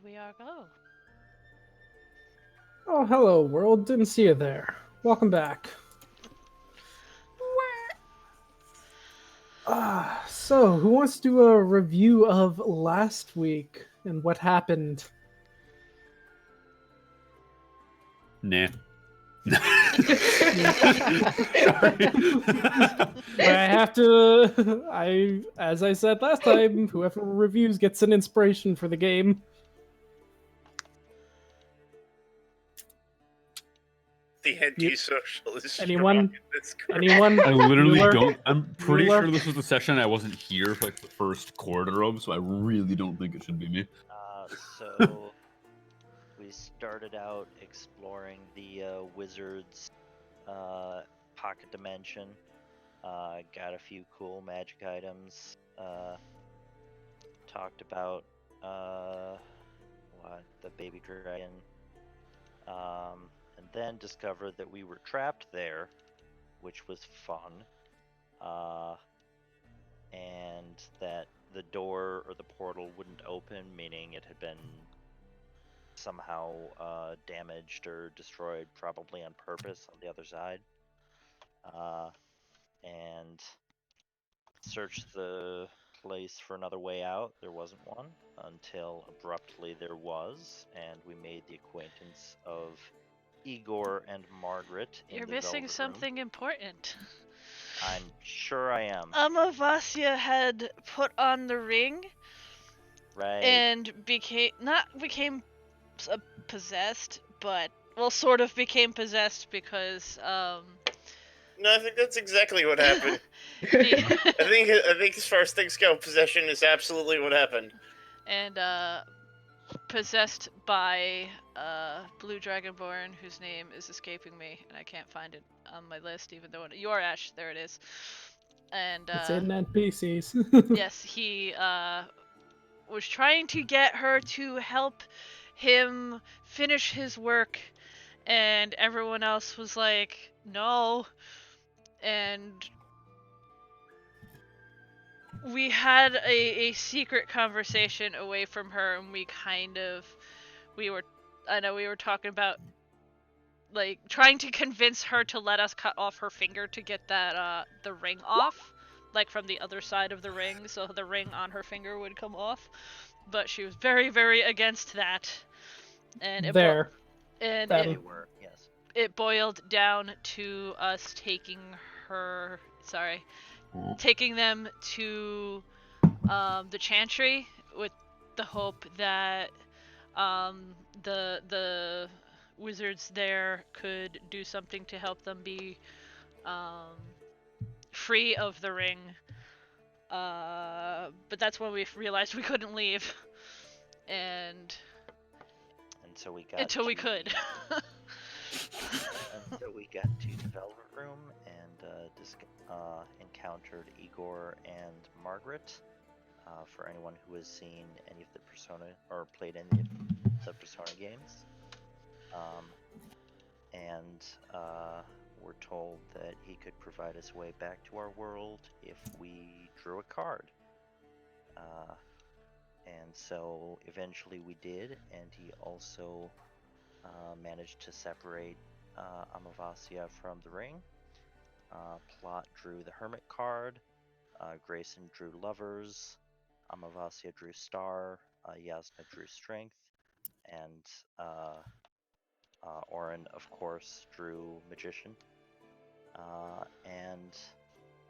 we are go. Oh, hello, world. Didn't see you there. Welcome back. So who wants to do a review of last week and what happened? Nah. As I said last time, whoever reviews gets an inspiration for the game. The anti-social is Anyone? strong in this group. Anyone? I literally Bueller? don't. I'm pretty Bueller? sure this was the session I wasn't here for like the first quarter of, so I really don't think it should be me. So we started out exploring the wizard's pocket dimension. Got a few cool magic items. Talked about the baby dragon. And then discovered that we were trapped there, which was fun. And that the door or the portal wouldn't open, meaning it had been somehow damaged or destroyed, probably on purpose, on the other side. And searched the place for another way out. There wasn't one until abruptly there was, and we made the acquaintance of Igor and Margaret. You're missing something important. I'm sure I am. Amavasya had put on the ring, Right. and became possessed, but sort of became possessed because No, I think that's exactly what happened. the- I think as far as things go, possession is absolutely what happened. and possessed by blue dragonborn whose name is escaping me, and I can't find it on my list, even though you are Ash. There it is. And It's in NPCs. yes, he was trying to get her to help him finish his work, and everyone else was like, no. And we had a secret conversation away from her, and we were talking about like trying to convince her to let us cut off her finger to get that the ring off, like from the other side of the ring, so the ring on her finger would come off. But she was very, very against that. And it it boiled down to us taking them to the chantry with the hope that the wizards there could do something to help them be free of the ring. But that's when we realized we couldn't leave, and so we got until we could. And so we got to the Velvet Room and encountered Igor and Margaret. For anyone who has seen any of the Persona or played any of the Persona games, and we're told that he could provide us way back to our world if we drew a card. And so eventually we did, and he also managed to separate Amavasya from the ring. Plot drew the Hermit card, Grayson drew Lovers, Amavasya drew Star, Jasnah drew Strength, and Orryn, of course, drew Magician. And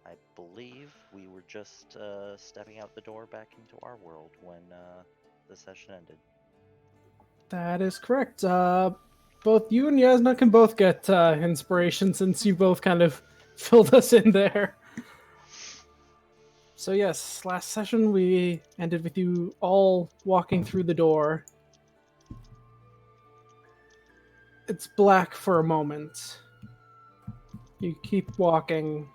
I believe we were just stepping out the door back into our world when the session ended. That is correct. Both you and Jasnah can both get inspiration since you both kind of filled us in there. So yes, last session we ended with you all walking through the door. It's black for a moment. You keep walking,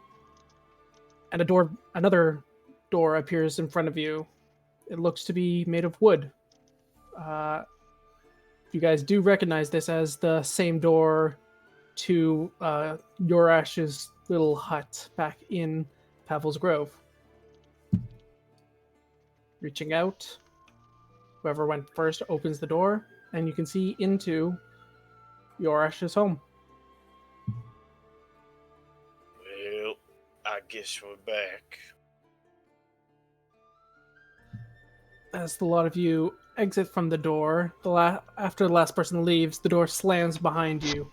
and another door appears in front of you. It looks to be made of wood. You guys do recognize this as the same door to Yorash's little hut back in Pavel's Grove. Reaching out, Whoever went first opens the door, and you can see into Yorash's home. Well, I guess we're back. As the lot of you exit from the door, after the last person leaves, the door slams behind you.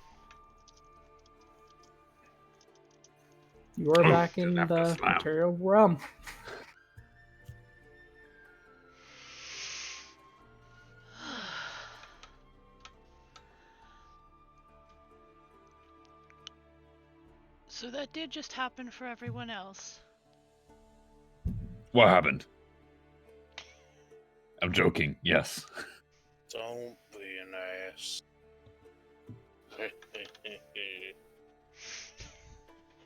You are back in Didn't have to the slam. material realm. So that did just happen for everyone else. What happened? I'm joking. Yes. Don't be an ass.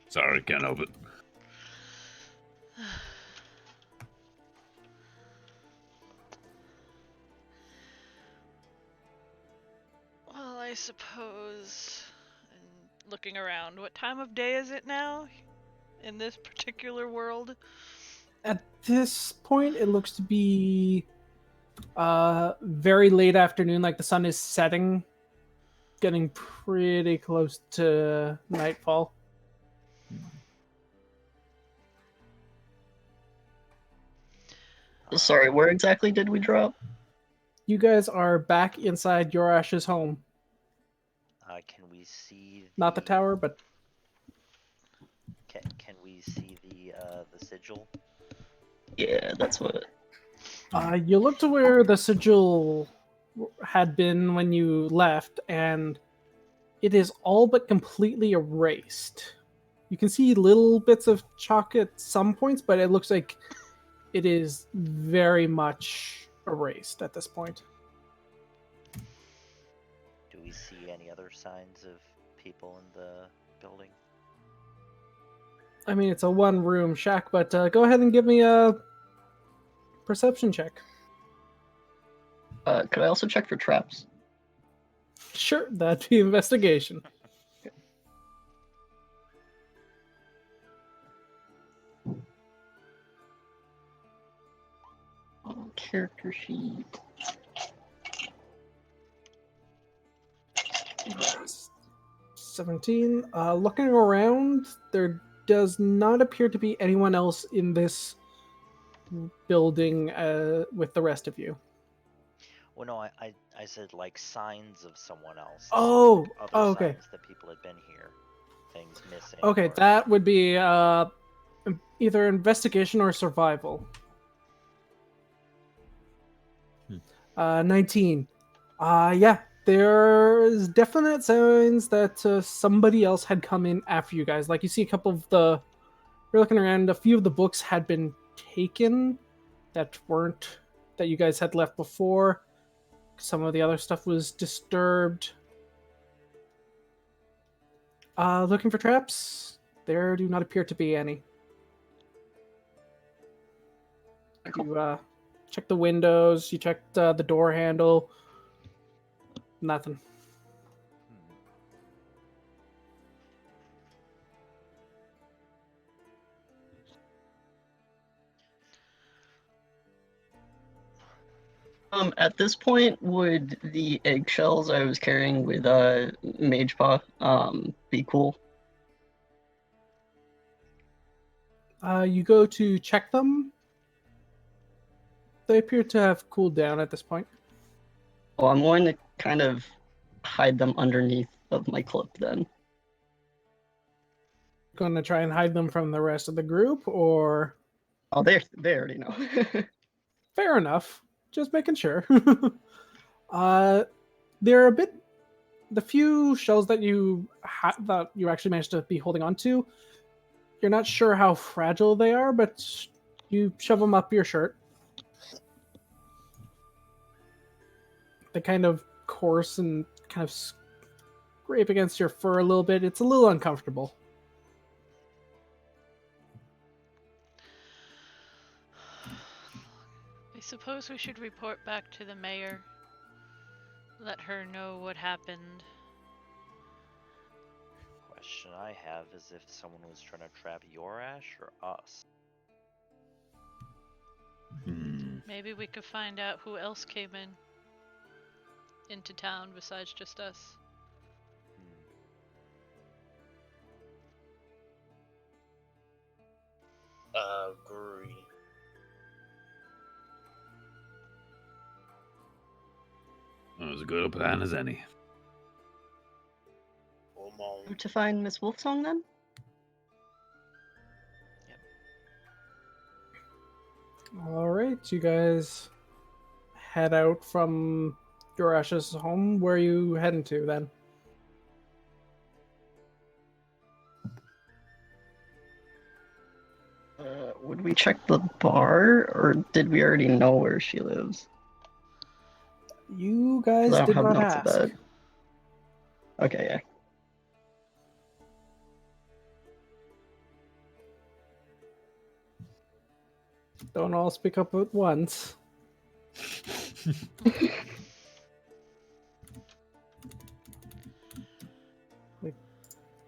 Sorry, can't help it. Well, I suppose. And looking around, what time of day is it now? In this particular world? At this point, it looks to be very late afternoon, like the sun is setting, getting pretty close to nightfall. Sorry, where exactly did we drop? You guys are back inside Yorash's home. Can we see Not the tower, but Can we see the sigil? Yeah, that's what. you look to where the sigil had been when you left, and it is all but completely erased. You can see little bits of chalk at some points, but it looks like it is very much erased at this point. Do we see any other signs of people in the building? I mean, it's a one-room shack, but go ahead and give me a perception check. Could I also check for traps? Sure, that'd be investigation. Character sheet. 17. Looking around, there does not appear to be anyone else in this building with the rest of you. Well, no, I said like signs of someone else. Oh, Other okay. signs that people had been here. Things missing. Okay, or- that would be either investigation or survival. 19. Yeah, there's definite signs that somebody else had come in after you guys. Like, you see a couple of you're looking around, a few of the books had been taken that you guys had left before. Some of the other stuff was disturbed. Looking for traps? There do not appear to be any. You check the windows, you checked the door handle. Nothing. At this point, would the eggshells I was carrying with Mage Paw be cool? You go to check them. They appear to have cooled down at this point. Well, I'm going to kind of hide them underneath of my cloak then. Going to try and hide them from the rest of the group, or Oh, they already know. fair enough. Just making sure. They're a bit. The few shells that you that you actually managed to be holding on to, you're not sure how fragile they are, but you shove them up your shirt. They kind of coarse and kind of scrape against your fur a little bit. It's a little uncomfortable. I suppose we should report back to the mayor. Let her know what happened. Question I have is if someone was trying to trap Yorash or us. Hmm. Maybe we could find out who else came into town besides just us. Agree. That was as good a plan as any. Come on. To find Miss Wolfsong then? All right, you guys head out from Yorash's home. Where are you heading to then? Would we check the bar, or did we already know where she lives? You 'Cause guys I don't did have not notes ask. of that. Okay, yeah. Don't all speak up at once.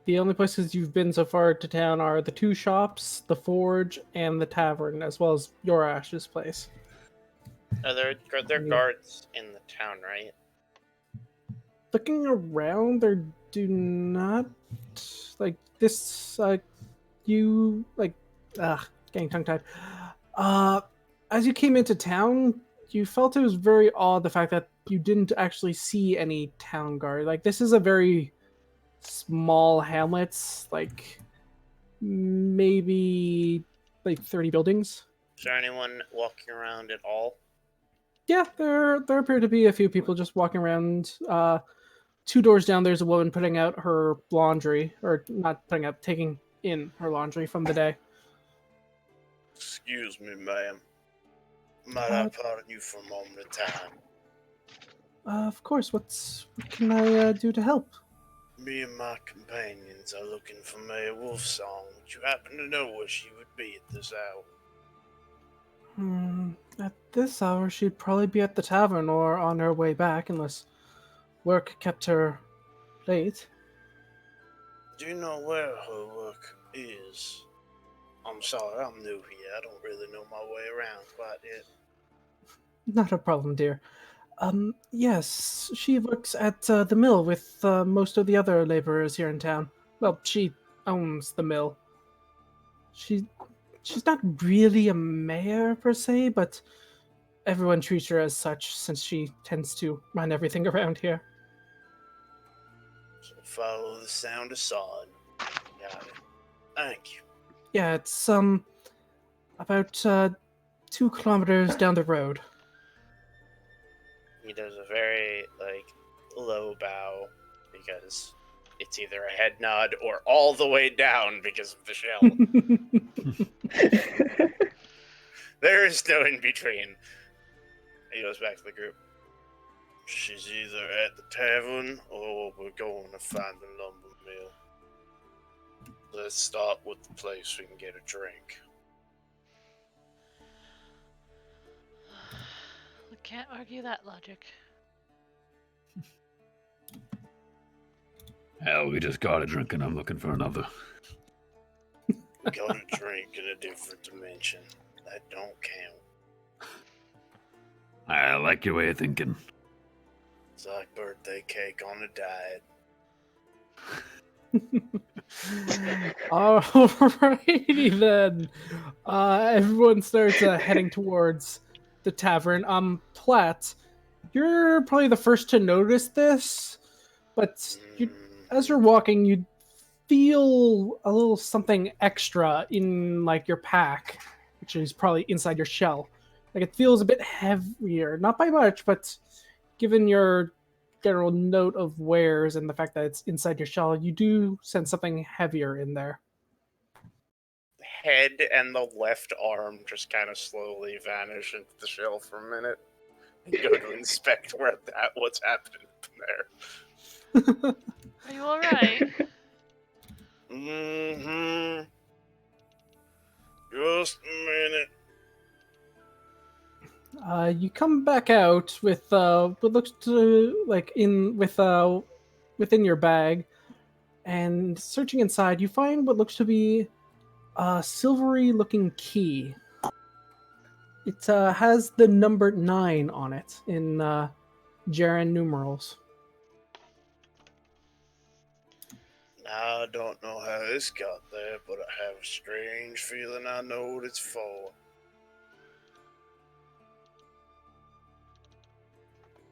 The only places you've been so far to town are the two shops, the forge, and the tavern, as well as Yorash's place. Are there guards in the town, right? Looking around, there do not like this. You like, getting tongue tied. As you came into town, you felt it was very odd the fact that you didn't actually see any town guard. Like, this is a very small hamlets, like maybe like 30 buildings. Is there anyone walking around at all? Yeah, there appear to be a few people just walking around. Two doors down, there's a woman putting out her laundry, or not putting out, taking in her laundry from the day. Excuse me, ma'am. Might I pardon you for a moment of time? Of course. What can I do to help? Me and my companions are looking for Mayor Wolfsong. Would you happen to know where she would be at this hour? At this hour, she'd probably be at the tavern or on her way back, unless work kept her late. Do you know where her work is? I'm sorry, I'm new here. I don't really know my way around quite yet. Not a problem, dear. Yes, she works at the mill with most of the other laborers here in town. Well, she owns the mill. She's not really a mayor per se, but everyone treats her as such since she tends to run everything around here. So follow the sound of sod. Got it. Thank you. Yeah, it's about 2 kilometers down the road. He does a very, low bow because it's either a head nod or all the way down because of the shell. There is no in between. He goes back to the group. She's either at the tavern or we're going to find the lumber mill. Let's start with the place we can get a drink. We can't argue that logic. Hell, we just got a drink and I'm looking for another. Got a drink in a different dimension. That don't count. I like your way of thinking. It's like birthday cake on a diet. Alrighty then. Everyone starts heading towards the tavern. Platt, you're probably the first to notice this, but as you're walking, you feel a little something extra in like your pack, which is probably inside your shell. Like, it feels a bit heavier, not by much, but given your general note of wares and the fact that it's inside your shell, you do sense something heavier in there. The head and the left arm just kind of slowly vanish into the shell for a minute. And go to inspect what's happening there. Are you alright? Mm-hmm. Just a minute. You come back out with what looks to like within your bag, and searching inside, you find what looks to be a silvery-looking key. It has the number 9 on it in Jaren numerals. I don't know how this got there, but I have a strange feeling I know what it's for.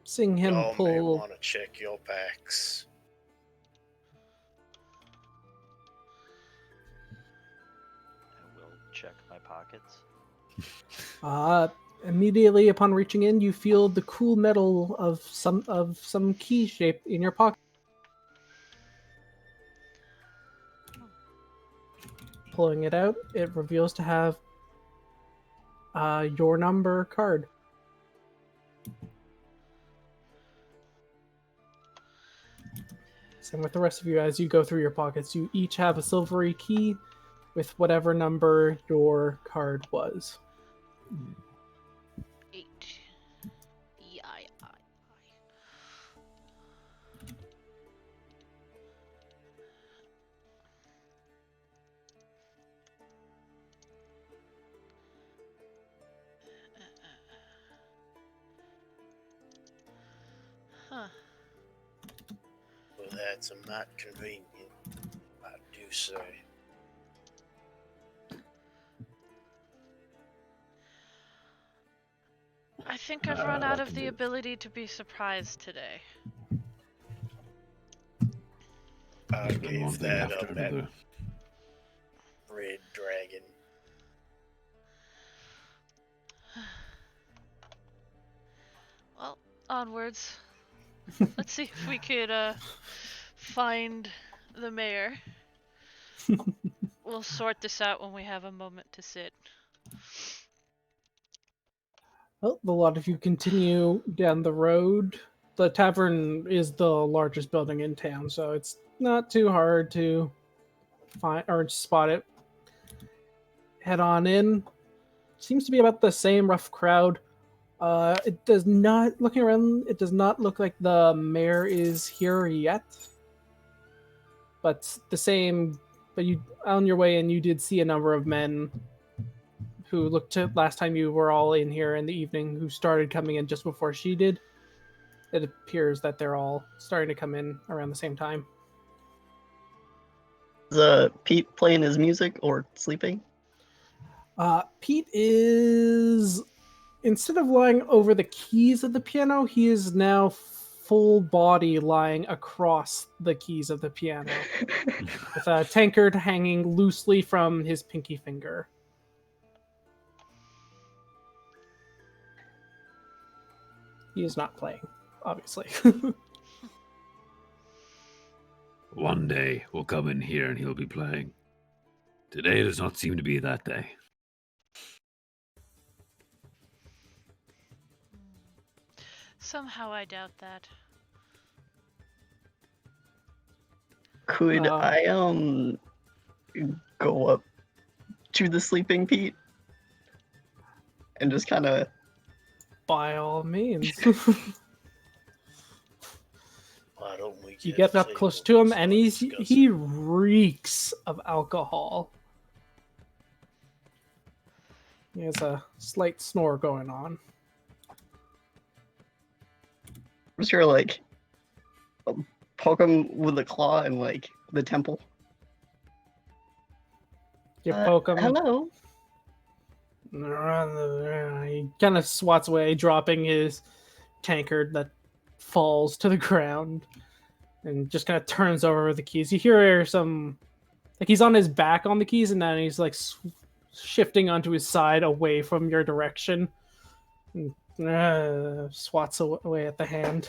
Seeing him Y'all may pull. want to check your packs. I will check my pockets. Immediately upon reaching in, you feel the cool metal of some key shape in your pocket. Pulling it out, it reveals to have your number card. Same with the rest of you. As you go through your pockets, you each have a silvery key with whatever number your card was. 8. E-I-I-I. Huh. Well, that's a mite convenient, I do say. I think I've run out of the ability to be surprised today. I One gave thing that after up at another. Red Dragon. Well, onwards. Let's see if we could find the mayor. We'll sort this out when we have a moment to sit. Well, a lot of you continue down the road. The tavern is the largest building in town, so it's not too hard to find or spot it. Head on in. Seems to be about the same rough crowd. It does not, looking around, it does not look like the mayor is here yet. But the same, but you, on your way in, you did see a number of men who looked to last time you were all in here in the evening, who started coming in just before she did. It appears that they're all starting to come in around the same time. Is Pete playing his music or sleeping? Pete is, instead of lying over the keys of the piano, he is now full body lying across the keys of the piano, with a tankard hanging loosely from his pinky finger. He is not playing, obviously. One day we'll come in here and he'll be playing. Today does not seem to be that day. Somehow I doubt that. Could I go up to the sleeping Pete and just kind of By all means. Why don't we You get up close to him, and he reeks of alcohol. He has a slight snore going on. I'm sure like poke him with a claw in like the temple. You poke him. Hello. He kind of swats away, dropping his tankard that falls to the ground, and just kind of turns over the keys. You hear some, like he's on his back on the keys, and then he's like shifting onto his side away from your direction, and swats away at the hand.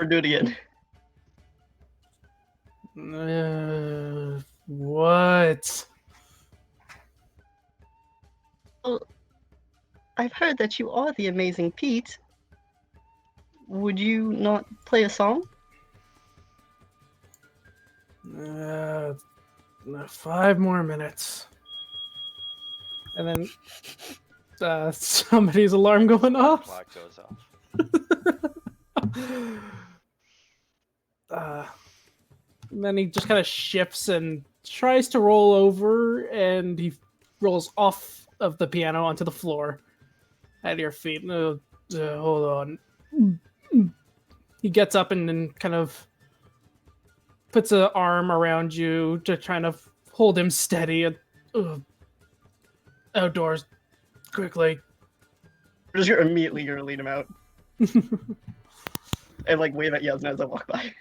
Or do it again. What? Well, I've heard that you are the amazing Pete. Would you not play a song? 5 more minutes. And then somebody's alarm going off. Clock goes off. And then he just kind of shifts and tries to roll over, and he rolls off of the piano onto the floor at your feet. Hold on. He gets up and then kind of puts an arm around you to try to hold him steady. Outdoors, quickly. I'm just immediately gonna lead him out and like wave at Jasnah as I walk by.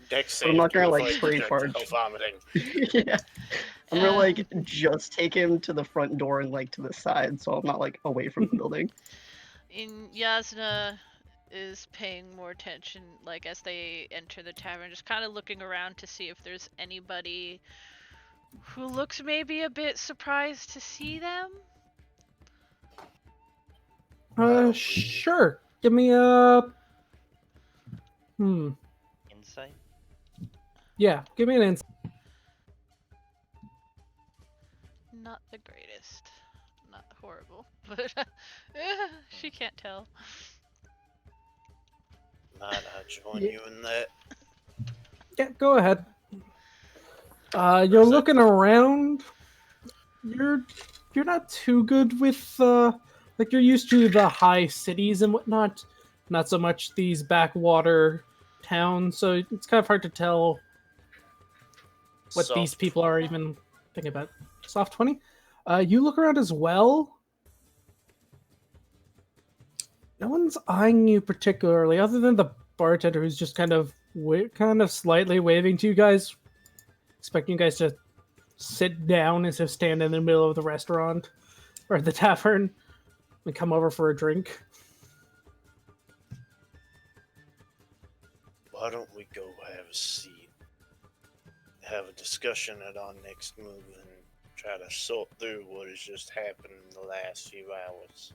Dex I'm not gonna like avoid spray projectile charge. vomiting. Yeah. I'm gonna like just take him to the front door and like to the side, so I'm not like away from the building. Jasnah is paying more attention, like as they enter the tavern, just kind of looking around to see if there's anybody who looks maybe a bit surprised to see them. Sure. Give me a. Insight? Yeah, give me an insight. Not the greatest. Not horrible, but she can't tell. Might I join you in that? Yeah, go ahead. You're looking around. You're not too good with like you're used to the high cities and whatnot, not so much these backwater towns. So it's kind of hard to tell what Soft these people are even thinking about. Soft 20. You look around as well. No one's eyeing you particularly, other than the bartender who's just kind of slightly waving to you guys, expecting you guys to sit down instead of stand in the middle of the restaurant or the tavern and come over for a drink. Why don't we go have a seat, have a discussion at our next move, and try to sort through what has just happened in the last few hours?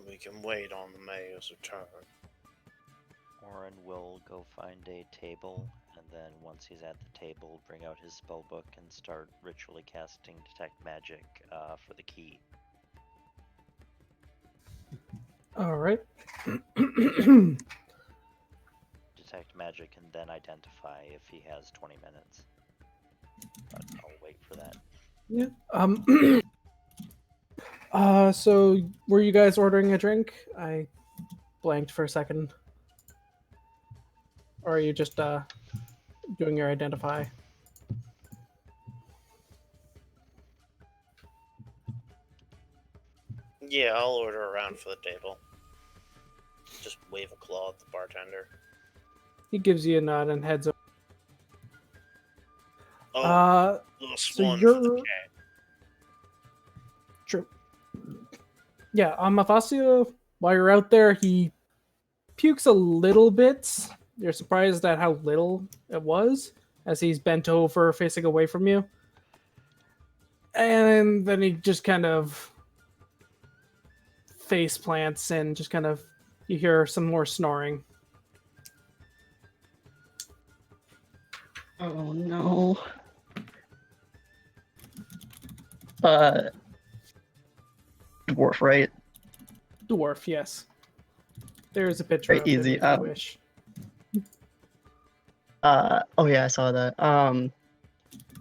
We can wait on the mayor's return. Orryn will go find a table, and then once he's at the table, bring out his spellbook and start ritually casting Detect Magic for the key. Alright. Detect Magic and then identify if he has 20 minutes. But I'll wait for that. Yeah. So were you guys ordering a drink? I blanked for a second. Or are you just doing your identify? Yeah, I'll order around for the table. Just wave a claw at the bartender. He gives you a nod and heads over. Oh, little so swan for you're the cat. True. Yeah, Amavasya, while you're out there, he pukes a little bit. You're surprised at how little it was as he's bent over, facing away from you. And then he just kind of face plants and just kind of, you hear some more snoring. Oh no. Dwarf, right? Dwarf, yes. There's a picture Very of him easy. if you wish. Oh yeah, I saw that.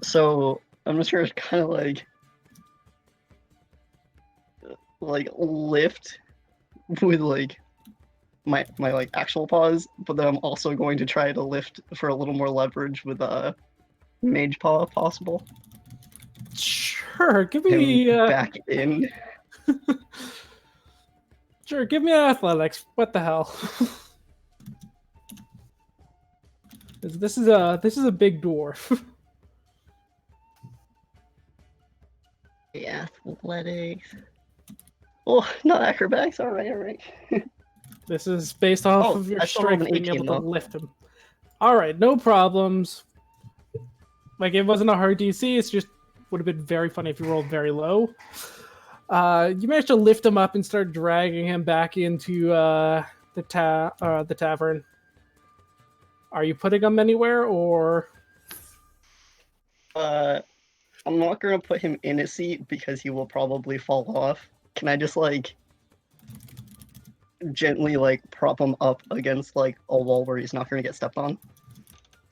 So I'm just gonna kind of like lift with like my like actual paws, but then I'm also going to try to lift for a little more leverage with mage paw if possible. Sure, give Him me back in. Sure, give me an athletics. What the hell? This is a big dwarf. Yeah, athletics. Oh, not acrobatics. All right. This is based off of your I still rolled strength an being 18 able to though. lift him. All right, no problems. Like it wasn't a hard DC. It's just would have been very funny if you rolled very low. You managed to lift him up and start dragging him back into the tavern. Are you putting him anywhere, or? I'm not gonna put him in a seat because he will probably fall off. Can I just like gently like prop him up against like a wall where he's not gonna get stepped on?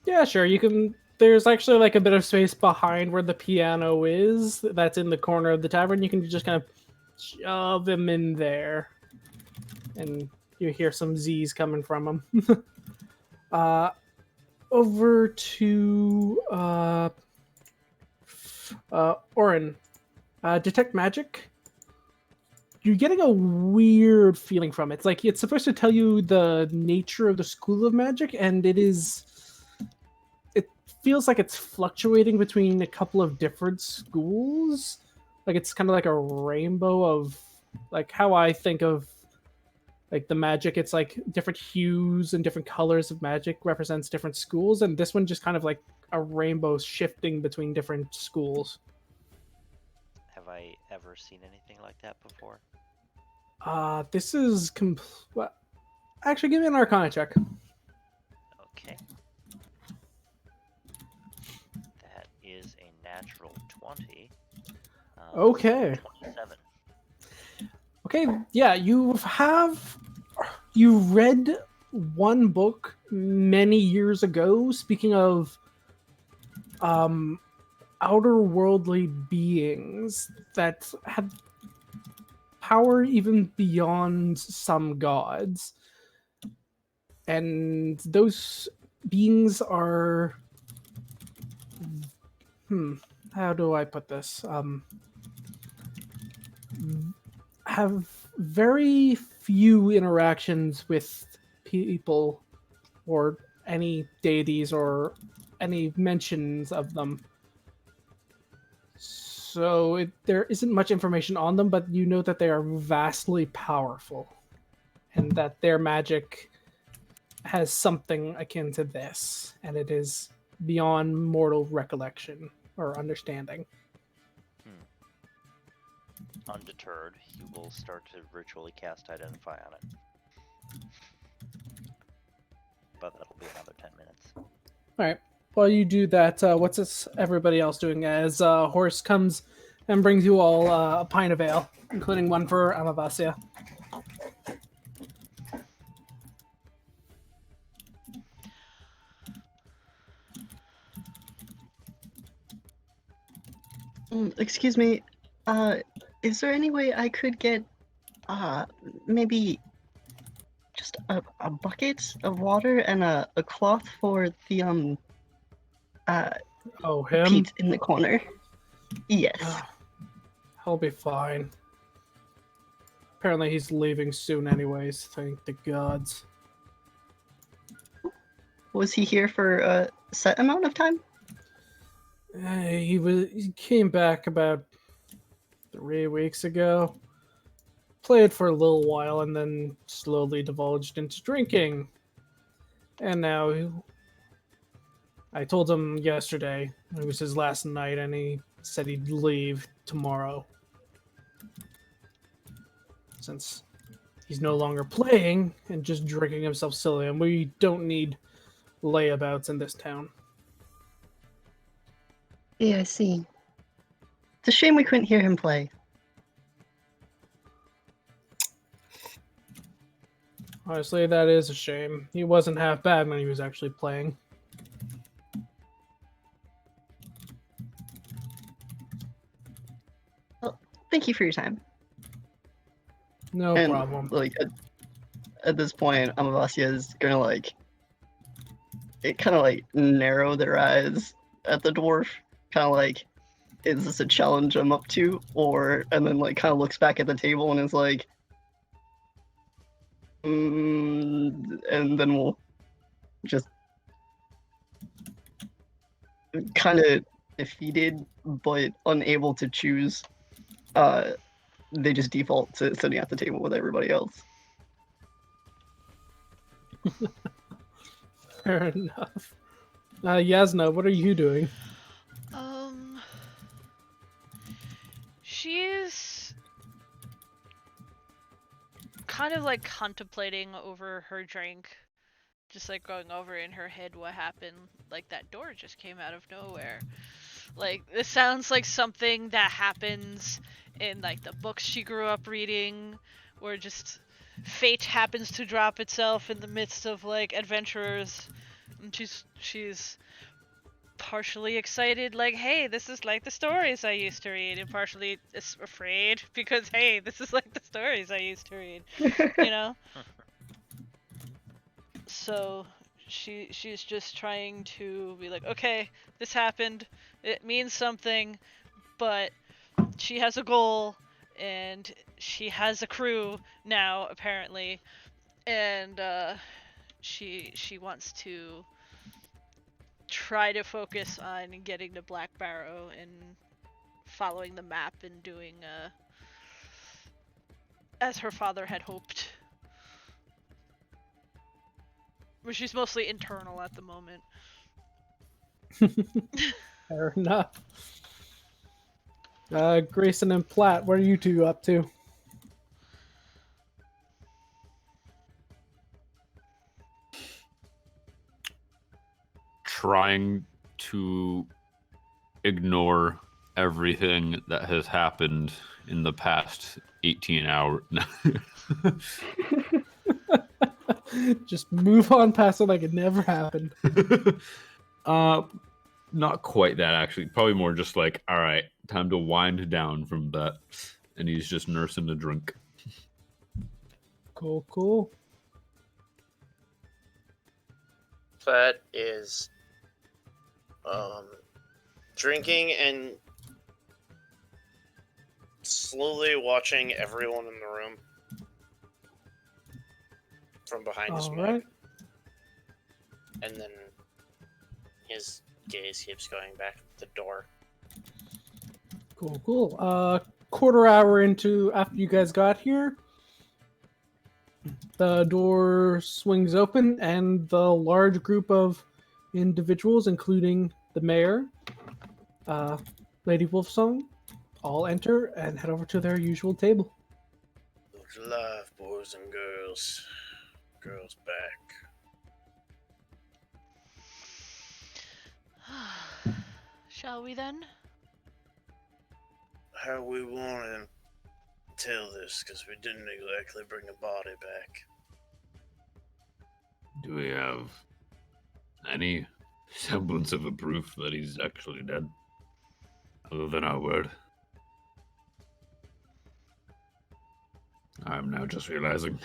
Yeah, sure. You can there's actually like a bit of space behind where the piano is. That's in the corner of the tavern. You can just kind of shove him in there, and you hear some Z's coming from him. Over to Orryn. Detect magic. You're getting a weird feeling from it. It's like it's supposed to tell you the nature of the school of magic, and it feels like it's fluctuating between a couple of different schools. Like it's kind of like a rainbow of like how I think of like the magic. It's like different hues and different colors of magic represents different schools, and this one just kind of like a rainbow shifting between different schools. Have I ever seen anything like that before? This is actually give me an Arcana check. Okay. That is a natural 20. Okay. 27. Okay, yeah, you read one book many years ago, speaking of outer worldly beings that had power even beyond some gods. And those beings are how do I put this? Have very few interactions with people or any deities or any mentions of them. So there isn't much information on them, but you know that they are vastly powerful and that their magic has something akin to this, and it is beyond mortal recollection or understanding. Undeterred, he will start to ritually cast Identify on it. But that'll be another 10 minutes. Alright. While you do that, what's everybody else doing as Horse comes and brings you all a pint of ale, including one for Amavasya? Excuse me, is there any way I could get, maybe just a bucket of water and a cloth for the, Oh, him? Pete in the corner? Yes. He'll be fine. Apparently he's leaving soon anyways, thank the gods. Was he here for a set amount of time? He came back about 3 weeks ago. Played for a little while and then slowly divulged into drinking. And now I told him yesterday it was his last night and he said he'd leave tomorrow. Since he's no longer playing and just drinking himself silly, and we don't need layabouts in this town. Yeah, I see. It's a shame we couldn't hear him play. Honestly, that is a shame. He wasn't half bad when he was actually playing. Well, thank you for your time. No And, problem. like, at this point, Amavasya is gonna, like, it kind of, like, narrow their eyes at the dwarf. Kind of like, is this a challenge I'm up to? Or, and then, like, kind of looks back at the table and is like, and then we'll just kind of defeated, but unable to choose. They just default to sitting at the table with everybody else. Fair enough. Jasnah, what are you doing? She's kind of like contemplating over her drink, just like going over in her head what happened. Like that door just came out of nowhere. Like this sounds like something that happens in like the books she grew up reading, where just fate happens to drop itself in the midst of like adventurers. And she's partially excited, like, hey, this is like the stories I used to read, and partially afraid because, hey, this is like the stories I used to read, you know? So she's just trying to be like, okay, this happened, it means something, but she has a goal, and she has a crew now, apparently, and she wants to try to focus on getting to Black Barrow and following the map and doing as her father had hoped. But she's mostly internal at the moment. Fair enough. Grayson and Platt, what are you two up to? Trying to ignore everything that has happened in the past 18 hours. Just move on past it like it never happened. Not quite that, actually. Probably more just like, all right, time to wind down from that. And he's just nursing a drink. Cool. That is drinking and slowly watching everyone in the room from behind his mug. Alright. And then his gaze keeps going back to the door. Cool. Quarter hour into after you guys got here, the door swings open and the large group of individuals, including the mayor, Lady Wolfsong, all enter and head over to their usual table. Looks alive, boys and girls. Girls back. Shall we then? How we want to tell this, because we didn't exactly bring a body back. Do we have any semblance of a proof that he's actually dead? Other than our word? I'm now just realizing.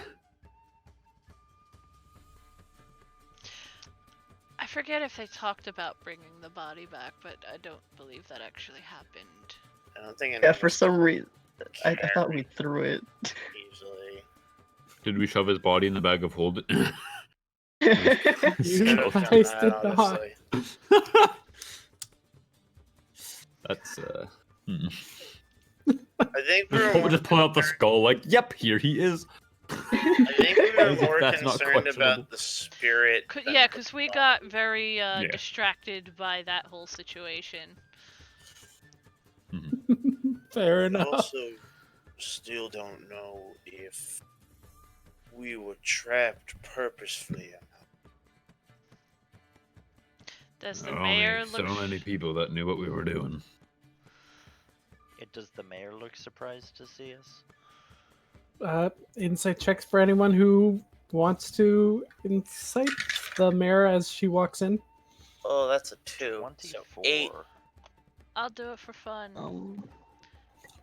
I forget if they talked about bringing the body back, but I don't believe that actually happened. I don't think Yeah, for some reason, I thought we threw it. Easily. Did we shove his body in the bag of holding? You Could have done placed that, it not. honestly. That's, I think we were We'll just pull out the skull, like, yep, here he is. I think we were more That's not concerned questionable. about the spirit. than Yeah, the because we body. got very distracted by that whole situation. Fair We enough. also still don't know if we were trapped purposefully or not. Does the There are mayor only look... so many people that knew what we were doing. Does the mayor look surprised to see us? Insight checks for anyone who wants to insight the mayor as she walks in. Oh, that's a 2. 24. So 8. I'll do it for fun.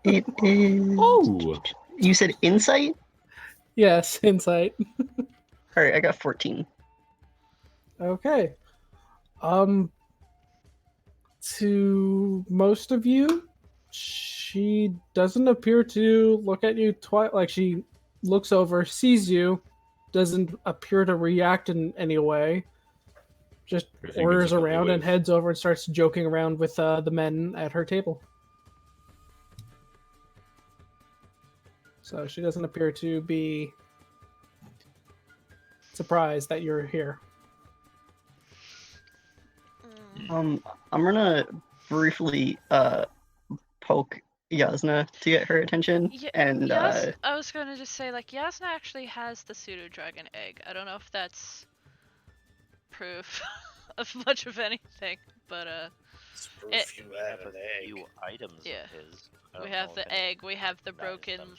It is. Oh! You said insight? Yes, insight. Alright, I got 14. Okay. To most of you, she doesn't appear to look at you twice. Like, she looks over, sees you, doesn't appear to react in any way. Just Everything orders is a couple around and ways. heads over and starts joking around with the men at her table. So she doesn't appear to be surprised that you're here. Mm. I'm gonna briefly poke Jasnah to get her attention, and I was gonna just say, like, Jasnah actually has the pseudo-dragon egg. I don't know if that's proof of much of anything, but It's proof It- you We have have an a egg. few items Yeah. of his. I we don't have know the if any egg, we have the managed broken, them.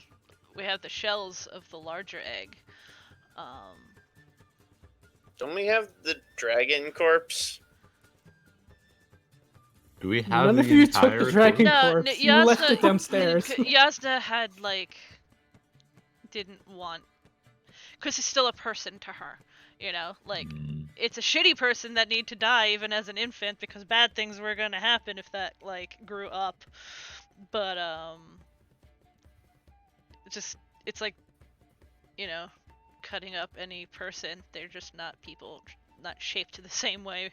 we have the shells of the larger egg. Don't we have the dragon corpse? Do we have None the of you took entire the dragon No, corpse. You left it Jasnah, downstairs. Jasnah had didn't want, because he's still a person to her, it's a shitty person that need to die even as an infant because bad things were gonna happen if that grew up, but it's like, cutting up any person. They're just not people, not shaped the same way,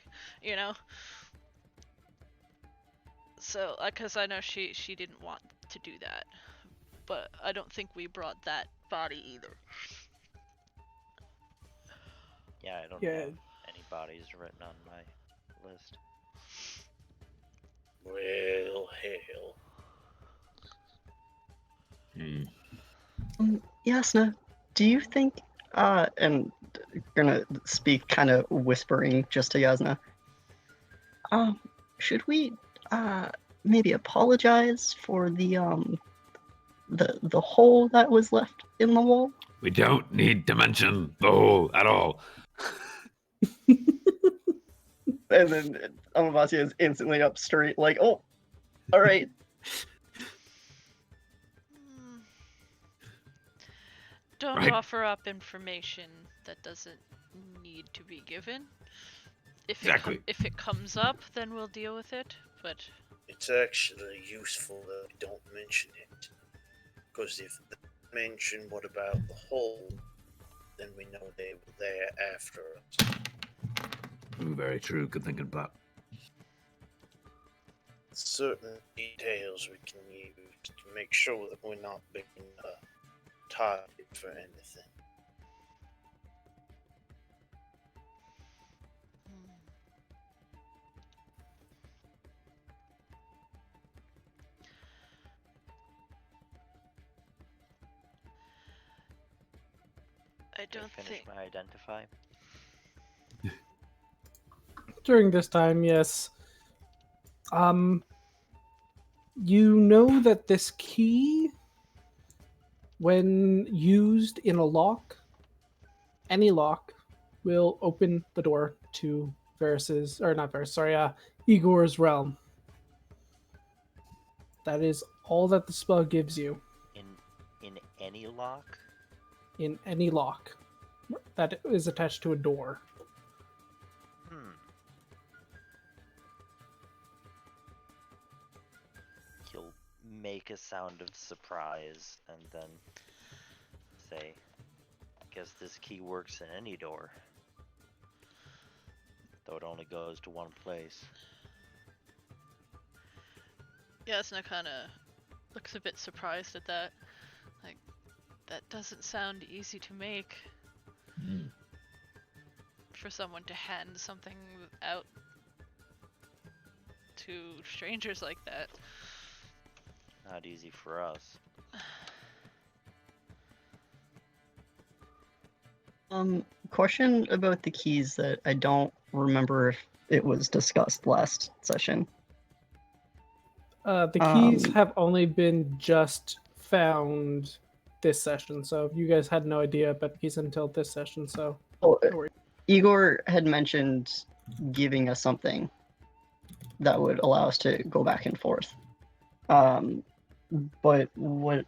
So, because I know she didn't want to do that, but I don't think we brought that body either. Yeah, I don't Yeah. have any bodies written on my list. Well, hell. Jasnah, do you think, and gonna speak kind of whispering just to Jasnah, should we, maybe apologize for the hole that was left in the wall? We don't need to mention the hole at all. And then Amavasya is instantly up straight, like, oh, all right. Don't Right. offer up information that doesn't need to be given. Exactly. If it comes up, then we'll deal with it, but... It's actually useful that we don't mention it. Because if they mention what about the hole, then we know they were there after us. Very true. Good thinking, Pop. Certain details we can use to make sure that we're not being targeted for anything. I don't finish think... my identify. During this time, yes. You know that this key, when used in a lock, any lock, will open the door to Igor's realm. That is all that the spell gives you. In any lock? In any lock that is attached to a door. He'll make a sound of surprise and then say, guess this key works in any door. Though it only goes to one place. Jasnah kind of looks a bit surprised at that. Like, that doesn't sound easy to make. For someone to hand something out to strangers like that. Not easy for us. Question about the keys that I don't remember if it was discussed last session. The keys have only been just found this session, so you guys had no idea about the keys until this session, so... Oh, no worries. Igor had mentioned giving us something that would allow us to go back and forth. But what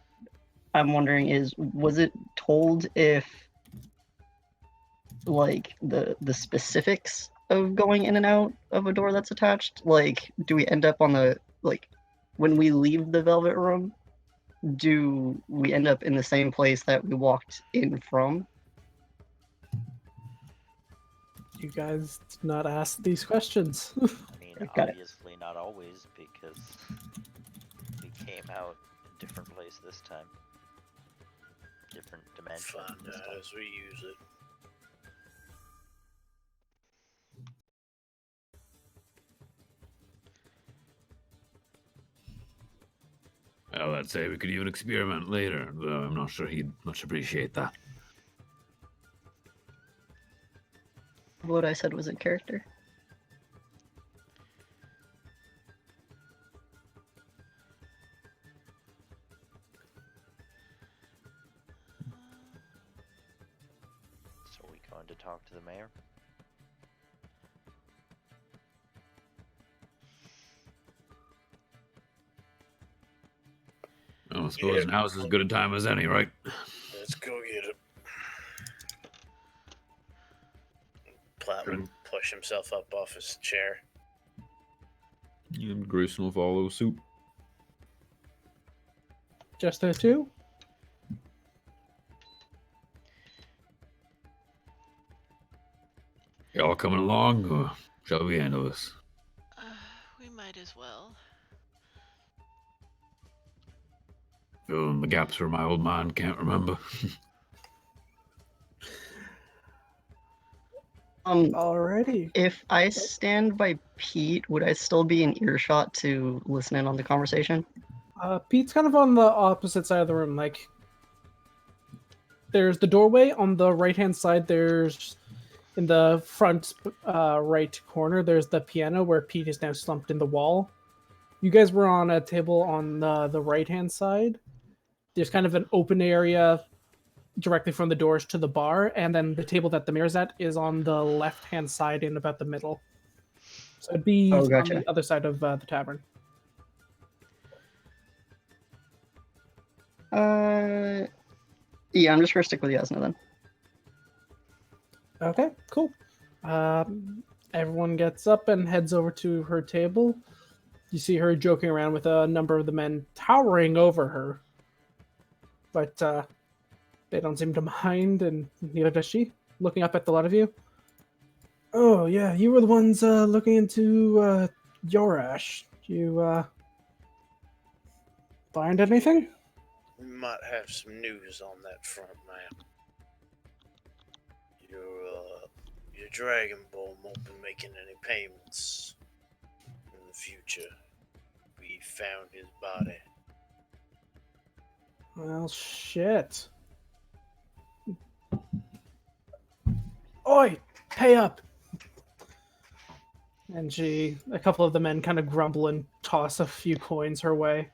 I'm wondering is, was it told if, like, the specifics of going in and out of a door that's attached? Like, do we end up on the, like, when we leave the Velvet Room, do we end up in the same place that we walked in from? You guys did not ask these questions. I mean, Got it. obviously not always, because we came out a different place this time. Different dimension Find this out time. as we use it. Well, I'd say we could even experiment later, though I'm not sure he'd much appreciate that. What I said was in character. So are we going to talk to the mayor? I suppose Yeah. now's as good a time as any, right? Let's go get it. Platt would push himself up off his chair. And Grayson will follow suit. Just the two? Y'all coming along, or shall we handle this? We might as well. Filling the gaps where my old mind can't remember. Alrighty. If I stand by Pete, would I still be in earshot to listen in on the conversation? Pete's kind of on the opposite side of the room. Like, there's the doorway on the right-hand side. There's, in the front right corner, there's the piano where Pete is now slumped in the wall. You guys were on a table on the right-hand side. There's kind of an open area directly from the doors to the bar, and then the table that the mirror's at is on the left-hand side in about the middle. So it'd be Oh, on gotcha. the other side of the tavern. Yeah, I'm just gonna stick with Jasnah then. Okay, cool. Everyone gets up and heads over to her table. You see her joking around with a number of the men towering over her. But they don't seem to mind, and neither does she, looking up at the lot of you. Oh, yeah, you were the ones looking into Yorash. You find anything? We might have some news on that front, ma'am. Your Dragonborn won't be making any payments in the future. We found his body. Well, shit. Oi! Pay up! And a couple of the men kind of grumble and toss a few coins her way.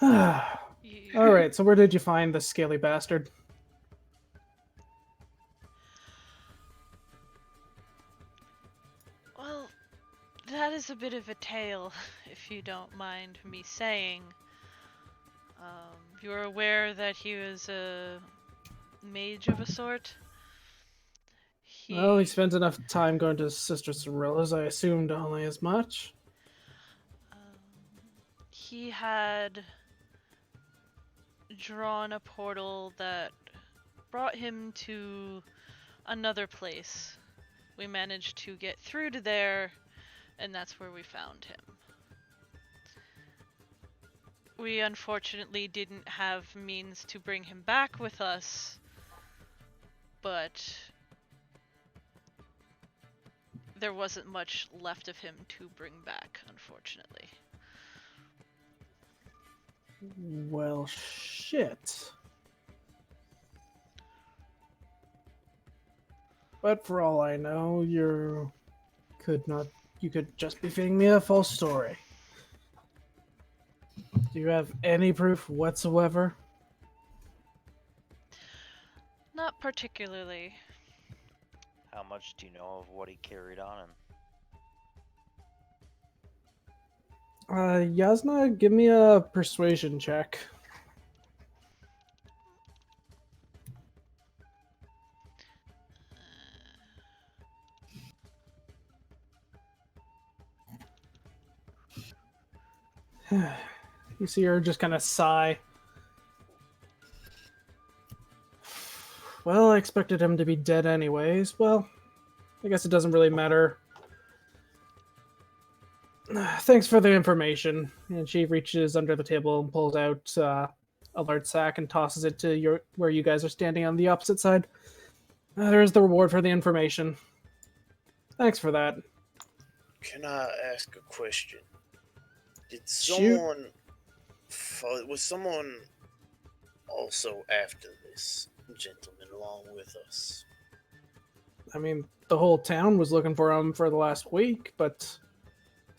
Alright, so where did you find the scaly bastard? Well, that is a bit of a tale, if you don't mind me saying. You're aware that he was a mage of a sort? Well, he spends enough time going to Sister Cirilla's, I assumed only as much. He had drawn a portal that brought him to another place. We managed to get through to there, and that's where we found him. We unfortunately didn't have means to bring him back with us, but there wasn't much left of him to bring back, unfortunately. Well, shit. But for all I know, you could just be feeding me a false story. Do you have any proof whatsoever? Not particularly. How much do you know of what he carried on him? Jasnah, give me a persuasion check. You see her just kind of sigh. Well, I expected him to be dead anyways. Well, I guess it doesn't really matter. Thanks for the information. And she reaches under the table and pulls out a large sack and tosses it to where you guys are standing on the opposite side. There's the reward for the information. Thanks for that. Can I ask a question? Did Shoot. someone... Was someone also after this gentleman along with us? I mean, the whole town was looking for him for the last week, but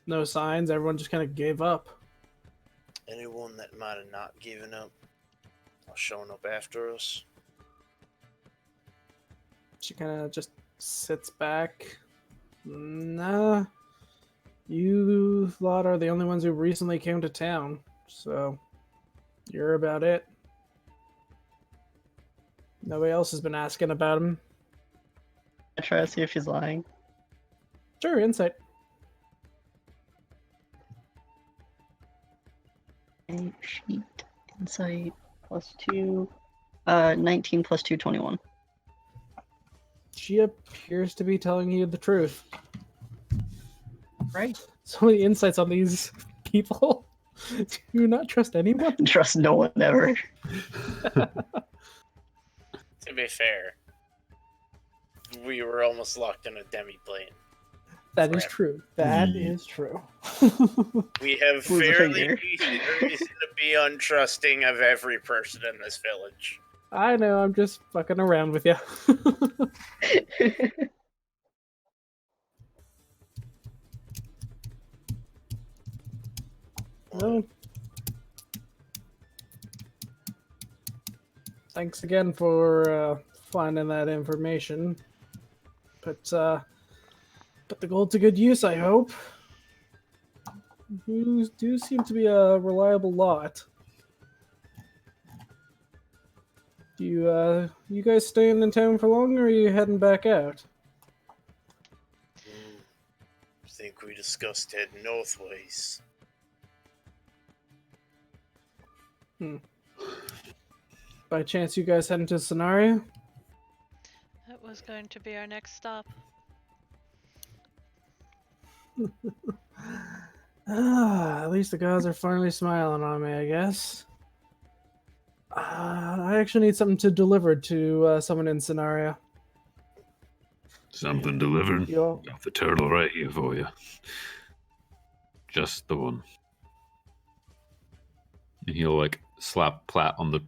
no signs. Everyone just kind of gave up. Anyone that might have not given up or shown up after us? She kind of just sits back. Nah, You lot are the only ones who recently came to town, so you're about it. Nobody else has been asking about him. I try to see if she's lying. Sure, insight. Sheet insight +2. 19 + 2, 21. She appears to be telling you the truth. Right. So many insights on these people. Do you not trust anyone? Trust no one ever. To be fair, we were almost locked in a demi-plane. That is Forever. true. That is true. We have Who's the fairly figure? reason to be untrusting of every person in this village. I know, I'm just fucking around with you. Well, thanks again for finding that information. Put the gold to good use, I hope. You do seem to be a reliable lot. Do you guys staying in town for long, or are you heading back out? I think we discussed heading northways. By chance, you guys heading to Ceneria? That was going to be our next stop. At least the gods are finally smiling on me, I guess. I actually need something to deliver to someone in Ceneria. Something delivered. Yo, Got the turtle right here for you. Just the one. And he'll like slap Platt on the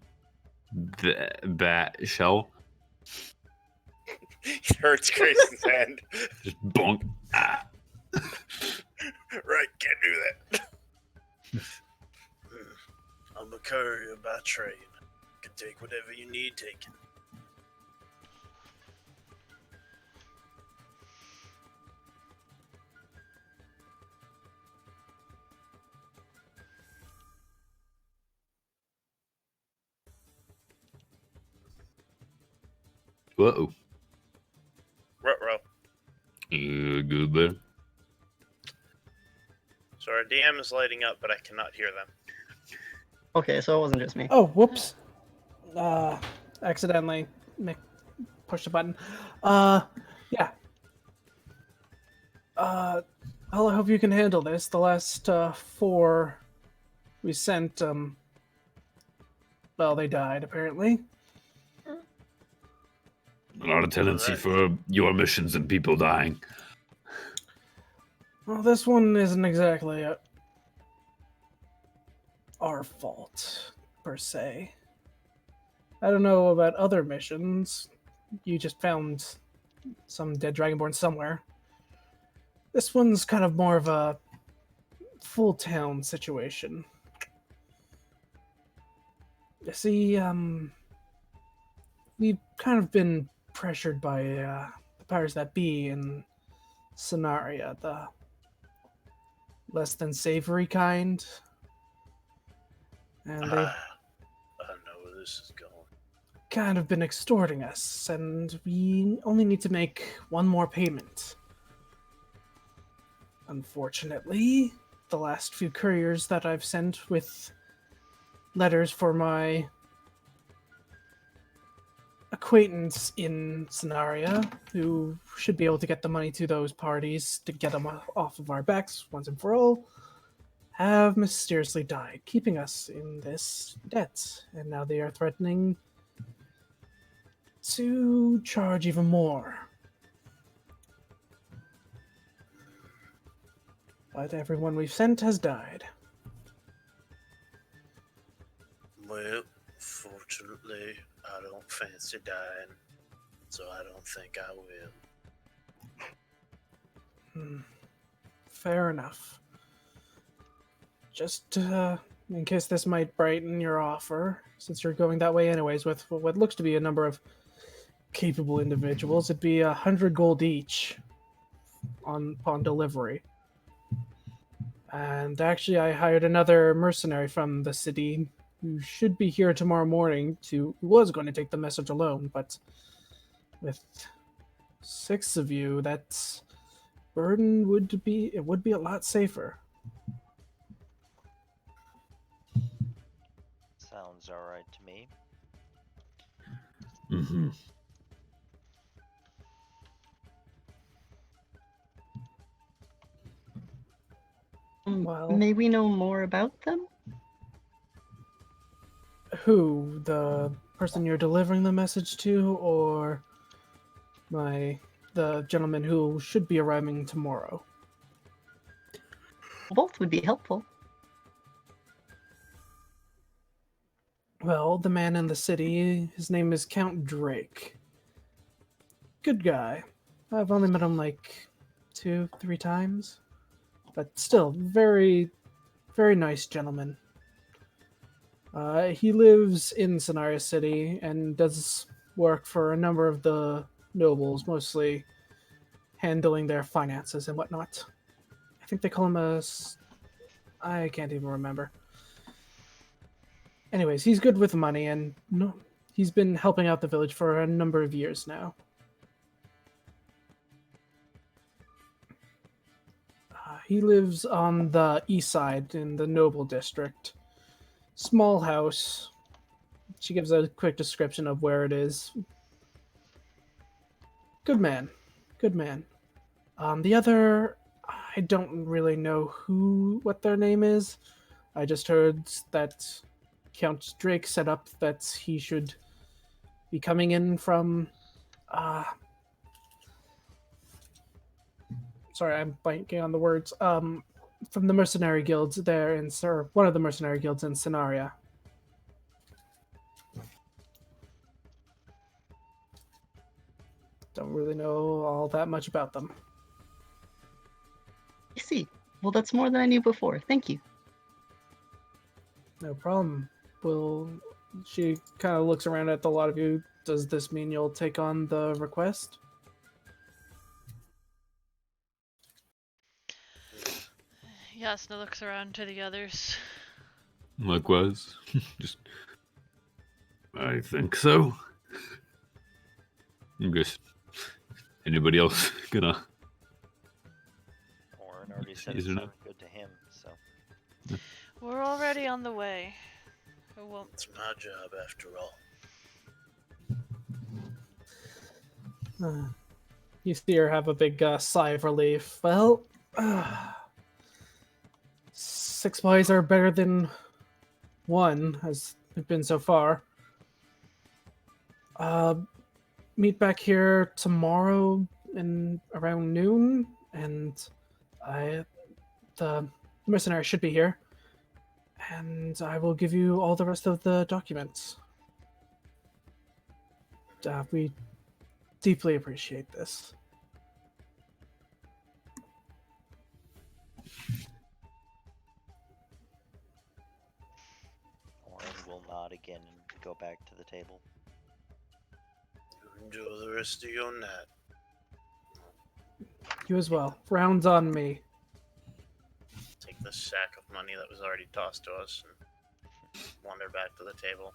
bat shell. It hurts Grayson's hand. Just bonk. Ah. Right, can't do that. I'm a courier by trade. Can take whatever you need taken. Whoa. Ruh-roh. Good there. So our DM is lighting up, but I cannot hear them. Okay, so it wasn't just me. oh, whoops. Accidentally pushed a button. Yeah. I hope you can handle this. The last 4 we sent, well, they died, apparently. Not a tendency for your missions and people dying. Well, this one isn't exactly our fault, per se. I don't know about other missions. You just found some dead Dragonborn somewhere. This one's kind of more of a full town situation. You see, we've kind of been pressured by the powers that be in Ceneria, the less than savory kind. And they've I know where this is going. kind of been extorting us, and we only need to make one more payment. Unfortunately, the last few couriers that I've sent with letters for my acquaintance in Ceneria, who should be able to get the money to those parties to get them off of our backs once and for all, have mysteriously died, keeping us in this debt. And now they are threatening to charge even more. But everyone we've sent has died. Well, fortunately, I don't fancy dying, so I don't think I will. Fair enough. Just in case this might brighten your offer, since you're going that way anyways with what looks to be a number of capable individuals, it'd be 100 gold each upon delivery. And actually, I hired another mercenary from the city who should be here tomorrow morning who was going to take the message alone, but with 6 of you, that burden would be a lot safer. Sounds alright to me. Mm-hmm. Well- May we know more about them? Who? The person you're delivering the message to, or the gentleman who should be arriving tomorrow? Both would be helpful. Well, the man in the city, his name is Count Drake. Good guy. I've only met him like 2-3 times, but still, very, very nice gentleman. He lives in Ceneria City and does work for a number of the nobles, mostly handling their finances and whatnot. I think they call him I can't even remember. Anyways, he's good with money, and he's been helping out the village for a number of years now. He lives on the east side in the noble district. Small house. She gives a quick description of where it is. Good man. Good man. The other, I don't really know what their name is. I just heard that Count Drake set up that he should be coming in from sorry, I'm blanking on the words. From the mercenary guilds there one of the mercenary guilds in Ceneria. Don't really know all that much about them. I see. Well, that's more than I knew before. Thank you. No problem. She kind of looks around at the lot of you. Does this mean you'll take on the request? Jasnah looks around to the others. Likewise. Just, I think so. I guess anybody else gonna? Orryn already said Is it it sounded good to him, so. We're already on the way. We won't. It's my job after all. You see her have a big sigh of relief. Well, 6 boys are better than 1, as they've been so far. Meet back here tomorrow in around noon, and the mercenary should be here, and I will give you all the rest of the documents. We deeply appreciate this. Orryn will nod again and go back to the table. Enjoy the rest of your night. You as well. Rounds on me. Take the sack of money that was already tossed to us and wander back to the table.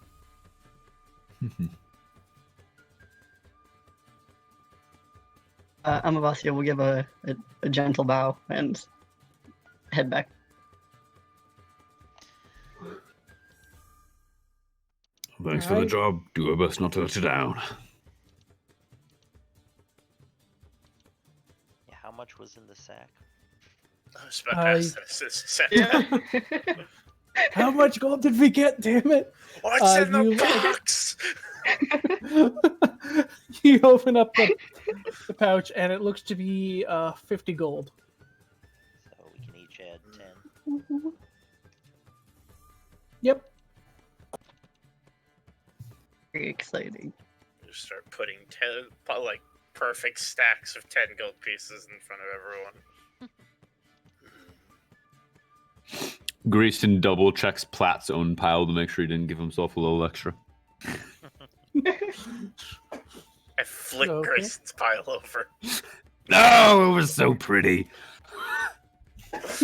Amavasya will give a gentle bow and head back. Thanks for the Alright. job. Do our best not to let you down. Yeah, how much was in the sack? I was about to ask this. Yeah. How much gold did we get, damn it? What's in the you- box? You open up the pouch, and it looks to be 50 gold. So we can each add 10. Yep. Very exciting. Just start putting 10, like, perfect stacks of 10 gold pieces in front of everyone. Grayson double checks Platt's own pile to make sure he didn't give himself a little extra. I flick Okay. Grayson's pile over. No, it was so pretty. That's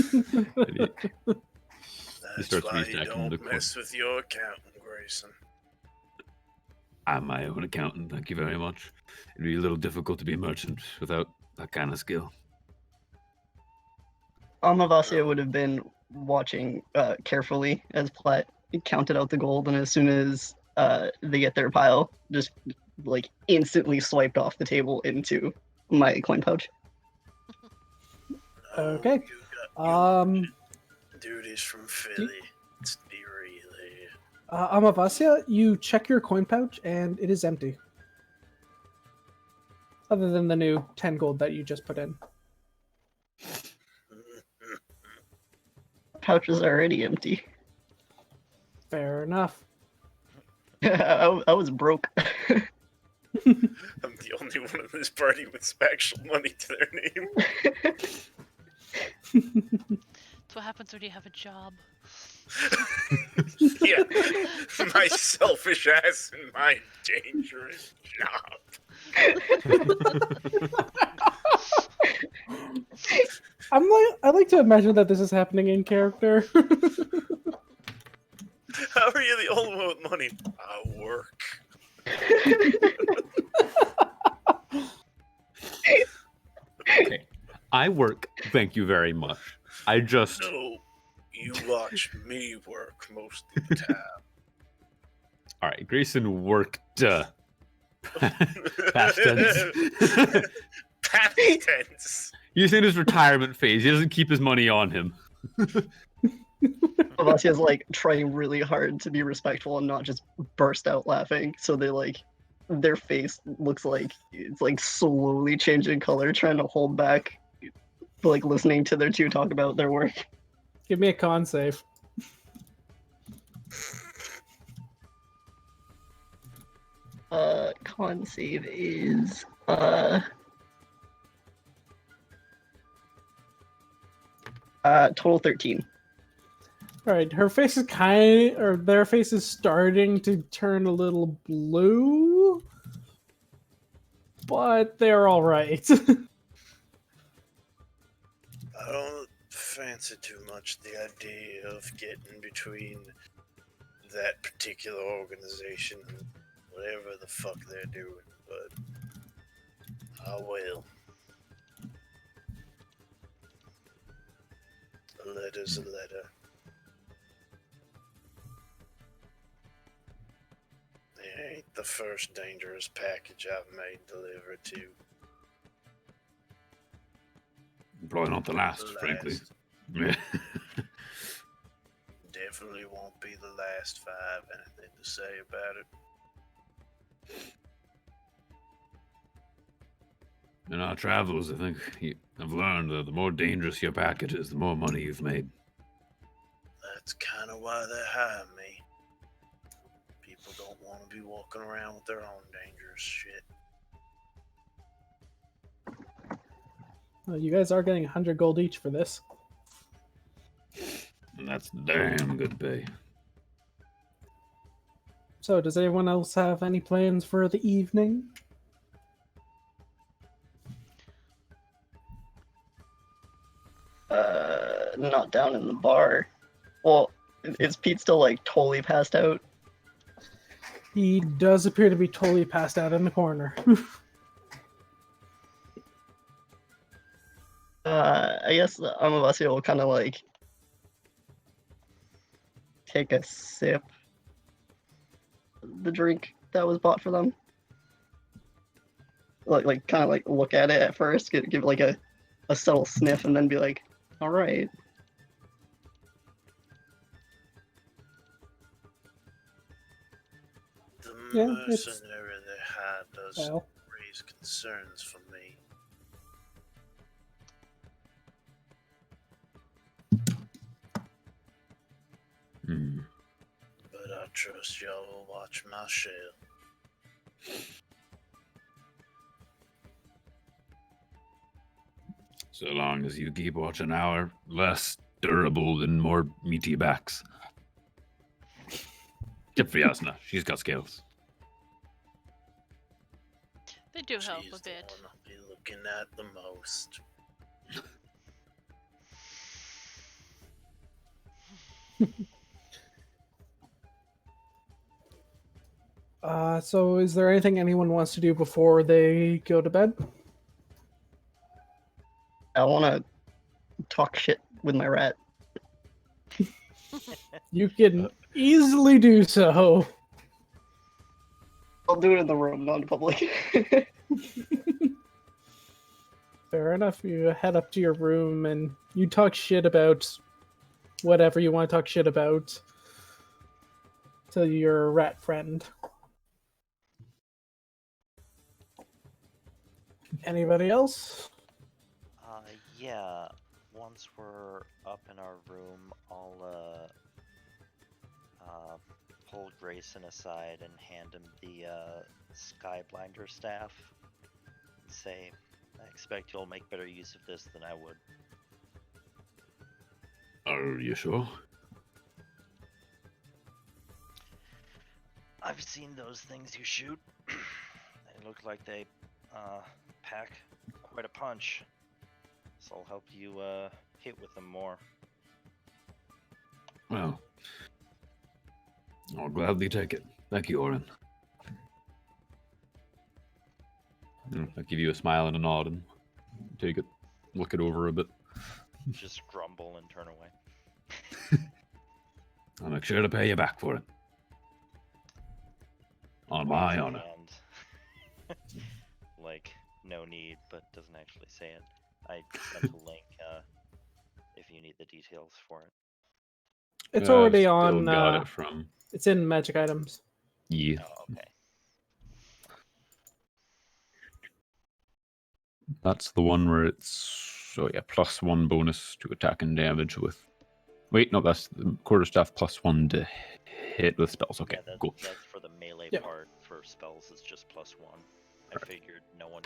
starts why you restacking don't the coin. mess with your accountant, Grayson. I'm my own accountant, thank you very much. It'd be a little difficult to be a merchant without that kind of skill. Amavasya would have been watching carefully as Platt counted out the gold, and as soon as they get their pile, just like instantly swiped off the table into my coin pouch. Okay. You got Um, duties from Philly. Let's be real here. Amavasya, you check your coin pouch and it is empty. Other than the new 10 gold that you just put in. Pouch is already empty. Fair enough. I was broke. I'm the only one in this party with actual money to their name. That's what happens when you have a job. Yeah, my selfish ass and my dangerous job. I like to imagine that this is happening in character. How are you the only one with money? I work. Okay. I work, thank you very much. I just... No, you watch me work most of the time. Alright, Grayson worked. Past tense. Past tense. He's in his retirement phase. He doesn't keep his money on him. Amavasya is like trying really hard to be respectful and not just burst out laughing. So they like their face looks like it's like slowly changing color, trying to hold back, like listening to their two talk about their work. Give me a con save. Con save is total 13. All right, her face is their face is starting to turn a little blue, but they're all right. I don't fancy too much the idea of getting between that particular organization and whatever the fuck they're doing, but I will. A letter's a letter. It ain't the first dangerous package I've made delivered to. Probably not the last, The frankly. last. Yeah. Definitely won't be the last five. Anything to say about it? In our travels, I think I've learned that the more dangerous your package is, the more money you've made. That's kind of why they hire me. People don't want to be walking around with their own dangerous shit. Well, you guys are getting 100 gold each for this. And that's damn good pay. So, does anyone else have any plans for the evening? Not down in the bar. Well, is Pete still like totally passed out? He does appear to be totally passed out in the corner. I guess Amavasya will kind of like take a sip of the drink that was bought for them. Like kind of like look at it at first, give like a subtle sniff, and then be like, "All right." The Yeah, it's- mercenary they had does Well, raise concerns for me. Hmm. But I trust y'all will watch my shell. So long as you keep watching our less durable and more meaty backs. Except for Jasnah, she's got scales. They do help She's a the bit. one I'll be looking at the most. So is there anything anyone wants to do before they go to bed? I want to talk shit with my rat. You can easily do so. I'll do it in the room, not in public. Fair enough. You head up to your room and you talk shit about whatever you want to talk shit about to your rat friend. Anybody else? Yeah. Once we're up in our room, I'll pull Grayson aside and hand him the Skyblinder staff and say, I expect you'll make better use of this than I would. Are you sure? I've seen those things you shoot. They look like they pack quite a punch. So I'll help you hit with them more. Well, I'll gladly take it. Thank you, Orryn. I give you a smile and a nod and take it, look it over a bit. Just grumble and turn away. I'll make sure to pay you back for it. On my honor. And like, no need, but doesn't actually say it. I sent a link if you need the details for it. It's already Still on. got it from. It's in magic items. Yeah. Oh, okay. That's the one where it's +1 bonus to attack and damage with. Wait, no, that's the quarterstaff +1 to hit with spells. Okay, Yeah, cool. that's for the melee Yeah. part. For spells, it's just +1. I figured no one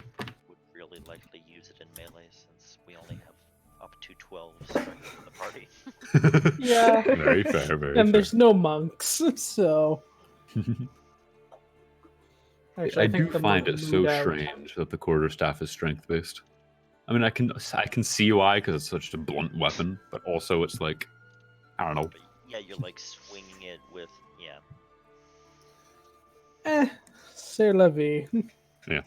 would really likely use it in melee since we only have up to 12 strength in the party. Yeah. Very fair, very And fair. there's no monks, so. Actually, I think do the find monk it so moved out. strange that the quarterstaff is strength based. I mean, I can see why because it's such a blunt weapon, but also it's like, I don't know. But yeah, you're like swinging it with C'est la vie. Yeah.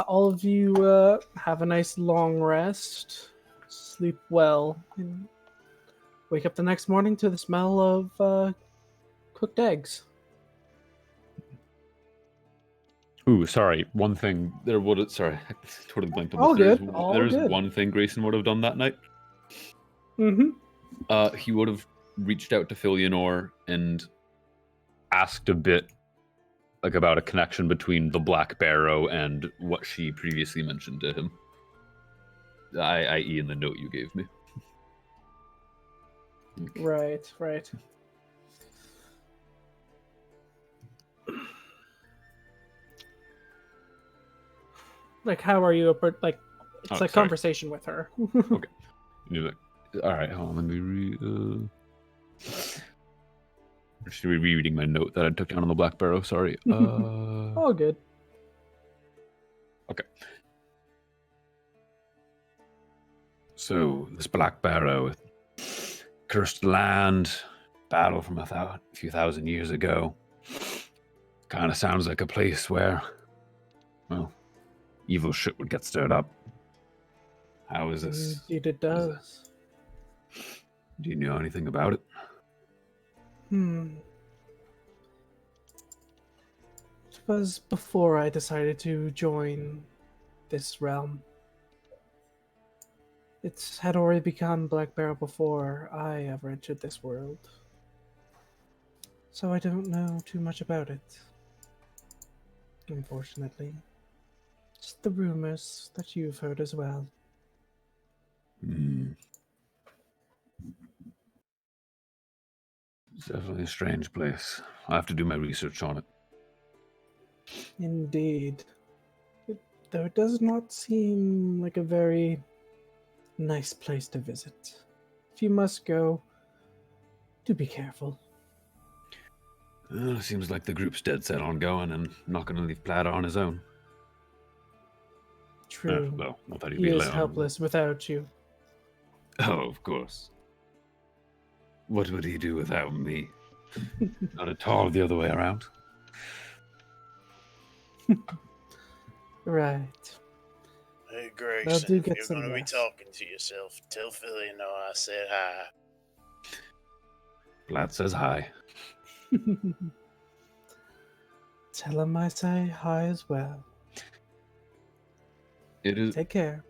All of you have a nice long rest, sleep well, and wake up the next morning to the smell of cooked eggs. Ooh, sorry. One thing there would. Sorry, I totally blanked on All this. good, all There's good. one thing Grayson would have done that night. Mm-hmm. He would have reached out to Filianor and asked a bit, like about a connection between the Black Barrow and what she previously mentioned to him. I.e., in the note you gave me. Right, right. Like, how are you? Like, it's Oh, like sorry. conversation with her. Okay. You're like, all right, hold on, let me read. Should be rereading my note that I took down on the Black Barrow. Sorry. All good. Okay. So, this Black Barrow, cursed land, battle from a few thousand years ago. Kind of sounds like a place where, well, evil shit would get stirred up. How is this? Indeed, it does. Do you know anything about it? It was before I decided to join this realm. It had already become Black Barrow before I ever entered this world. So I don't know too much about it. Unfortunately. Just the rumors that you've heard as well. It's definitely a strange place. I'll have to do my research on it. Indeed. Though it does not seem like a very nice place to visit. If you must go, do be careful. Well, seems like the group's dead set on going and not going to leave Platter on his own. True. Well, not that he'd He be is alone. helpless without you. Oh, of course. What would he do without me? Not at all the other way around. Right. Hey, Now Grayson, do if get you're some going to be rest. talking to yourself, tell Philly I said hi. Platt says hi. Tell him I say hi as well. It is, Take care.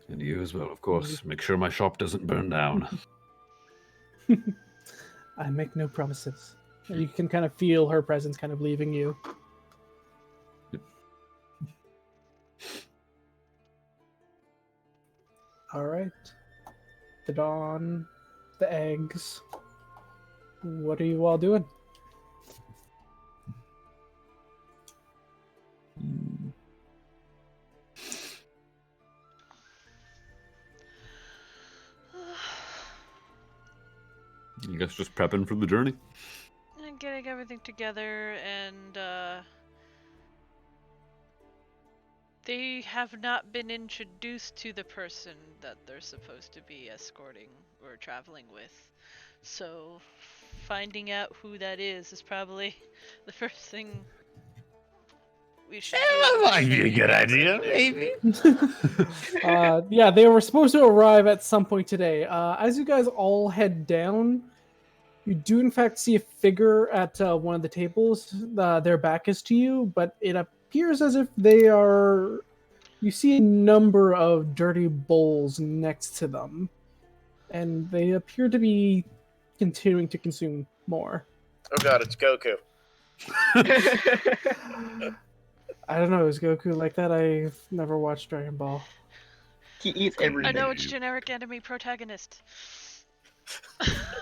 and you as well, of course. Make sure my shop doesn't burn down. I make no promises. And you can kind of feel her presence kind of leaving you. All right. The dawn, the eggs. What are you all doing? You guys just prepping for the journey? And getting everything together, and they have not been introduced to the person that they're supposed to be escorting or traveling with. So finding out who that is probably the first thing we should do. Might be a good idea, maybe. Yeah, they were supposed to arrive at some point today. As you guys all head down, you do in fact see a figure at one of the tables. Their back is to you, but it appears as if they are... You see a number of dirty bowls next to them, and they appear to be continuing to consume more. Oh god, it's Goku. I don't know, is Goku like that? I've never watched Dragon Ball. He eats everything. I know it's generic enemy protagonist.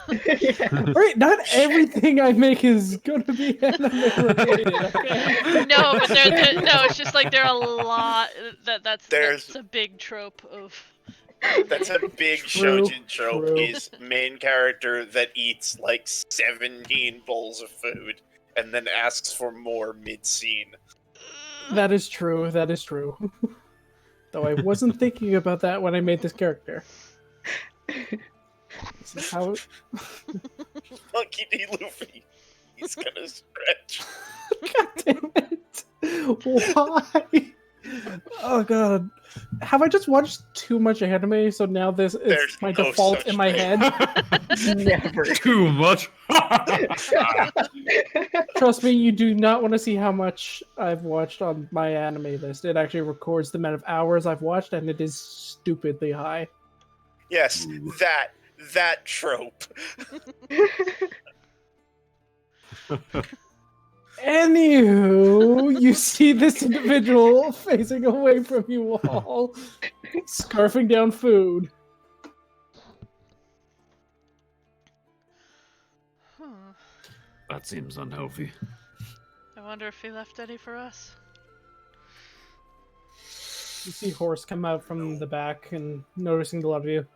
Yeah. Right, not everything I make is going to be anime related, okay? No, but no, it's just like there are a lot that's a big trope of. That's a big True, shoujin trope. true. Is main character that eats like 17 bowls of food and then asks for more mid-scene. That is true, that is true. Though I wasn't thinking about that when I made this character. This is how... Monkey D. Luffy. He's gonna stretch. God damn it! Why? Oh god. Have I just watched too much anime, so now this is There's my no default such in my thing. head? Never. Too much. Trust me, you do not want to see how much I've watched on my anime list. It actually records the amount of hours I've watched, and it is stupidly high. Yes, that trope. Anywho, you see this individual facing away from you all, scarfing down food. That seems unhealthy. I wonder if he left any for us. You see Horse come out from the back and noticing the lot of you.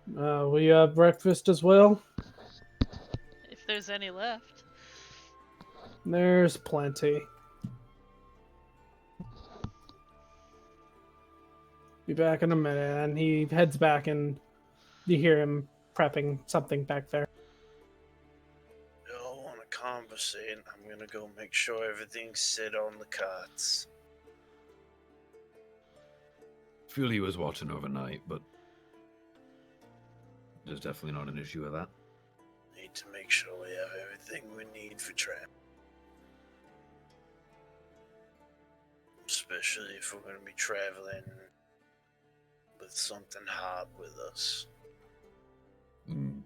Will you have breakfast as well? If there's any left. There's plenty. Be back in a minute, and he heads back, and you hear him prepping something back there. Y'all want to conversate? I'm gonna go make sure everything's set on the carts. Feel he was watching overnight, but there's definitely not an issue with that. Need to make sure we have everything we need for travel. Especially if we're gonna be traveling with something hot with us. Mm.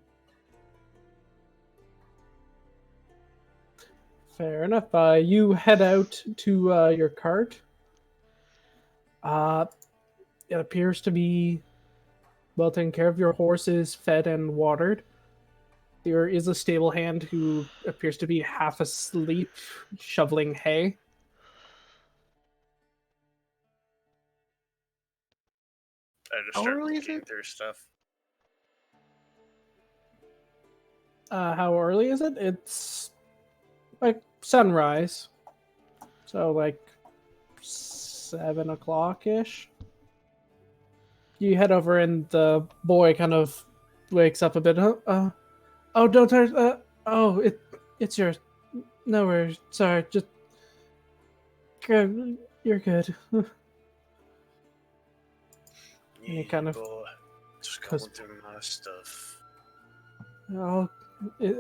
Fair enough. You head out to your cart. It appears to be well taken care of. Your horse is fed and watered. There is a stable hand who appears to be half asleep, shoveling hay. I just How start early is looking it? through stuff. How early is it? It's like sunrise. So like 7 o'clock ish. You head over and the boy kind of wakes up a bit. Oh, don't touch. It's yours. No worries. Sorry. Just. Good. You're good. Yeah, kind of boy. Just goes- going through my stuff.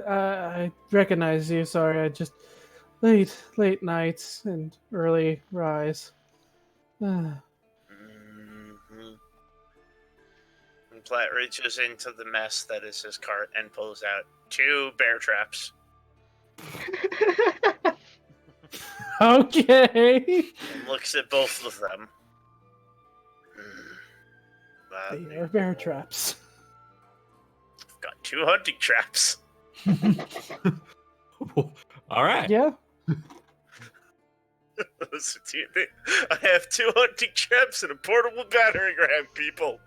I recognize you. Sorry, I just late nights and early rise. Mm-hmm. And Platt reaches into the mess that is his cart and pulls out 2 bear traps. Okay. And looks at both of them. They are bear traps. I've got 2 hunting traps. All right. Yeah. Listen to me. I have 2 hunting traps and a portable battering ram, people.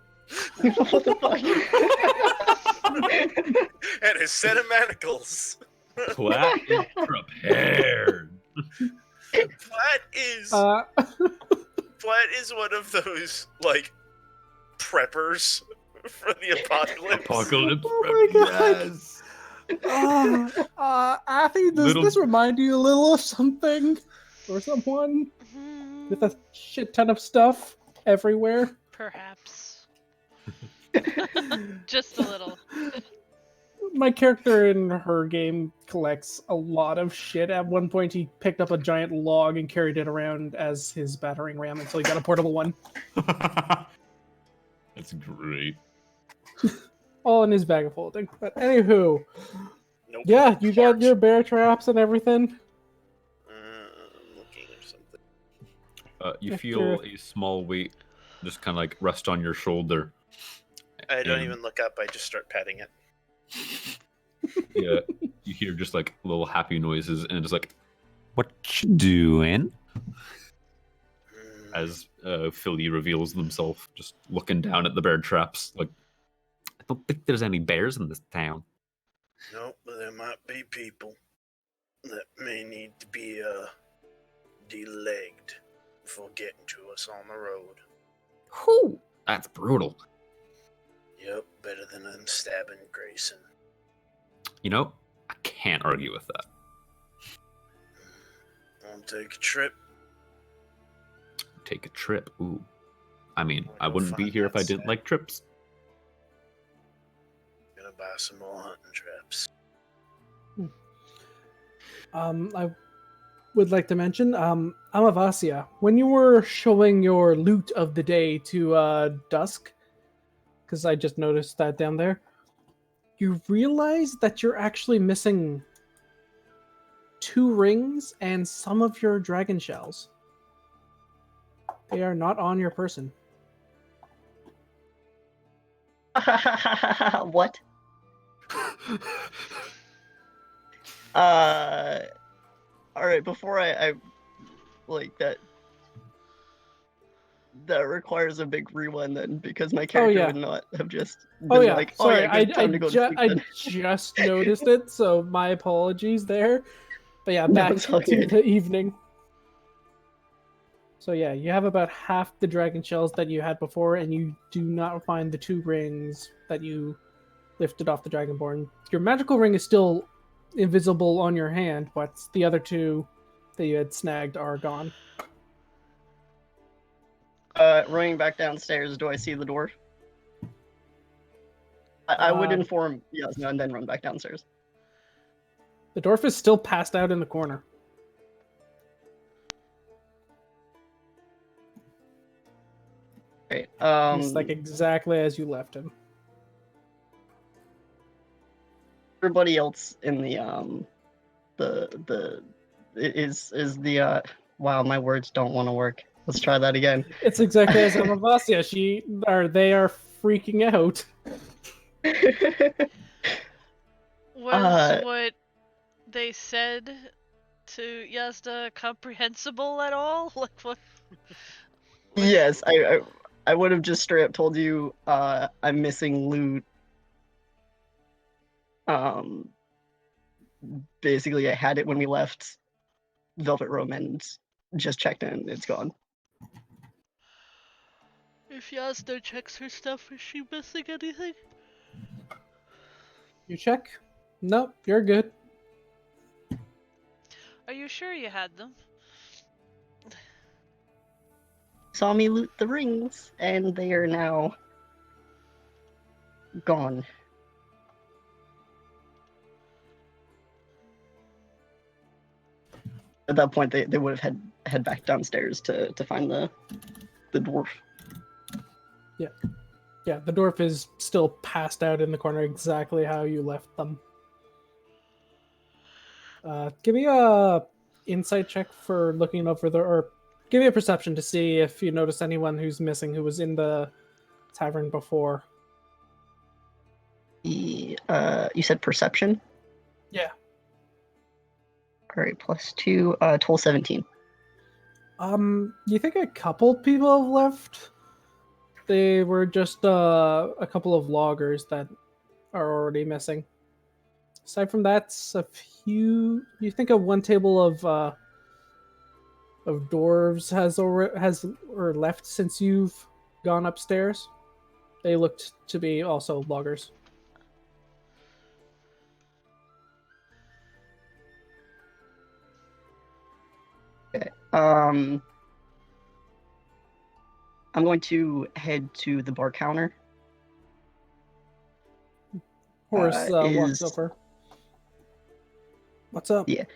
What the fuck? And a set of manacles. Platt is prepared. Platt is one of those like preppers for the apocalypse. Apocalypse. Oh my God. Yes. Athy, does this remind you a little of something or someone with a shit ton of stuff everywhere? Perhaps. Just a little. My character in her game collects a lot of shit. At one point, he picked up a giant log and carried it around as his battering ram until he got a portable one. That's great. All in his bag of holding. But anywho, Nope. yeah, you got your bear traps and everything. I'm looking at something. You If feel you're- a small weight just kind of like rest on your shoulder. I don't And- even look up. I just start petting it. Yeah, you hear just like little happy noises and just like, what you doing? As Philly reveals himself, just looking down at the bear traps. Like, I don't think there's any bears in this town. Nope, but there might be people that may need to be delegged before getting to us on the road. Whew, that's brutal. Yep, better than them stabbing Grayson. You know, I can't argue with that. Want to take a trip? Take a trip. Ooh. I mean, I'll I go wouldn't be find here if that I didn't sack. like trips. Gonna buy some more hunting traps. I would like to mention, Amavasya, when you were showing your loot of the day to Dusk, because I just noticed that down there, you realize that you're actually missing 2 rings and some of your dragon shells. They are not on your person. What? All right. Before I like that. That requires a big rewind then, because my character yeah. would not have just been Oh yeah, like, sorry, oh yeah, good, time to go to sleep I then. just noticed it, so my apologies there. But yeah, No, back it's all to good. the evening. So yeah, you have about half the dragon shells that you had before, and you do not find the 2 rings that you lifted off the Dragonborn. Your magical ring is still invisible on your hand, but the other 2 that you had snagged are gone. Running back downstairs, do I see the door? I would inform Jasnah and then run back downstairs. The dwarf is still passed out in the corner. Great. He's like exactly as you left him. Everybody else in the wow, my words don't want to work. Let's try that again. It's exactly as Amavasya. They are freaking out. Was what they said to Jasnah comprehensible at all? Like what? Yes, I would have just straight up told you I'm missing loot. Basically I had it when we left Velvet Room and just checked in, it's gone. If Jasnah checks her stuff, is she missing anything? You check? Nope, you're good. Are you sure you had them? Saw me loot the rings, and they are now gone. At that point, they would have head back downstairs to find the dwarf. Yeah, the dwarf is still passed out in the corner exactly how you left them. Give me a insight check for looking over or give me a perception to see if you notice anyone who's missing who was in the tavern before. You said perception? Yeah. All right, +2, total 17. You think a couple people have left? They were just a couple of loggers that are already missing. Aside from that, a few. You think of one table of dwarves has left since you've gone upstairs. They looked to be also loggers. Okay. I'm going to head to the bar counter. Horace walks over. What's up? Yeah.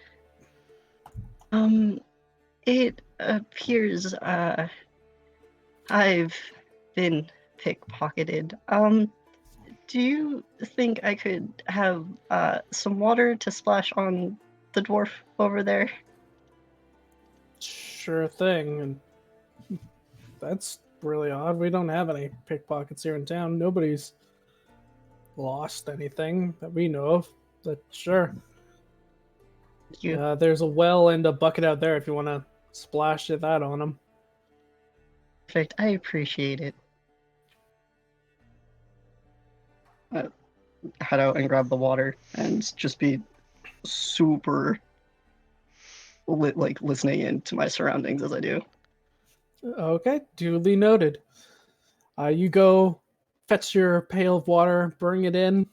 It appears I've been pickpocketed. Do you think I could have some water to splash on the dwarf over there? Sure thing. And that's really odd. We don't have any pickpockets here in town. Nobody's lost anything that we know of. But sure. There's a well and a bucket out there if you want to splash that on them. Perfect. I appreciate it. Head out and grab the water and just be super listening into my surroundings as I do. Okay, duly noted. You go fetch your pail of water, bring it in.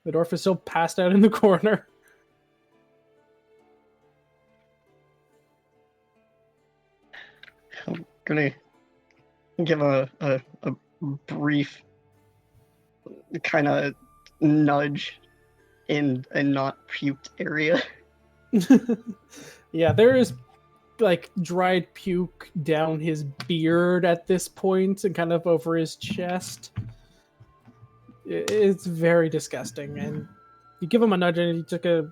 The dwarf is still passed out in the corner. I'm gonna give a brief kind of nudge in a not puked area. Yeah, there is like dried puke down his beard at this point and kind of over his chest. It's very disgusting, and you give him a nudge and he took a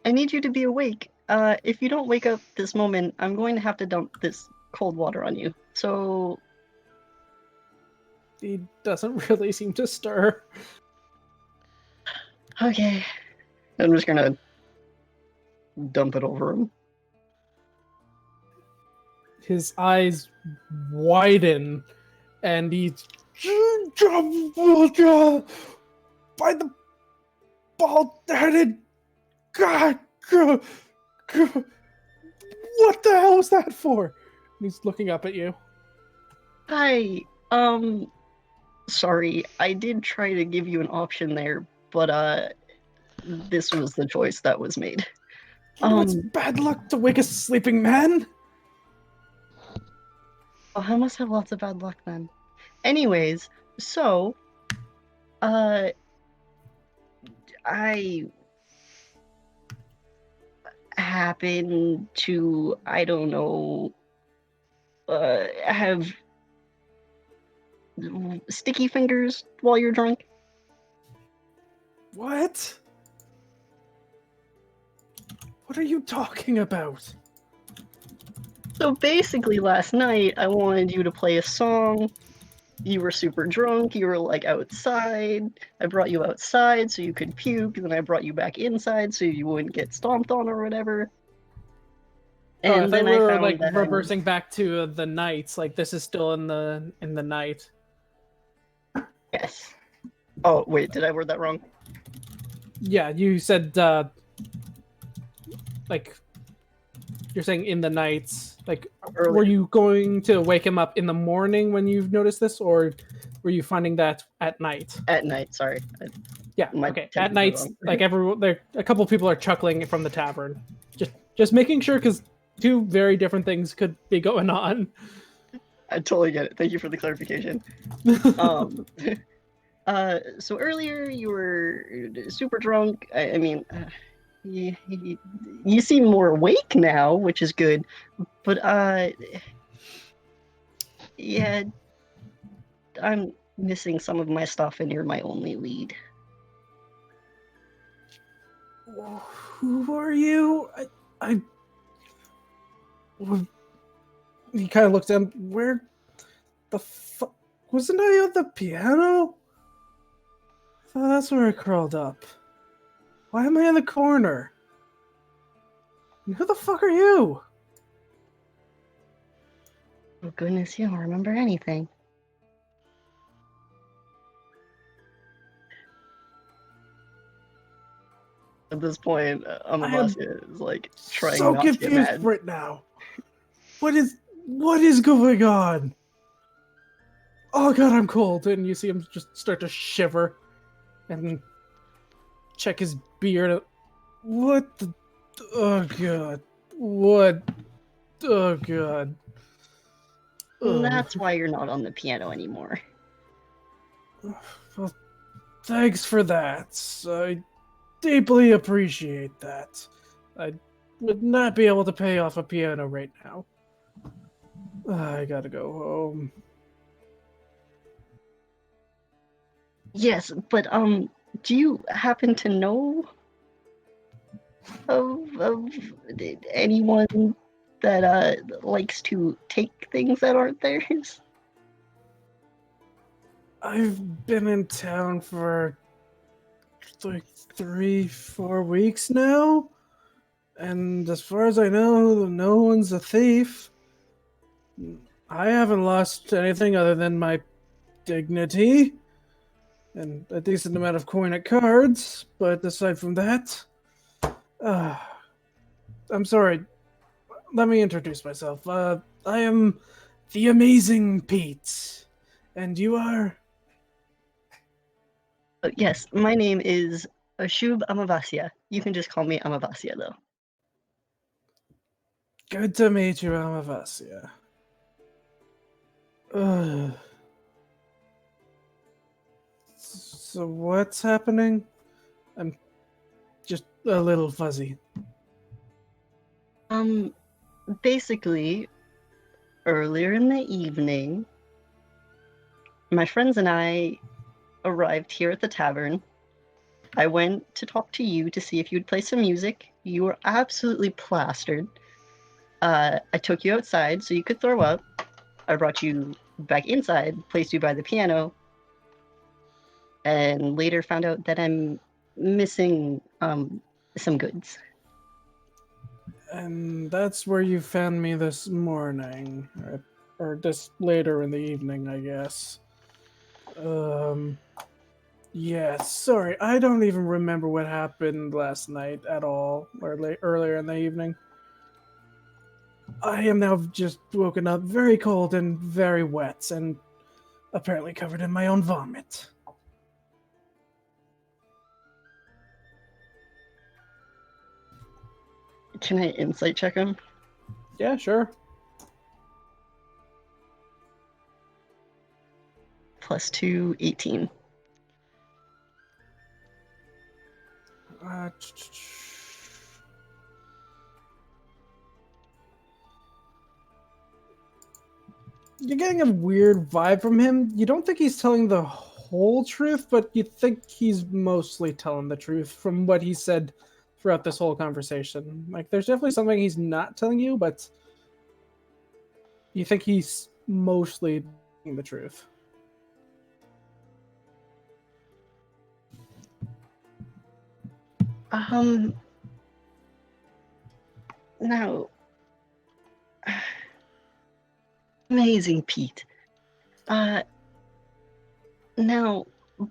I need you to be awake. If you don't wake up this moment, I'm going to have to dump this cold water on you. So he doesn't really seem to stir. Okay. I'm just gonna dump it over him. His eyes widen, and he's by the bald-headed God. What the hell was that for? And he's looking up at you. Hi. Sorry. I did try to give you an option there, but this was the choice that was made. You know, it's bad luck to wake a sleeping man. Oh, I must have lots of bad luck then. Anyways, so, I happen to, I don't know, have sticky fingers while you're drunk. What? What are you talking about? So basically last night I wanted you to play a song. You were super drunk, you were like outside. I brought you outside so you could puke, and then I brought you back inside so you wouldn't get stomped on or whatever. And I then we were like reversing back to the nights, like this is still in the night. Yes. Oh wait, did I word that wrong? Yeah, you said like you're saying in the nights. Like, were you going to wake him up in the morning when you've noticed this, or were you finding that at night? At night, sorry. Yeah. My Okay. tempers At night, wrong. like everyone, there a couple people are chuckling from the tavern, just making sure because two very different things could be going on. I totally get it. Thank you for the clarification. So earlier you were super drunk. I mean, you seem more awake now, which is good. But yeah, I'm missing some of my stuff, and you're my only lead. Who are you? He kind of looks down. Where the fuck? Wasn't I on the piano? I thought that's where I curled up. Why am I in the corner? And who the fuck are you? Oh goodness, you don't remember anything. At this point, Amavasya is like trying So not to get confused mad. right now. What is going on? Oh god, I'm cold. And you see him just start to shiver and check his beard. What the? Oh god. What? Oh god. And that's why you're not on the piano anymore. Well, thanks for that. I deeply appreciate that. I would not be able to pay off a piano right now. I gotta go home. Yes, but do you happen to know of anyone that likes to take things that aren't theirs? I've been in town for like 3-4 weeks now, and as far as I know, no one's a thief. I haven't lost anything other than my dignity and a decent amount of coin at cards, but aside from that, I'm sorry. Let me introduce myself. I am the amazing Pete, and you are? Yes, my name is Ashubh Amavasya. You can just call me Amavasya, though. Good to meet you, Amavasya. So what's happening? I'm just a little fuzzy. Basically, earlier in the evening, my friends and I arrived here at the tavern. I went to talk to you to see if you'd play some music. You were absolutely plastered. I took you outside so you could throw up. I brought you back inside, placed you by the piano, and later found out that I'm missing some goods. And that's where you found me this morning. Or this later in the evening, I guess. Yeah, sorry. I don't even remember what happened last night at all, or earlier in the evening. I am now just woken up very cold and very wet, and apparently covered in my own vomit. Can I insight check him? Yeah, sure. +2, 18. You're getting a weird vibe from him. You don't think he's telling the whole truth, but you think he's mostly telling the truth from what he said throughout this whole conversation. Like, there's definitely something he's not telling you, but you think he's mostly telling the truth. Now, amazing Pete. Now,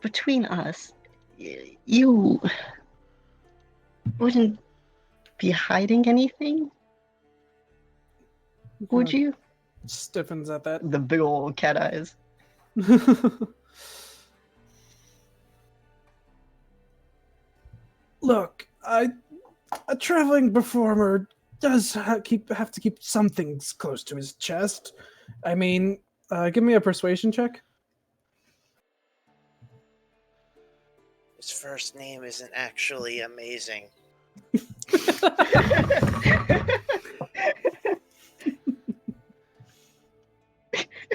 between us, you wouldn't be hiding anything, would you? Stiffens at that. The big old cat eyes. Look, a traveling performer does have to keep some things close to his chest. I mean, give me a persuasion check. His first name isn't actually amazing.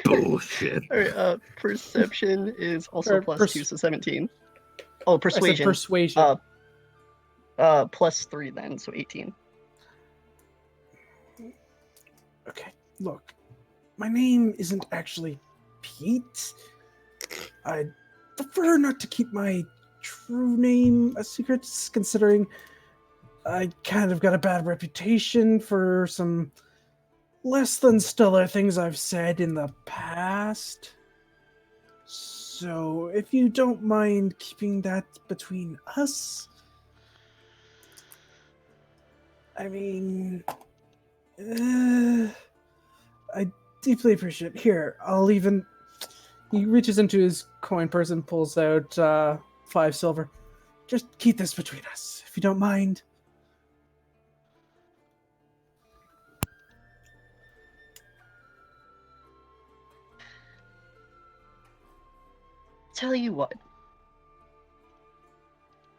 Bullshit. All right, perception is also Or +2, so 17. Oh, I said persuasion. persuasion. +3 then, so 18. Okay, look, my name isn't actually Pete. I'd prefer not to keep my true name a secret, considering I kind of got a bad reputation for some less than stellar things I've said in the past. So, if you don't mind keeping that between us, I mean, I deeply appreciate it. Here, I'll even... He reaches into his coin purse and pulls out 5 silver. Just keep this between us, if you don't mind. Tell you what.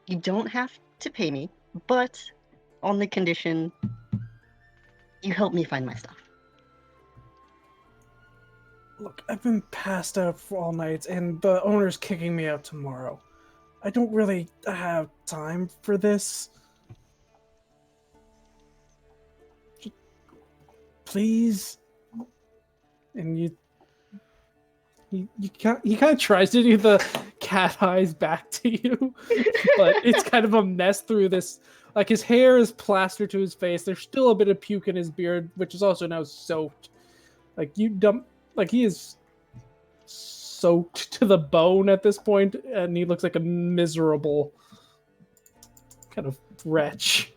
You don't have to pay me, but on the condition you help me find my stuff. Look, I've been passed out for all night, and the owner's kicking me out tomorrow. I don't really have time for this. Just, please? And he kind of tries to do the cat eyes back to you, but it's kind of a mess through this. Like, his hair is plastered to his face. There's still a bit of puke in his beard, which is also now soaked. Like, he is soaked to the bone at this point, and he looks like a miserable kind of wretch.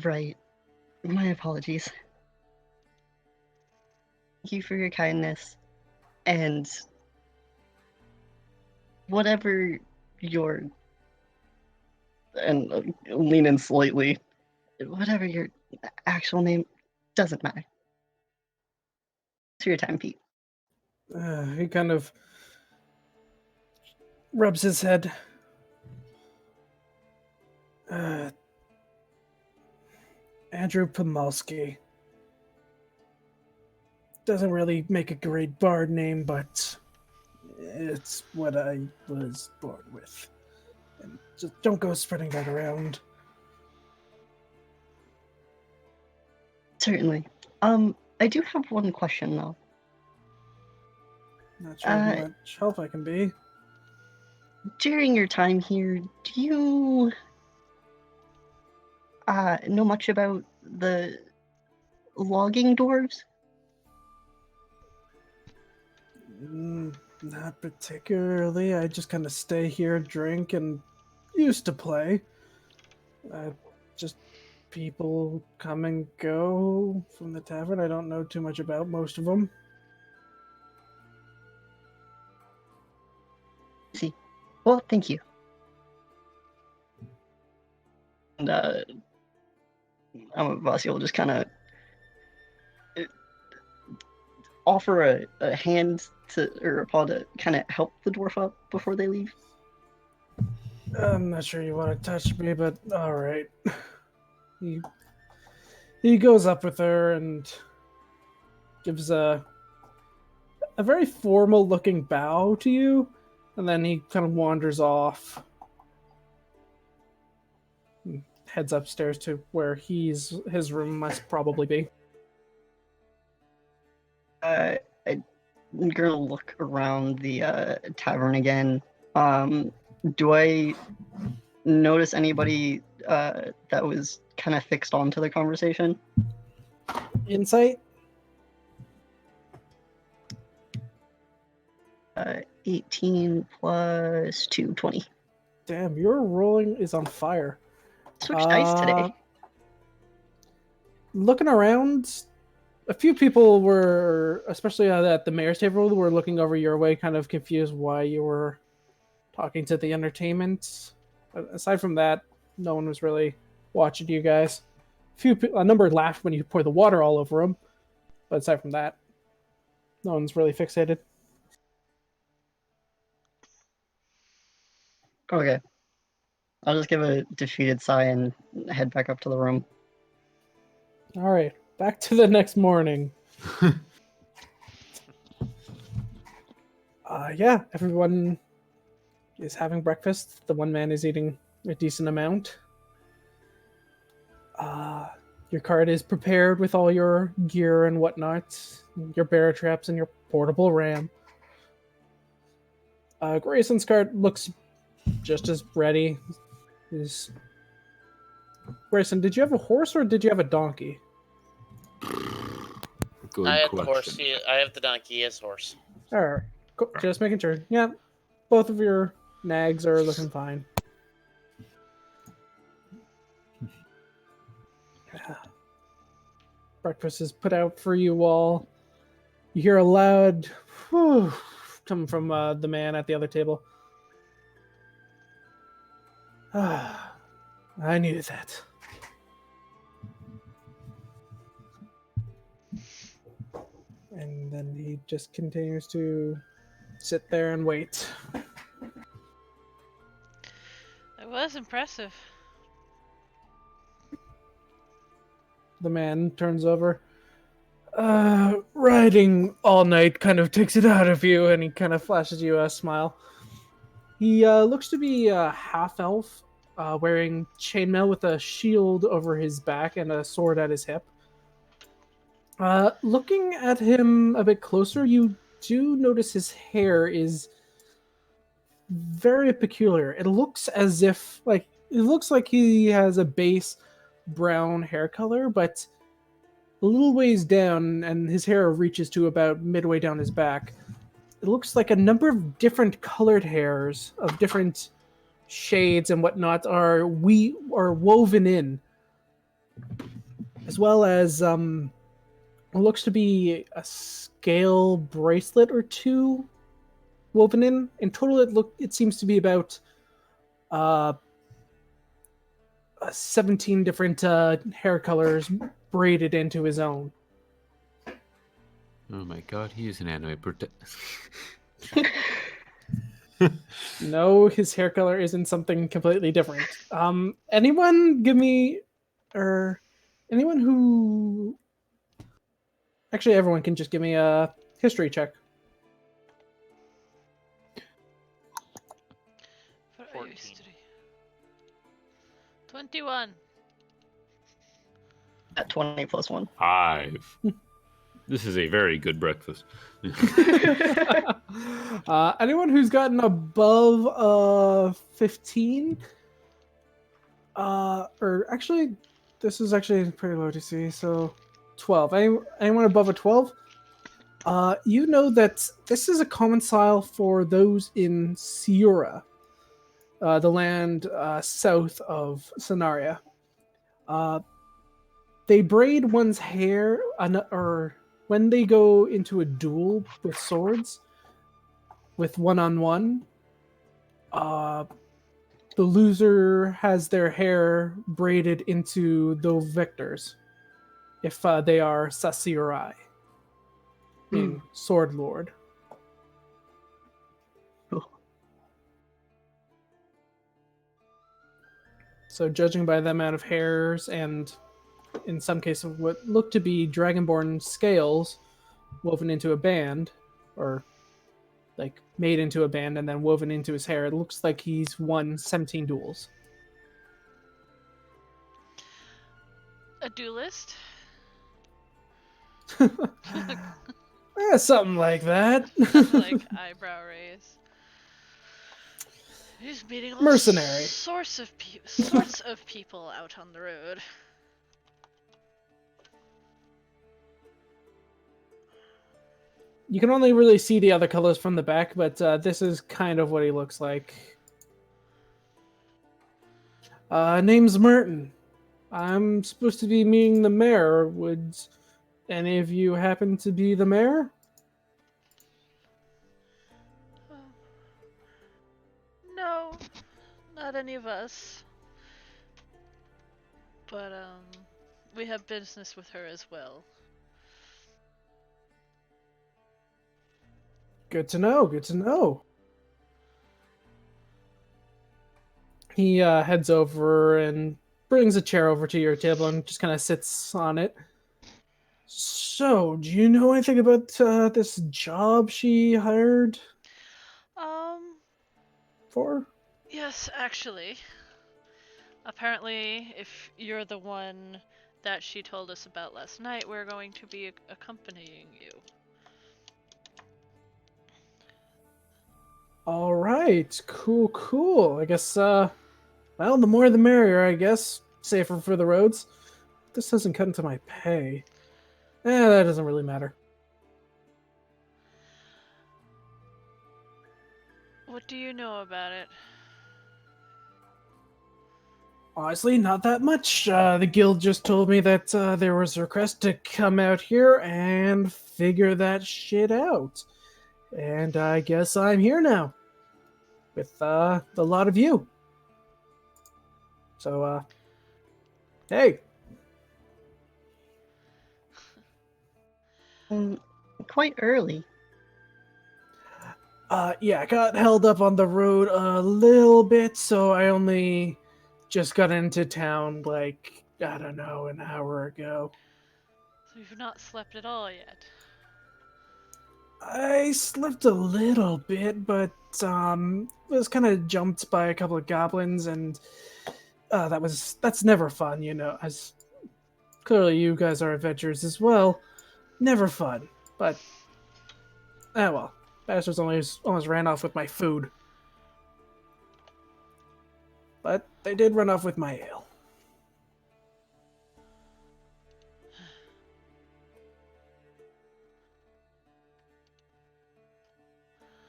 Right. My apologies. Thank you for your kindness, and whatever your... and lean in slightly. Whatever your actual name, doesn't matter. Thanks for your time, Pete. He kind of rubs his head. Andrew Pomolsky. Doesn't really make a great bard name, but it's what I was born with. And just don't go spreading that around. Certainly. I do have one question, though. Not sure how much help I can be. During your time here, do you know much about the logging dwarves? Not particularly. I just kind of stay here, drink, and used to play. Just people come and go from the tavern. I don't know too much about most of them. See. Well, thank you. And Amavasya will just kind of offer a hand or a paw to kind of help the dwarf up before they leave. I'm not sure you want to touch me, but all right. He goes up with her and gives a very formal looking bow to you, and then he kind of wanders off. Heads upstairs to where his room must probably be. I'm gonna look around the tavern again. Do I notice anybody that was kind of fixed onto the conversation? Insight? 18 plus 2, 20. Damn, your rolling is on fire. Switch dice today. Looking around, A few people were, especially at the mayor's table, were looking over your way, kind of confused why you were talking to the entertainment. But aside from that, no one was really watching you guys. A number laughed when you poured the water all over them, but aside from that, no one's really fixated. Okay. I'll just give a defeated sigh and head back up to the room. All right, back to the next morning. Yeah, everyone is having breakfast. The one man is eating a decent amount. Your cart is prepared with all your gear and whatnot, your bear traps and your portable ram. Grayson's cart looks just as ready. Grayson, did you have a horse or did you have a donkey? Good I had question. the horse. I have the donkey. He has horse. All right, cool. Just making sure. Yeah, both of your nags are looking fine. Breakfast is put out for you all. You hear a loud whew coming from the man at the other table. I needed that. And then he just continues to sit there and wait. That was impressive. The man turns over. Riding all night kind of takes it out of you, and he kind of flashes you a smile. He looks to be a half-elf, wearing chainmail with a shield over his back and a sword at his hip. Looking at him a bit closer, you do notice his hair is very peculiar. It looks as if, it looks like he has a base brown hair color, but a little ways down, and his hair reaches to about midway down his back. It looks like a number of different colored hairs of different shades and whatnot are woven in, as well as it looks to be a scale bracelet or two woven in. In total, it seems to be about 17 different hair colors braided into his own. Oh my god, he is an anime No, his hair color isn't something completely different. Anyone who... Actually, everyone can just give me a history check. For 14. history. 21. At 20 plus 1. 5. This is a very good breakfast. Anyone who's gotten above 15? Or actually, this is actually pretty low to see, so 12. Anyone above a 12? You know that this is a common style for those in Ciura, the land south of Ceneria. They braid one's hair, or when they go into a duel with swords, with one-on-one, the loser has their hair braided into the victors, if they are Sasirai, meaning sword lord. So judging by the amount of hairs and, in some cases, what look to be Dragonborn scales woven into a band, or made into a band and then woven into his hair, it looks like he's won 17 duels. A duelist? Something like that. Eyebrow raise. He's meeting all Mercenary. sorts of people out on the road. You can only really see the other colors from the back, but this is kind of what he looks like. Name's Merton. I'm supposed to be meeting the mayor. Would Any of you happen to be the mayor? Oh. No, not any of us. But, we have business with her as well. Good to know, good to know. He heads over and brings a chair over to your table and just kind of sits on it. So, do you know anything about this job she hired for? Yes, actually. Apparently, if you're the one that she told us about last night, we're going to be accompanying you. All right, cool, cool. I guess, well, the more the merrier, I guess. Safer for the roads. This doesn't cut into my pay. That doesn't really matter. What do you know about it? Honestly, not that much. The guild just told me that there was a request to come out here and figure that shit out. And I guess I'm here now. With a lot of you. So, hey. Quite early. Yeah, I got held up on the road a little bit, so I only just got into town, like, I don't know, an hour ago. So you've not slept at all yet? I slept a little bit, but, was kind of jumped by a couple of goblins, and, that's never fun, you know, as clearly you guys are adventurers as well. Never fun, but, well. Bastards almost ran off with my food. But they did run off with my ale.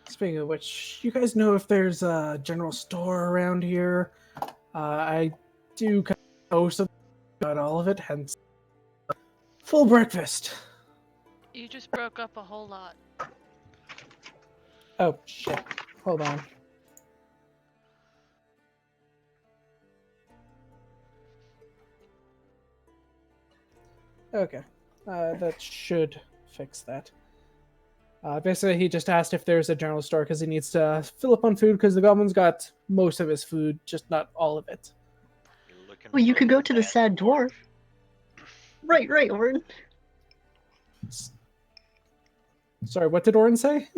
Speaking of which, you guys know if there's a general store around here? I do kind of know something about all of it, hence full breakfast. You just broke up a whole lot. Oh, shit. Hold on. Okay. That should fix that. Basically, he just asked if there's a general store because he needs to fill up on food because the goblin's got most of his food, just not all of it. Well, you could go to the sad dwarf. Right, Orryn. Sorry, what did Orryn say?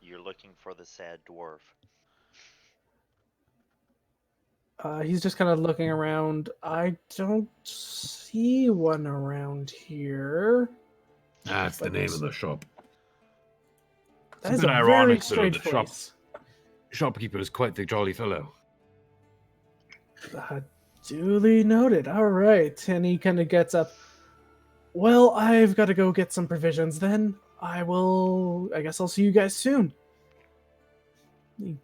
You're looking for the sad dwarf. He's just kind of looking around. I don't see one around here. That's the name of the shop. That is bit a ironic, very though, strange the shop- voice. Shopkeeper is quite the jolly fellow. Duly noted. All right. And he kind of gets up. Well, I've got to go get some provisions then. I guess I'll see you guys soon. He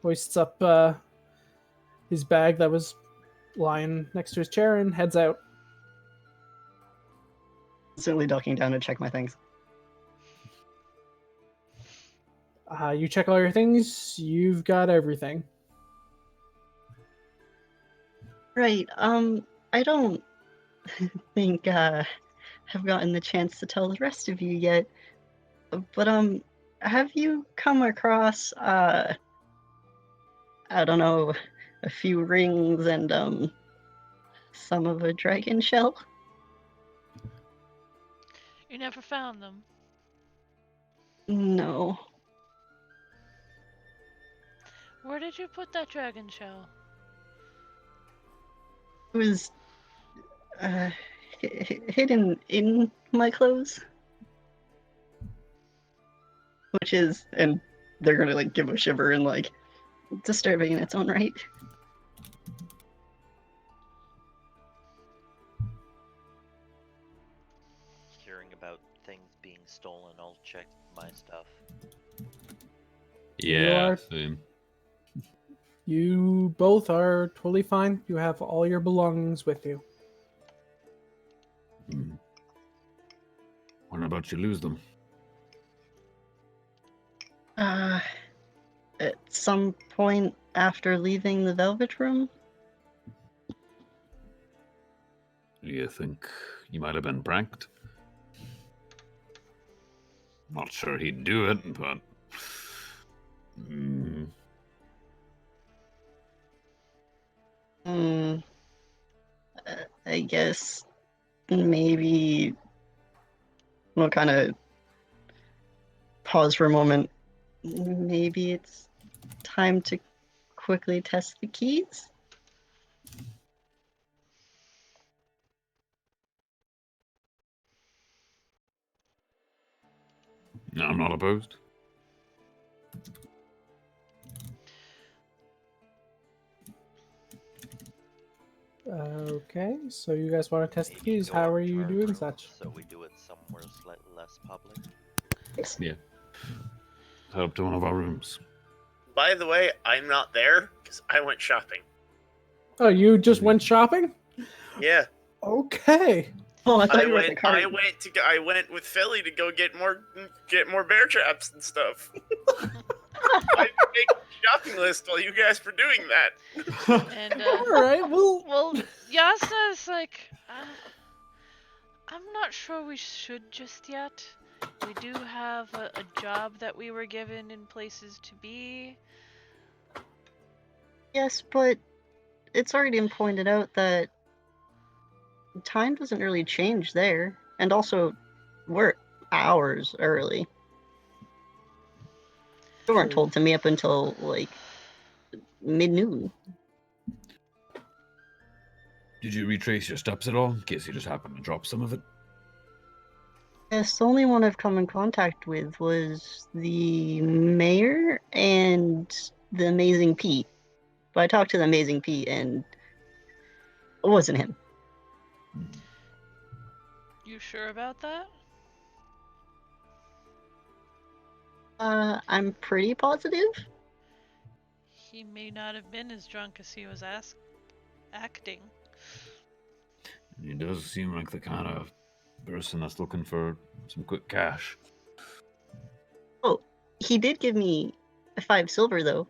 hoists up his bag that was lying next to his chair and heads out. Certainly ducking down to check my things. You check all your things. You've got everything. Right, I don't think, I've gotten the chance to tell the rest of you yet, but, have you come across, I don't know, a few rings and, some of a dragon shell? You never found them. No. Where did you put that dragon shell? It was, hidden in my clothes. Which is, and they're gonna, like, give a shiver and, like, disturbing in its own right. Hearing about things being stolen, I'll check my stuff. Yeah, same. You both are totally fine. You have all your belongings with you. about you lose them? At some point after leaving the Velvet Room. You think you might have been pranked? Not sure he'd do it, but... I guess maybe we'll kind of pause for a moment. Maybe it's time to quickly test the keys? No, I'm not opposed. Okay, so you guys want to test the Maybe keys. go How up are to you our doing room, such? So we do it somewhere slightly less public. Yeah. Head up to one of our rooms. By the way, I'm not there because I went shopping. Oh, you just went shopping? Yeah, Okay. Oh, I thought you were at the cart. I went with Philly to go get more bear traps and stuff. I make a shopping list while you guys were doing that. And All right. well, Jasnah's like, I'm not sure we should just yet. We do have a job that we were given in places to be. Yes, but it's already been pointed out that time doesn't really change there. And also, we're hours early. We weren't told to meet up until, like, mid-noon. Did you retrace your steps at all, in case you just happened to drop some of it? Yes, the only one I've come in contact with was the mayor and the Amazing Pete. But I talked to the Amazing Pete, and it wasn't him. You sure about that? I'm pretty positive. He may not have been as drunk as he was acting. He does seem like the kind of person that's looking for some quick cash. Oh, he did give me 5 silver, though.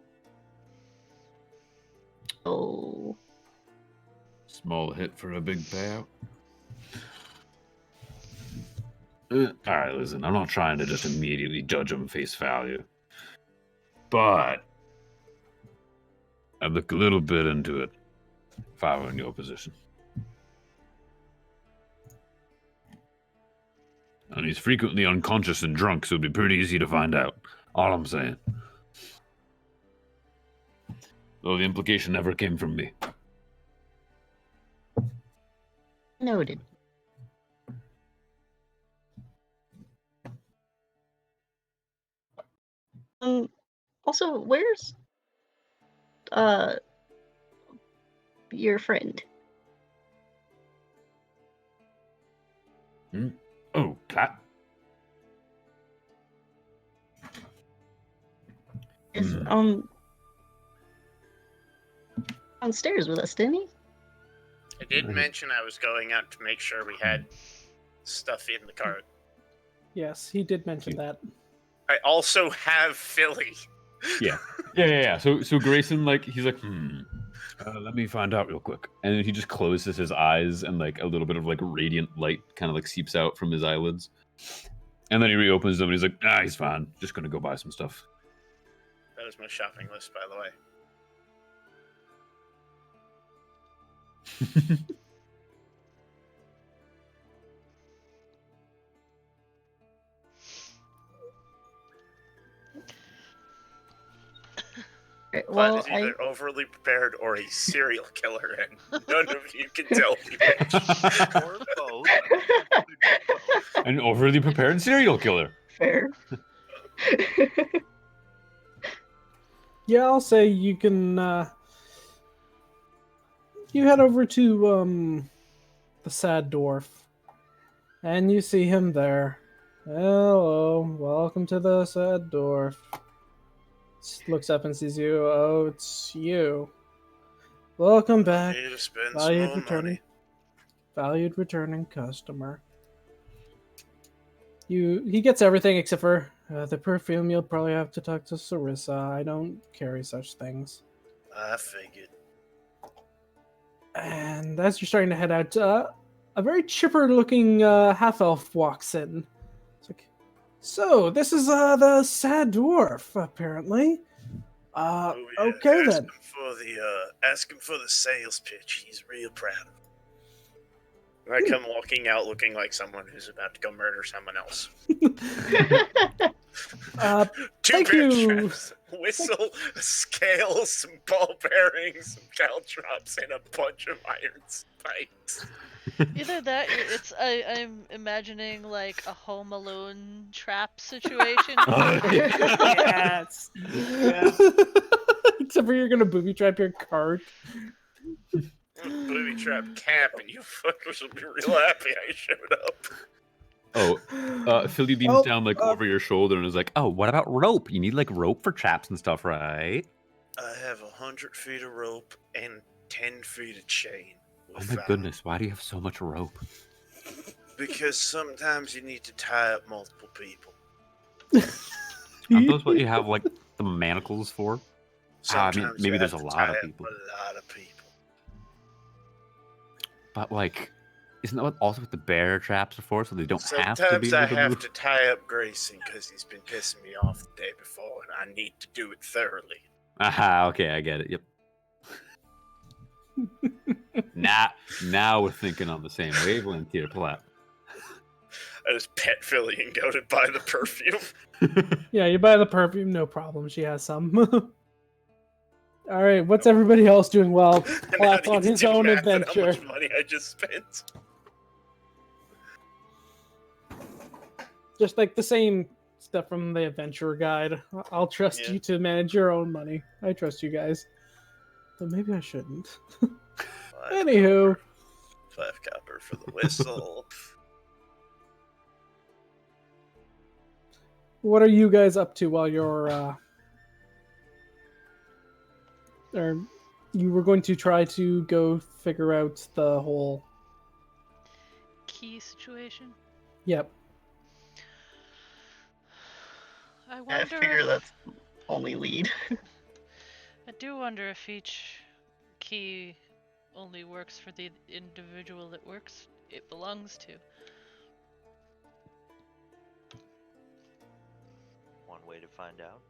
Oh. Small hit for a big payout. Alright, listen, I'm not trying to just immediately judge him face value. But I'd look a little bit into it if I were in your position. And he's frequently unconscious and drunk, so it'd be pretty easy to find out. All I'm saying. Though the implication never came from me. Noted. Also, where's your friend? Oh, Cat? Is downstairs with us, didn't he? I did mention I was going out to make sure we had stuff in the cart. Yes, he did mention that. I also have Philly. Yeah. So Grayson, like, he's like, let me find out real quick. and then he just closes his eyes, and like a little bit of like radiant light kind of like seeps out from his eyelids, and then he reopens them, and he's like, he's fine. Just gonna go buy some stuff. That was my shopping list, by the way. Well, But is either overly prepared or a serial killer, and none of you can tell me which. Or both. An overly prepared serial killer. fair. Yeah, I'll say you can. You head over to the sad dwarf, and you see him there. Hello, welcome to the sad dwarf. Looks up and sees you. Oh, it's you. Welcome back. Need to spend some Valued more returning, money. valued returning customer. He gets everything except for the perfume. You'll probably have to talk to Sarissa. I don't carry such things. I figured. And as you're starting to head out, a very chipper-looking half-elf walks in. It's like, so this is the sad dwarf, apparently. Oh, yeah. Okay ask then. Him for ask him for the sales pitch. He's real proud of it. I come walking out looking like someone who's about to go murder someone else. Two Thank bear you. traps, whistle, a scale, some ball bearings, some caltrops, and a bunch of iron spikes. Either that, I'm imagining like a Home Alone trap situation. Yes. Yeah. Except for you're gonna booby trap your cart. Booby trap camp, and you fuckers will be real happy I showed up. Oh, Philly leans down like over your shoulder and is like, "Oh, what about rope? You need like rope for traps and stuff, right?" I have 100 feet of rope and 10 feet of chain. Oh my goodness, why do you have so much rope? Because sometimes you need to tie up multiple people. Aren't those what you have like the manacles for? Sometimes maybe you there's have a to lot tie of up people. A lot of people. But like, isn't that what also what the bear traps are for? So they don't have to be Sometimes able I to have move? to tie up Grayson because he's been pissing me off the day before, and I need to do it thoroughly. Aha, okay, I get it. Yep. Now we're thinking on the same wavelength here, Platt. I just pet Philly and go to buy the perfume. Yeah, you buy the perfume, no problem. She has some. All right, what's everybody else doing while Platt's on his own adventure? How much money I just spent? Just like the same stuff from the adventure guide. I'll trust you to manage your own money. I trust you guys. But maybe I shouldn't. Anywho. 5 copper for the whistle. What are you guys up to while you're or you were going to try to go figure out the whole Key situation? Yep. I wonder. I figure that's only lead. I do wonder if each key only works for the individual it belongs to. One way to find out.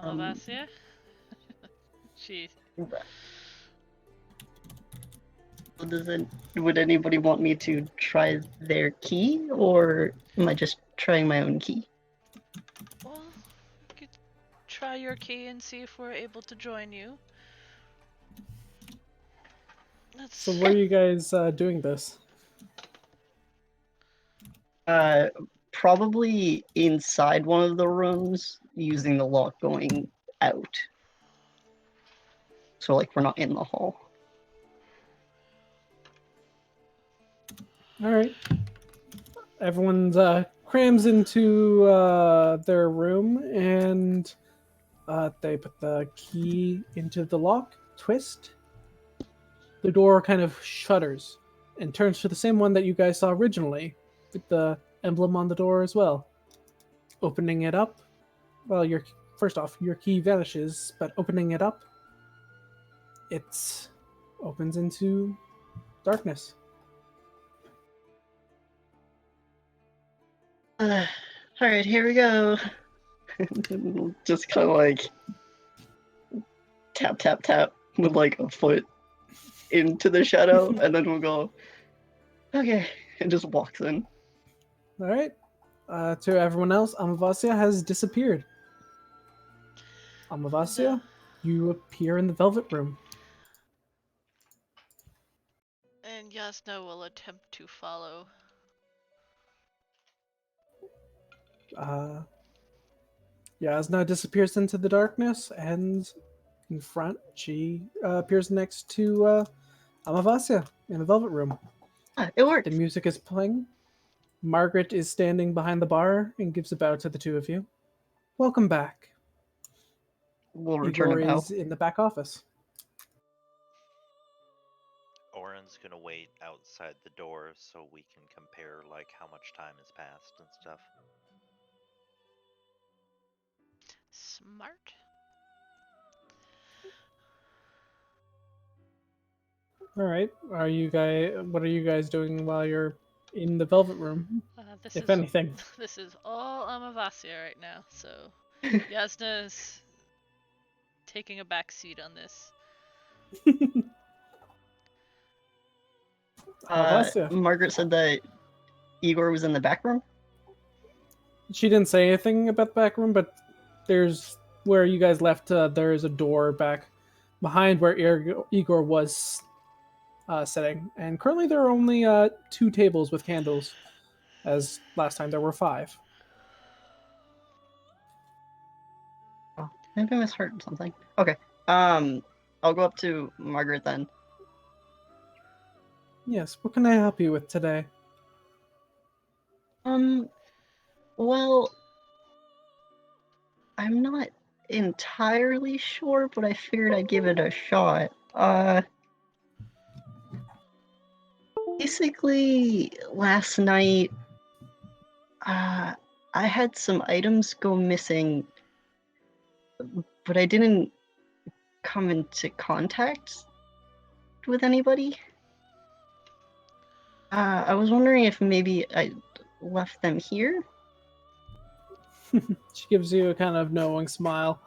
Amavasya? Jeez. Would anybody want me to try their key, or am I just trying my own key? Well, you could try your key and see if we're able to join you. So where are you guys doing this? Probably inside one of the rooms, using the lock going out. So, like, we're not in the hall. All right. Everyone's crams into their room, and they put the key into the lock, twist. The door kind of shudders and turns to the same one that you guys saw originally, with the emblem on the door as well. Opening it up, well, first off, your key vanishes, but opening it up, it opens into darkness. Alright, here we go. Just kind of like tap, tap, tap with like a foot into the shadow, and then we'll go, okay, and just walks in. All right. To everyone else, Amavasya has disappeared. Amavasya, you appear in the Velvet Room. And Jasnah will attempt to follow. Jasnah disappears into the darkness, and in front, she appears next to Amavasya in the Velvet Room. It worked. The music is playing. Margaret is standing behind the bar and gives a bow to the two of you. Welcome back. we'll return Igor a bow. is in the back office. Orryn's gonna wait outside the door so we can compare like how much time has passed and stuff. Smart. All right. What are you guys doing while you're in the Velvet Room, This if is anything? this is all Amavasya right now, so Jasnah's taking a back seat on this. Amavasya. Margaret said that Igor was in the back room. She didn't say anything about the back room, but there's where you guys left. There is a door back behind where Igor was sitting, and currently there are only 2 tables with candles, as last time there were 5. Oh, maybe I misheard something. Okay. I'll go up to Margaret then. Yes. What can I help you with today? Well, I'm not entirely sure, but I figured I'd give it a shot. Basically, last night, I had some items go missing, but I didn't come into contact with anybody. I was wondering if maybe I left them here. She gives you a kind of knowing smile.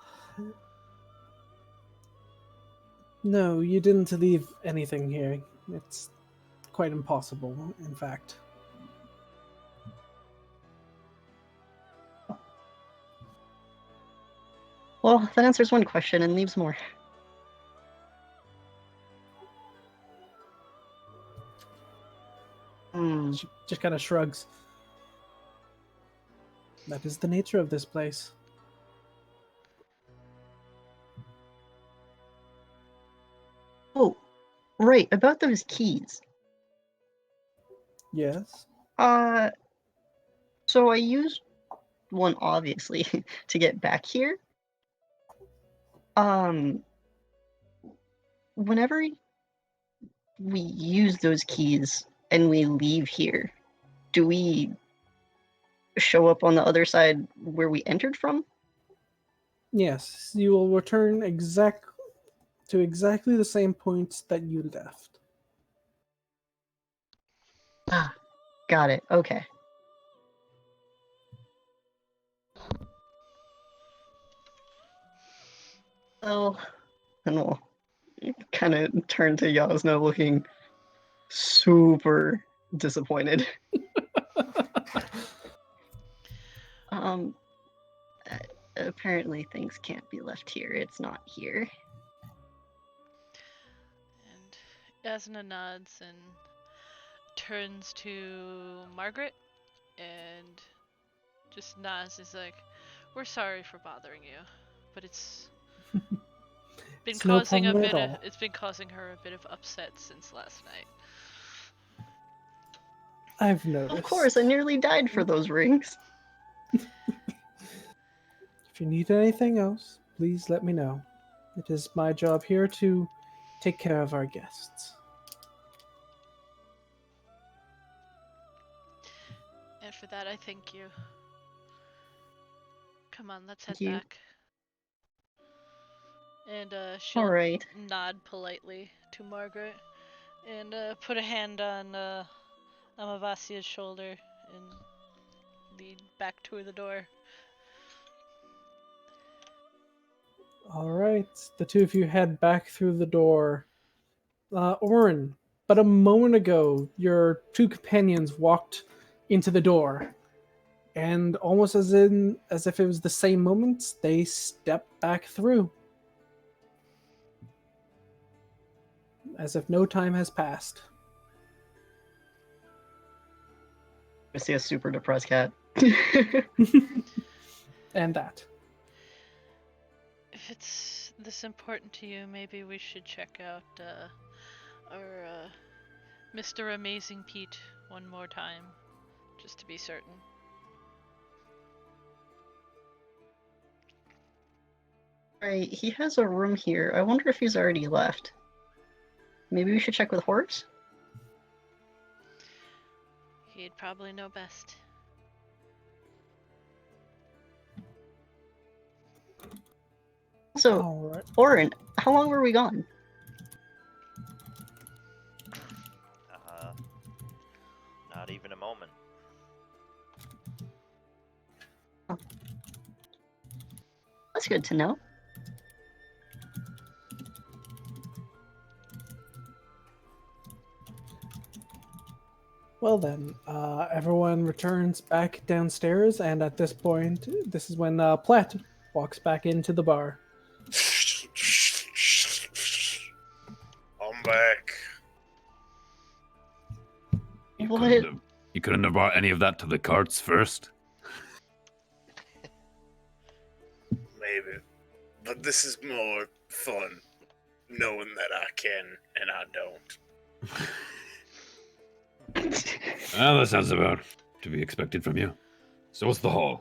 No, you didn't leave anything here. It's quite impossible, in fact. Well, that answers one question and leaves more. She just kind of shrugs. That is the nature of this place. Oh, right, about those keys. Yes. So I used one, obviously, to get back here. Whenever we use those keys and we leave here, do we show up on the other side where we entered from? Yes, you will return to exactly the same point that you left. Ah, got it. Okay. Well, and we'll kind of turn to Jasnah looking super disappointed. Apparently things can't be left here. It's not here. And Jasnah nods and turns to Margaret and just nods. Is like, "We're sorry for bothering you, but it's been It's no causing a problem bit at of all. it's been causing her a bit of upset since last night." I've noticed. Of course, I nearly died for those rings. If you need anything else, please let me know. It is my job here to take care of our guests. And for that, I thank you. Come on, let's head Thank you. back. And she'll Alright. nod politely to Margaret and put a hand on Amavasya's shoulder and lead back toward the door. All right, the 2 of you head back through the door. Orryn, but a moment ago, your 2 companions walked into the door, and almost as if it was the same moment, they stepped back through, as if no time has passed. I see a super depressed cat. And that. If it's this important to you, maybe we should check out our Mr. Amazing Pete one more time, just to be certain. Right, he has a room here. I wonder if he's already left. Maybe we should check with Horace? He'd probably know best. So, All right. Orryn, how long were we gone? Not even a moment. That's good to know. Well then, everyone returns back downstairs, and at this point, this is when Platt walks back into the bar. I'm back. What? You couldn't have brought any of that to the carts first? Maybe. But this is more fun, knowing that I can and I don't. Well, that sounds about to be expected from you. So what's the haul?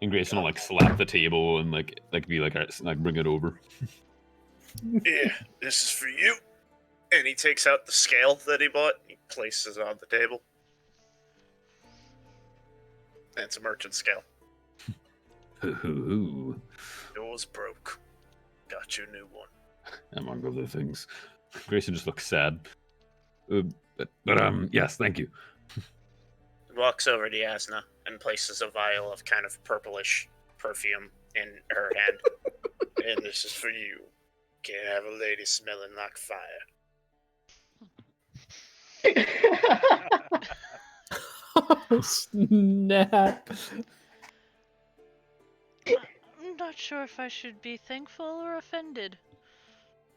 And Grayson will like slap the table and like be like, "Alright, like bring it over." Yeah, this is for you. And he takes out the scale that he bought. He places it on the table. And it's a merchant scale. Hoo-hoo-hoo. Yours broke. Got you a new one. Among other things. Grayson just looks sad. But yes, thank you. Walks over to Jasnah and places a vial of kind of purplish perfume in her hand. And this is for you. Can't have a lady smelling like fire. Oh, snap. I'm not sure if I should be thankful or offended.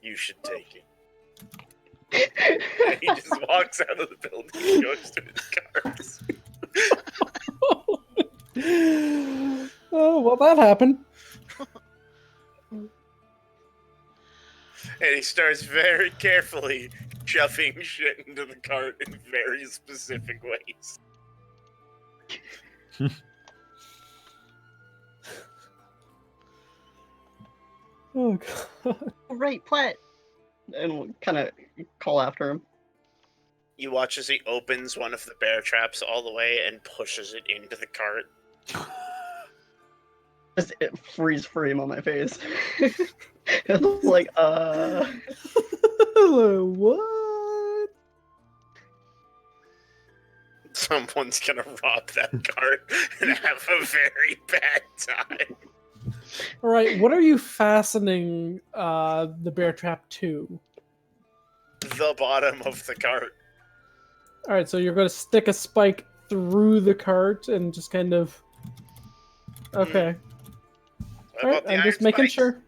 You should take it. And he just walks out of the building and goes to his cars. Oh, well, that happened. And he starts very carefully shoving shit into the cart in very specific ways. Oh, God. Right, Platt. And we'll kind of call after him. You watch as he opens one of the bear traps all the way and pushes it into the cart. Just it freeze frame on my face. It's like, What? Someone's gonna rob that cart and have a very bad time. All right, what are you fastening the bear trap to? The bottom of the cart. All right, so you're going to stick a spike through the cart and just kind of. Okay. What All right, about the I'm iron just making spikes? sure.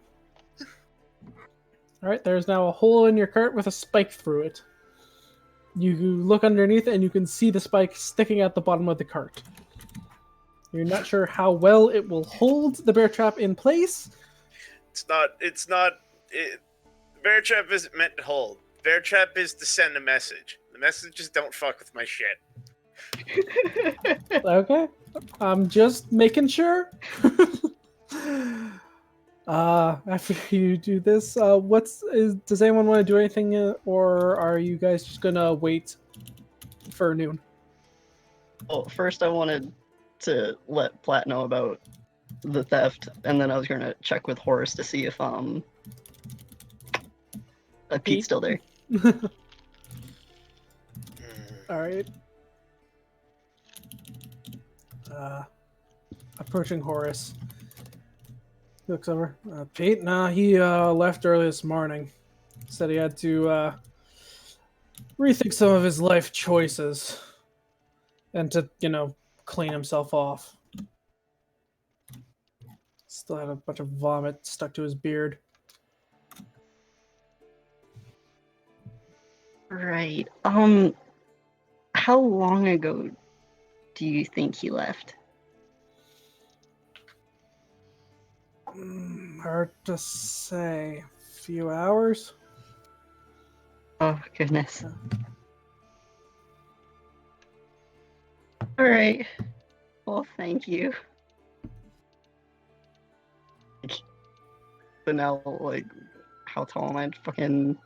All right, there's now a hole in your cart with a spike through it. You look underneath and you can see the spike sticking out the bottom of the cart. You're not sure how well it will hold the bear trap in place. Bear trap isn't meant to hold. Bear trap is to send a message. The message is don't fuck with my shit. Okay, I'm just making sure. After you do this, does anyone want to do anything, or are you guys just gonna wait for noon? well, first I wanted to let Platt know about the theft, and then I was gonna check with Horace to see if Pete's still there. All right. Approaching Horace. He looks over. Pete, nah, he left early this morning. Said he had to rethink some of his life choices and to, clean himself off. Still had a bunch of vomit stuck to his beard. Right. How long ago do you think he left? Hard to say. Few hours? Oh, goodness. Alright. Well, thank you. But now, like, how tall am I? Fucking.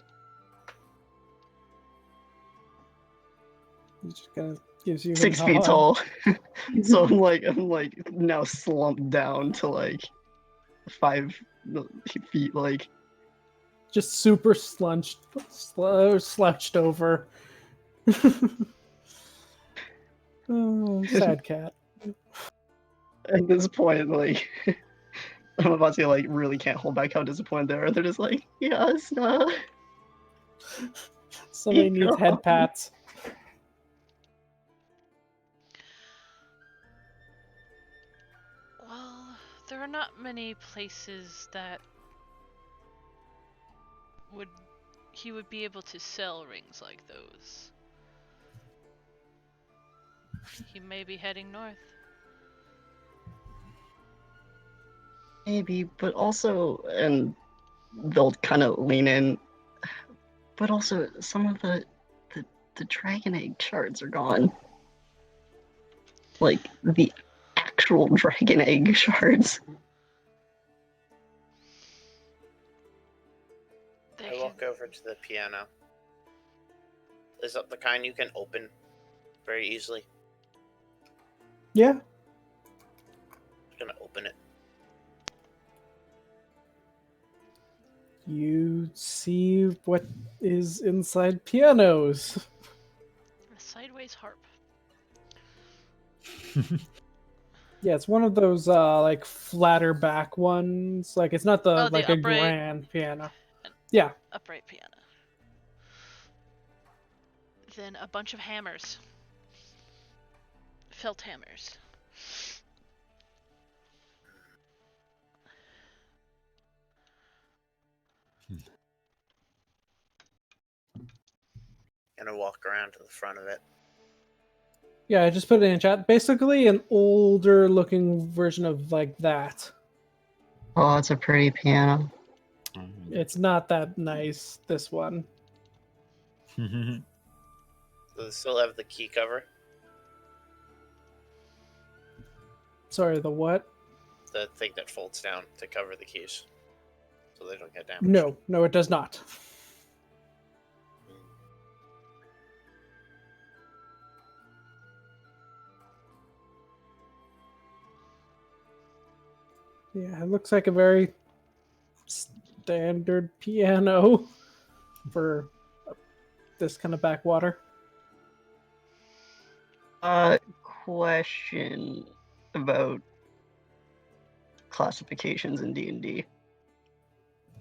He just kind of gives you a 6 feet nod. tall. So I'm like now slumped down to like 5 feet, like. Just super slouched over. Oh, sad cat. At this point, like, Amavasya like really can't hold back how disappointed they are. They're just like, yes, no. Somebody needs head pats. Well, there are not many places that he would be able to sell rings like those. He may be heading north. Maybe, but also, and they'll kind of lean in. But also, some of the dragon egg shards are gone. Like the actual dragon egg shards. I walk over to the piano. Is that the kind you can open very easily? Yeah. I'm gonna open it. You see what is inside pianos. A sideways harp. Yeah, it's one of those like flatter back ones. Like it's not the Oh, like the a upright- grand piano. Yeah. Upright piano. Then a bunch of hammers. Felt hammers. Gonna walk around to the front of it. Yeah, I just put it in chat. Basically an older looking version of like that. Oh, it's a pretty piano. It's not that nice, this one. Does it still have the key cover? Sorry, the what? The thing that folds down to cover the keys, so they don't get damaged. No, it does not. Yeah, it looks like a very standard piano for this kind of backwater. Question about classifications in D&D.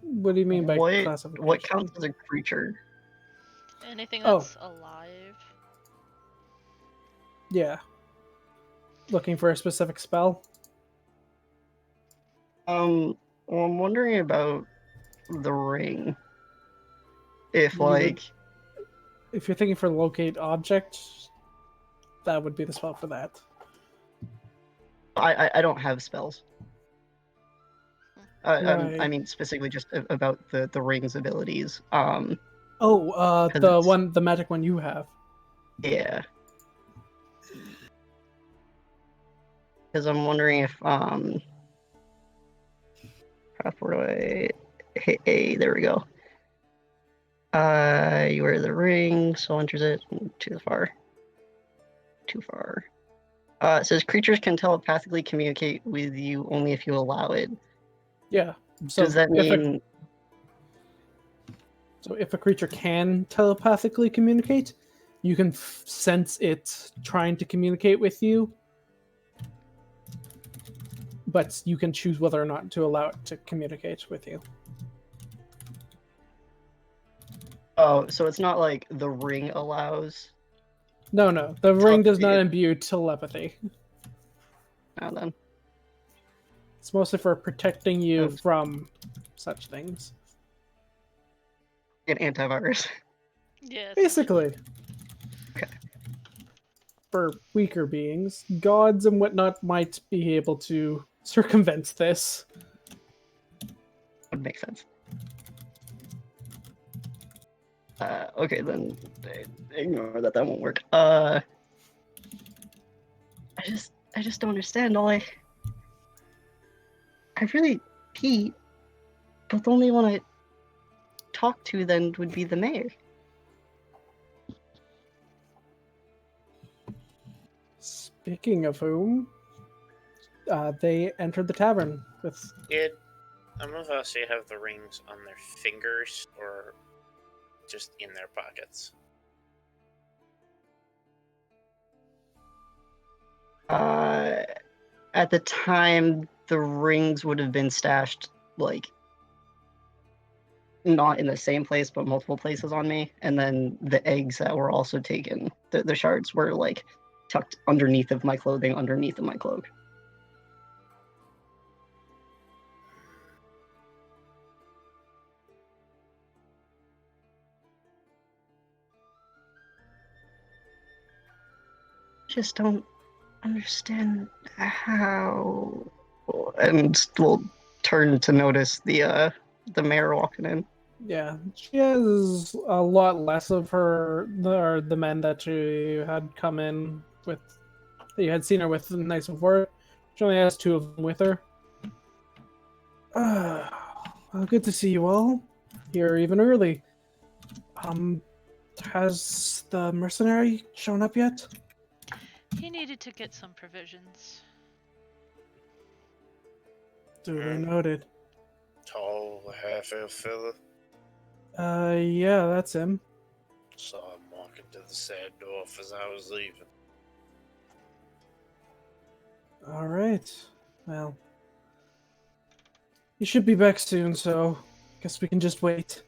What do you mean by classification? What counts as a creature? Anything Oh. that's alive. Yeah. Looking for a specific spell? Well, I'm wondering about the ring. If You would- like If you're thinking for locate object, that would be the spell for that. I don't have spells. I Right. mean specifically just about the ring's abilities. Oh, 'Cause the it's- one, the magic one you have. Yeah. Because I'm wondering if where do I hey, there we go. You wear the ring, so enters it too far. It says creatures can telepathically communicate with you only if you allow it. Yeah. So Does that mean if a creature can telepathically communicate, you can sense it trying to communicate with you, but you can choose whether or not to allow it to communicate with you. oh, so it's not like the ring allows? No, the ring does not Telepathy. imbue telepathy. Now then. It's mostly for protecting you Oh. from such things. An antivirus. Yes. Basically. Okay. For weaker beings, gods and whatnot might be able to circumvent this. Would make sense. Okay, then ignore that. That won't work. I just don't understand. Pete, But the only one I talk to then would be the mayor. Speaking of whom, they entered the tavern with. Did Amavasya have the rings on their fingers or just in their pockets? At the time, the rings would have been stashed, like, not in the same place, but multiple places on me. And then the eggs that were also taken, the shards were, like, tucked underneath of my clothing, underneath of my cloak. Just don't understand how. And we'll turn to notice the mayor walking in. Yeah, she has a lot less of the men that you had come in with, that you had seen her with the nights before. She only has 2 of them with her. Well, good to see you all here even early. Has the mercenary shown up yet? He needed to get some provisions. Duly noted. Tall, half-elf fella. Yeah, that's him. Saw him walking to the sad dwarf as I was leaving. All right. Well, he should be back soon, so guess we can just wait.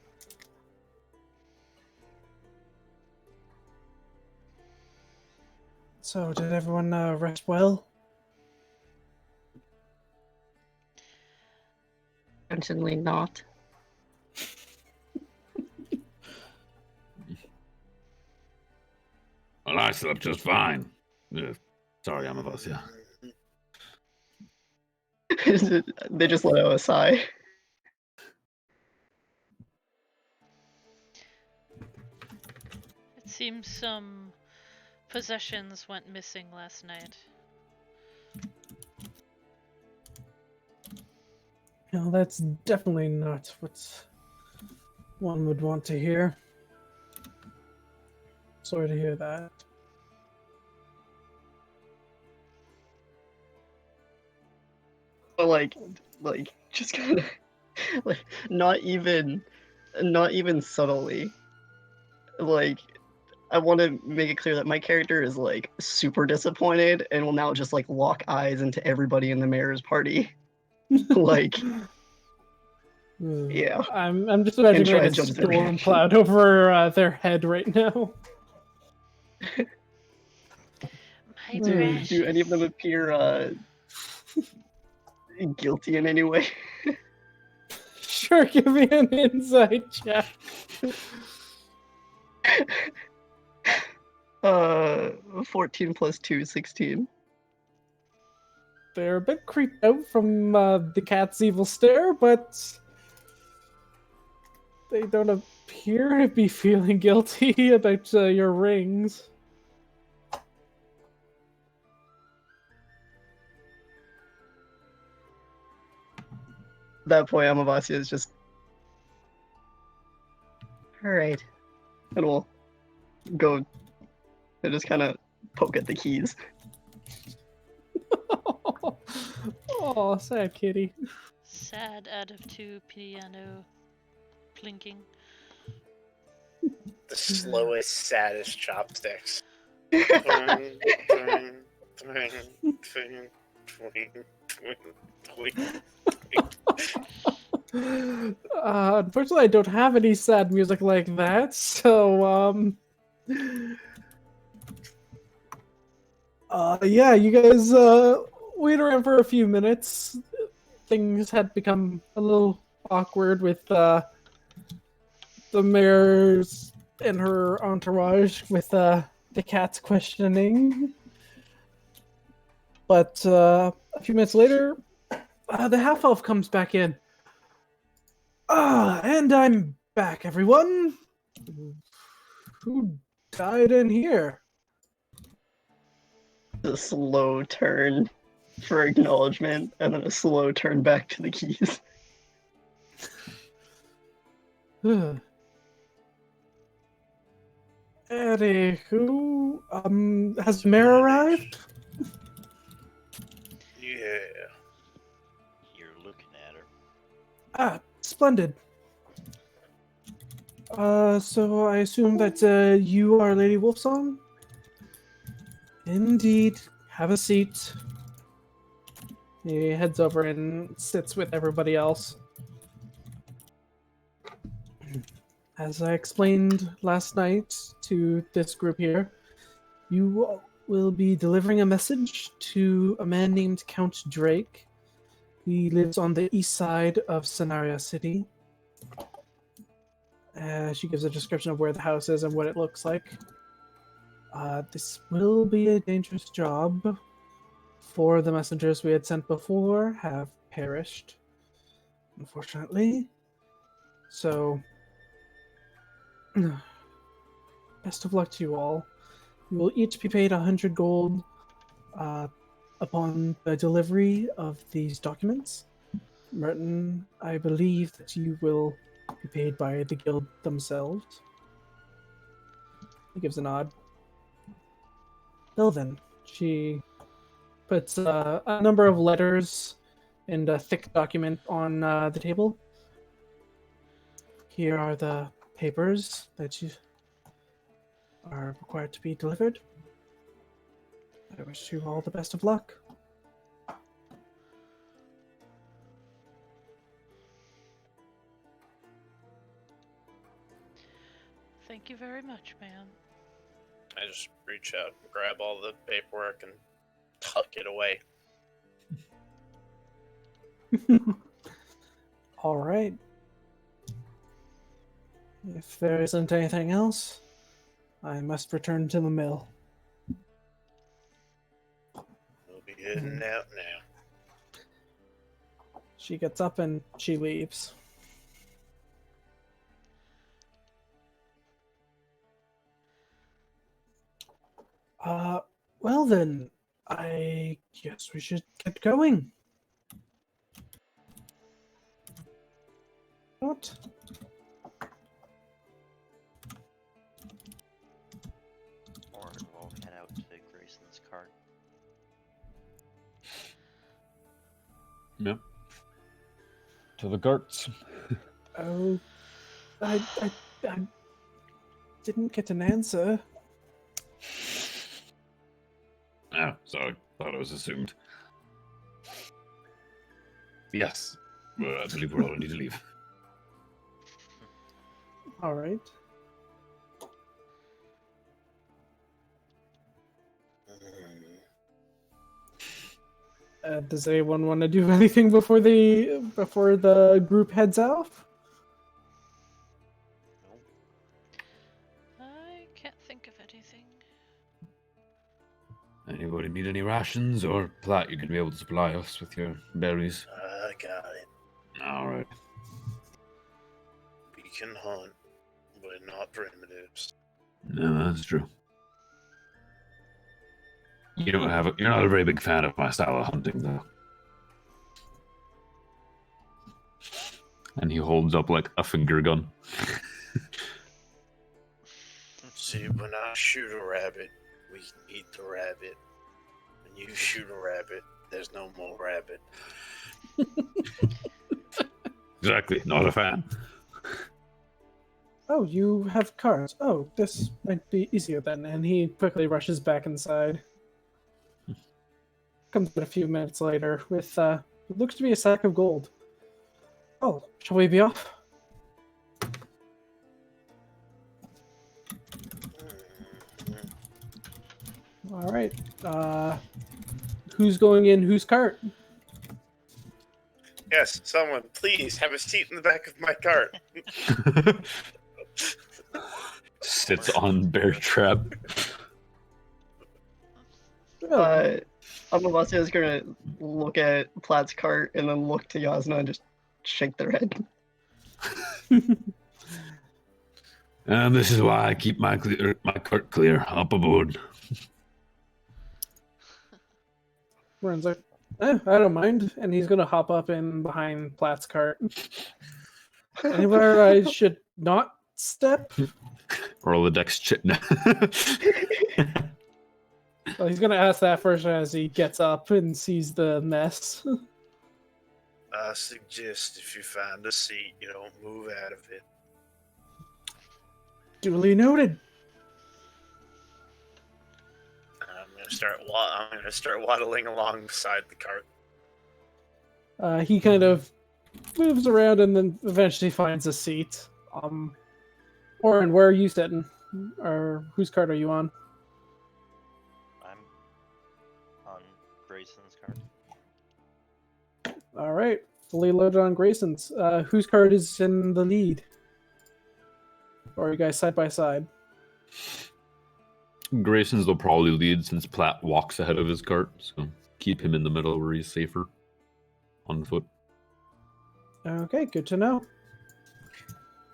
So, did everyone rest well? Intentionally not. Well, I slept just fine. Sorry, Amavasya. They just let out a sigh. It seems some possessions went missing last night. No, that's definitely not what one would want to hear. Sorry to hear that. But like just kind of like not even subtly. Like, I want to make it clear that my character is like super disappointed and will now just like lock eyes into everybody in the mayor's party. Like, yeah. I'm just imagining try like a and judge their storm reaction. cloud over their head right now. My Do any of them appear guilty in any way? Sure, give me an insight check. 14 plus 2, 16. They're a bit creeped out from the cat's evil stare, but they don't appear to be feeling guilty about your rings. At that point, Amavasya is just. Alright. And we'll go and just kind of poke at the keys. Oh, sad kitty. Sad out of 2 piano plinking. The slowest, saddest chopsticks. Unfortunately, I don't have any sad music like that, so yeah, you guys wait around for a few minutes. Things had become a little awkward with the mayor's and her entourage with the cat's questioning. But a few minutes later, the half-elf comes back in. And I'm back, everyone. Who died in here? The slow turn for acknowledgement, and then a slow turn back to the keys. Anywho, has the mayor arrived? Yeah. You're looking at her. Ah, splendid. So I assume that you are Lady Wolfsong? Indeed. Have a seat. He heads over and sits with everybody else. As I explained last night to this group here, you will be delivering a message to a man named Count Drake. He lives on the east side of Ceneria City. She gives a description of where the house is and what it looks like. This will be a dangerous job. 4 of the messengers we had sent before have perished, unfortunately. So, best of luck to you all. You will each be paid 100 gold upon the delivery of these documents. Merton, I believe that you will be paid by the guild themselves. He gives a nod. Well then, she puts a number of letters and a thick document on the table. Here are the papers that you are required to be delivered. I wish you all the best of luck. Thank you very much, ma'am. I just reach out and grab all the paperwork and tuck it away. All right. If there isn't anything else, I must return to the mill. We'll be heading out now. She gets up and she leaves. Well then, I guess we should get going. What? Orryn will head out to Grayson's cart. Yep. To the carts. Oh, I didn't get an answer. Oh, sorry. Thought it was assumed. Yes. Well, I believe we're all ready to leave. All right. Does anyone want to do anything before the group heads off? I can't think of anything. Anybody need any rations or Platt? You can be able to supply us with your berries. I got it. All right. We can hunt, but not primitives. No, that's true. You're not a very big fan of my style of hunting, though. And he holds up like a finger gun. See, when I shoot a rabbit, we can eat the rabbit. When you shoot a rabbit, there's no more rabbit. Exactly, not a fan. Oh, you have cards. Oh, this might be easier then. And he quickly rushes back inside. Comes in a few minutes later with what looks to be a sack of gold. Oh, shall we be off? All right. Who's going in whose cart? Yes, someone, please have a seat in the back of my cart. Sits on bear trap. Amavasya is gonna look at Platt's cart and then look to Jasnah and just shake their head. And this is why I keep my cart clear, up aboard. Warren's like, I don't mind. And he's going to hop up in behind Platt's cart. Anywhere I should not step. Roll the dex check. Well, he's gonna ask that first as he gets up and sees the mess. I suggest if you find a seat, you don't move out of it. Duly noted. I'm gonna start waddling along beside the cart. He kind of moves around and then eventually finds a seat. Orryn, where are you sitting? Or whose cart are you on? I'm on Grayson's card. All right, fully loaded on Grayson's. Whose cart is in the lead? Or are you guys side by side? Grayson's will probably lead since Platt walks ahead of his cart, so keep him in the middle where he's safer on foot. Okay, good to know.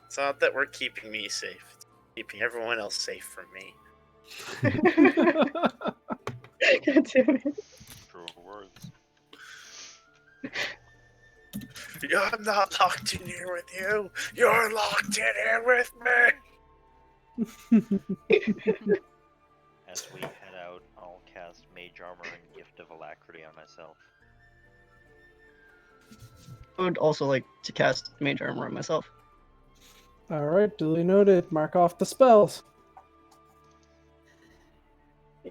It's not that we're keeping me safe. It's keeping everyone else safe from me. God damn it. True words. I'm not locked in here with you. You're locked in here with me. As we head out, I'll cast Mage Armor and Gift of Alacrity on myself. I would also like to cast Mage Armor on myself. All right, duly noted. Mark off the spells.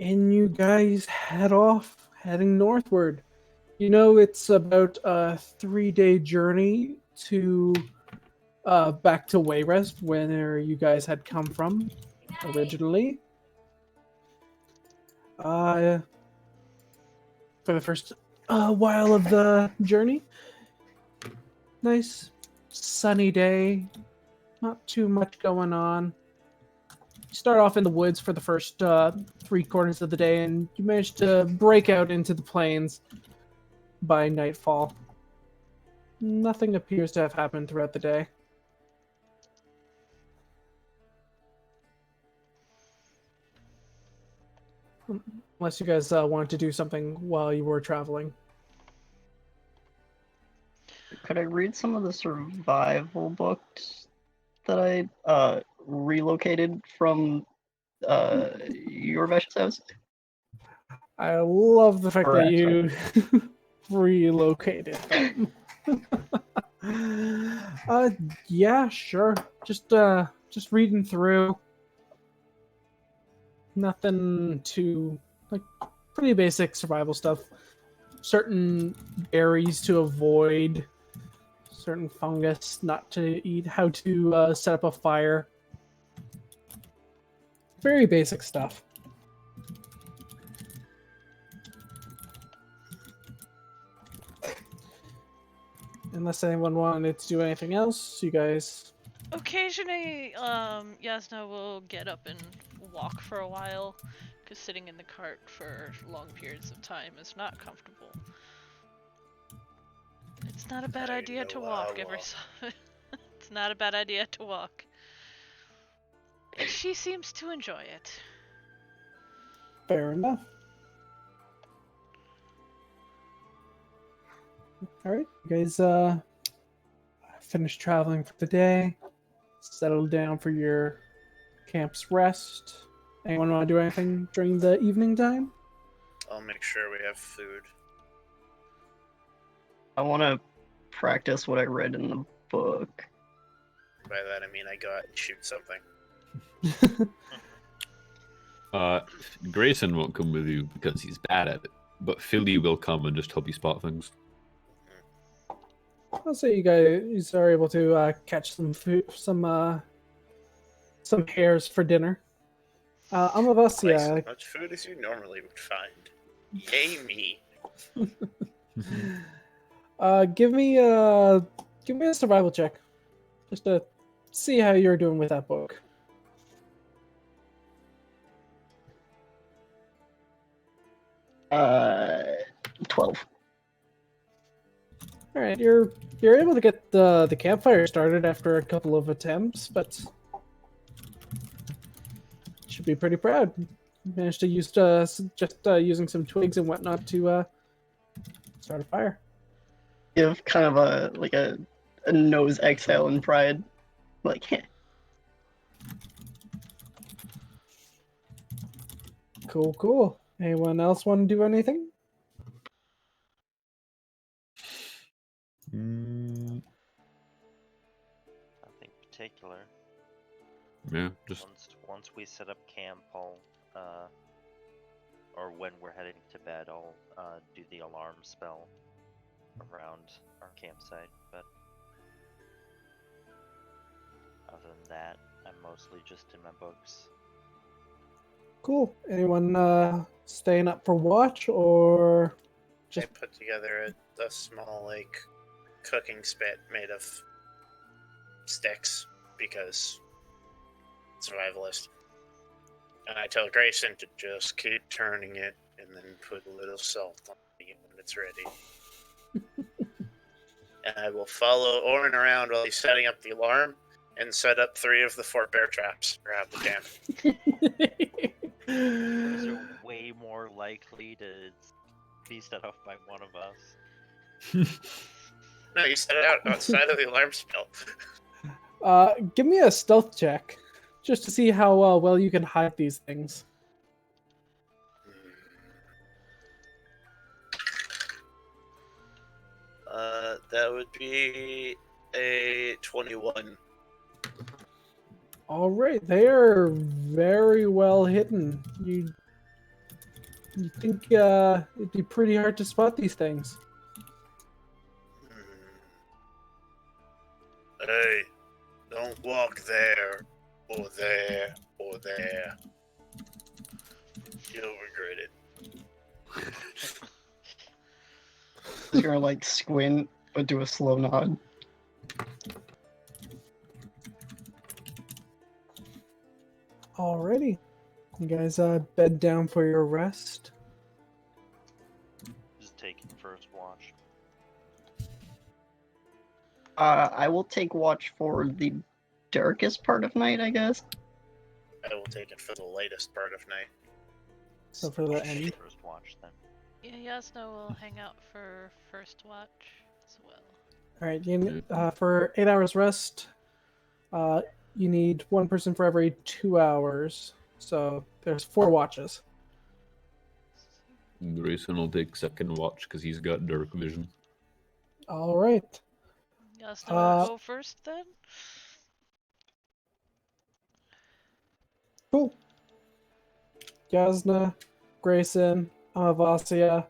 And you guys head off, heading northward. You know, it's about a 3-day journey to back to Wayrest, where you guys had come from originally. For the first while of the journey, nice sunny day, not too much going on. You start off in the woods for the first 3 quarters of the day, and you manage to break out into the plains by nightfall. Nothing appears to have happened throughout the day. Unless you guys wanted to do something while you were traveling. Could I read some of the survival books that I relocated from your Vesh's house? I love the fact Or that you relocated them. Yeah, sure. Just reading through. Nothing too, like, pretty basic survival stuff. Certain berries to avoid, certain fungus not to eat, how to set up a fire. Very basic stuff. Unless anyone wanted to do anything else, you guys. Occasionally, Jasnah will get up and walk for a while, because sitting in the cart for long periods of time is not comfortable. It's not a bad I idea to know walk I every walk. so It's not a bad idea to walk. She seems to enjoy it. Fair enough. Alright, you guys finished traveling for the day. Settled down for your camp's rest. Anyone want to do anything during the evening time? I'll make sure we have food. I want to practice what I read in the book. By that I mean I go out and shoot something. Grayson won't come with you because he's bad at it, but Philly will come and just help you spot things. I'll say you guys are able to catch some food, some hares for dinner. Twice as Amavasya, much food as you normally would find. Yay me. give me a survival check, just to see how you're doing with that book. 12. All right, you're able to get the campfire started after a couple of attempts, but should be pretty proud. Managed to use using some twigs and whatnot to start a fire. Give kind of a nose exhale in pride. Like, Cool, cool. Anyone else want to do anything? Nothing particular. Yeah, just Once we set up camp, I'll or when we're heading to bed, I'll do the alarm spell around our campsite. But other than that, I'm mostly just in my books. Cool. Anyone staying up for watch or just I put together a small, like, cooking spit made of sticks because survivalist. And I tell Grayson to just keep turning it and then put a little salt on it when it's ready. And I will follow Orryn around while he's setting up the alarm and set up 3 of the 4 bear traps around the camp. Those are way more likely to be set off by one of us. No, you set it out outside of the alarm spell. give me a stealth check just to see how well you can hide these things. That would be a 21. All right, they are very well hidden. You think it'd be pretty hard to spot these things? Hey, don't walk there, or there, or there. You'll regret it. He's gonna like squint, but do a slow nod. Alrighty. You guys bed down for your rest. Just taking first watch. I will take watch for the darkest part of night, I guess. I will take it for the latest part of night. So for the end. First watch then. Yeah, Jasnah will hang out for first watch as well. Alright, for 8 hours rest, you need 1 person for every 2 hours. So there's 4 watches. Grayson will take second watch because he's got dark vision. Alright. Jasnah will go first then? Cool. Jasnah, Grayson, Amavasya,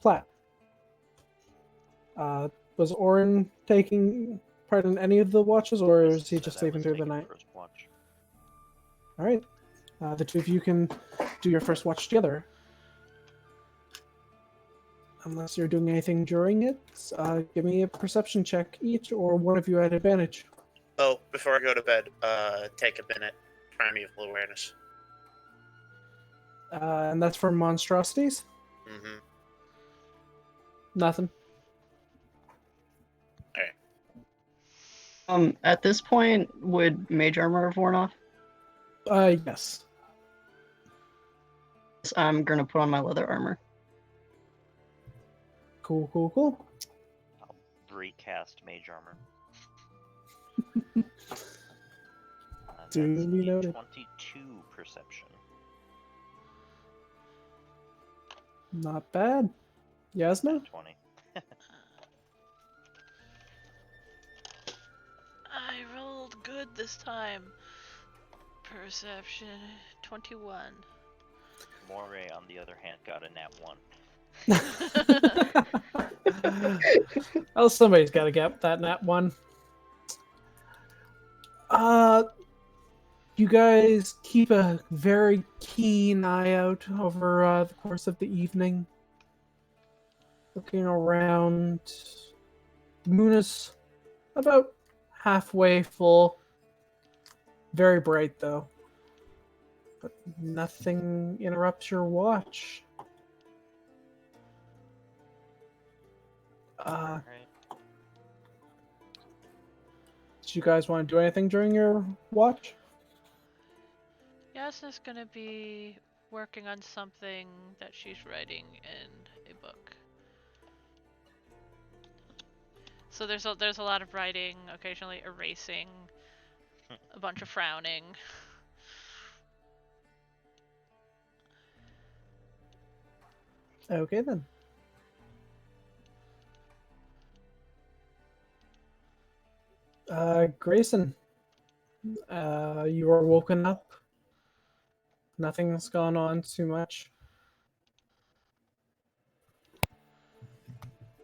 Platt. Was Orryn taking part in any of the watches, or is he just sleeping through the night? First watch. Alright. The 2 of you can do your first watch together. Unless you're doing anything during it, give me a perception check each, or one of you at advantage. Oh, before I go to bed, take a minute. Primeval awareness. And that's for monstrosities? Mm-hmm. Nothing. At this point, would mage armor have worn off? Yes. I'm gonna put on my leather armor. Cool, cool, cool. I'll recast mage armor. Duly noted. 22 perception. Not bad. Jasnah? 20. I rolled good this time. Perception 21. Moray, on the other hand, got a nat 1. Well, somebody's got to get that nat 1. You guys keep a very keen eye out over the course of the evening. Looking around. The moon is about halfway full. Very bright, though. But nothing interrupts your watch. Alright. Did you guys want to do anything during your watch? Jasnah's gonna be working on something that she's writing in a book. So there's a lot of writing, occasionally erasing, a bunch of frowning. Okay then. Grayson, you are woken up. Nothing's gone on too much.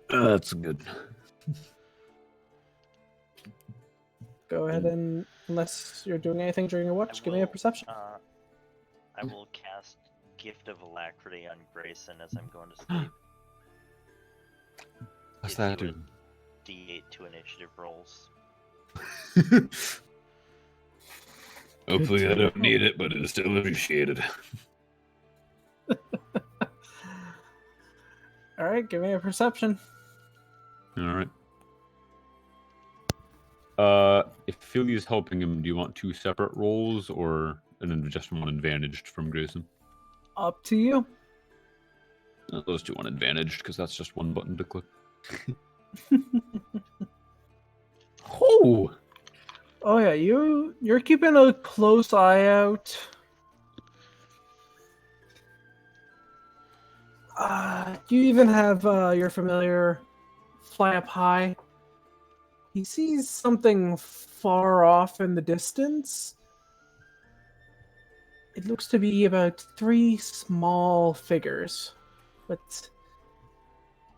That's good. Go ahead and, unless you're doing anything during your watch, give me a perception. I will cast Gift of Alacrity on Grayson as I'm going to sleep. What's Gives that you a do? D8 to initiative rolls. Hopefully, I don't need it, but it is still appreciated. All right, give me a perception. All right. If Philly is helping him, do you want 2 separate rolls or just one advantaged from Grayson? Up to you. Those 2 unadvantaged because that's just one button to click. Oh! Oh yeah, you're keeping a close eye out. You even have your familiar fly up high. He sees something far off in the distance. It looks to be about 3 small figures, but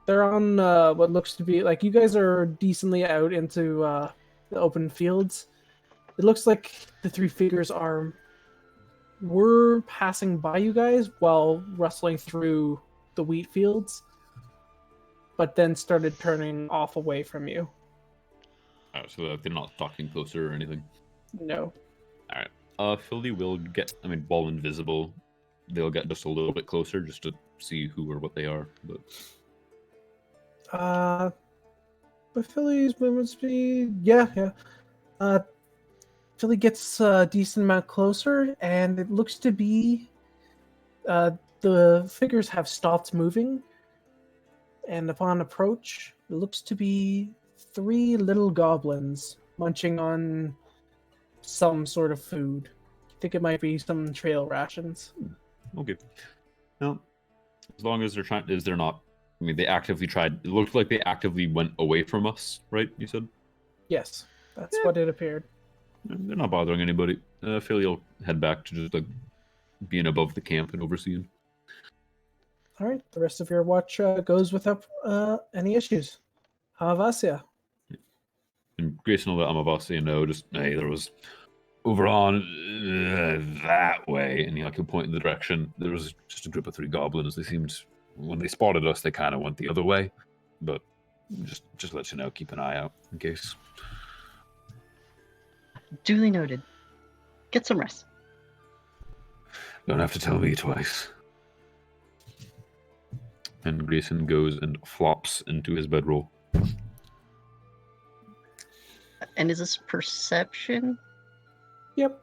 they're on what looks to be like, you guys are decently out into the open fields. It looks like the 3 figures were passing by you guys while rustling through the wheat fields, but then started turning off away from you. Oh, so they're not talking closer or anything? No. Alright. Philly will get, while invisible, they'll get just a little bit closer just to see who or what they are, but... But Philly's movement speed, yeah. Philly gets a decent amount closer, and it looks to be the figures have stopped moving, and upon approach, it looks to be 3 little goblins munching on some sort of food. I think it might be some trail rations. Okay. No. As long as they're not... they actively tried... It looked like they actively went away from us, right? You said? Yes, that's what it appeared. They're not bothering anybody. Philly will head back to just, being above the camp and overseeing. All right, the rest of your watch goes without any issues. Amavasya. And Grayson will let Amavasya know, hey, there was over on that way, and he'll point in the direction. There was just a group of 3 goblins. They seemed, when they spotted us, they kind of went the other way. But just let you know, keep an eye out in case. Duly noted. Get some rest. Don't have to tell me twice. And Grayson goes and flops into his bedroll. And is this perception? Yep.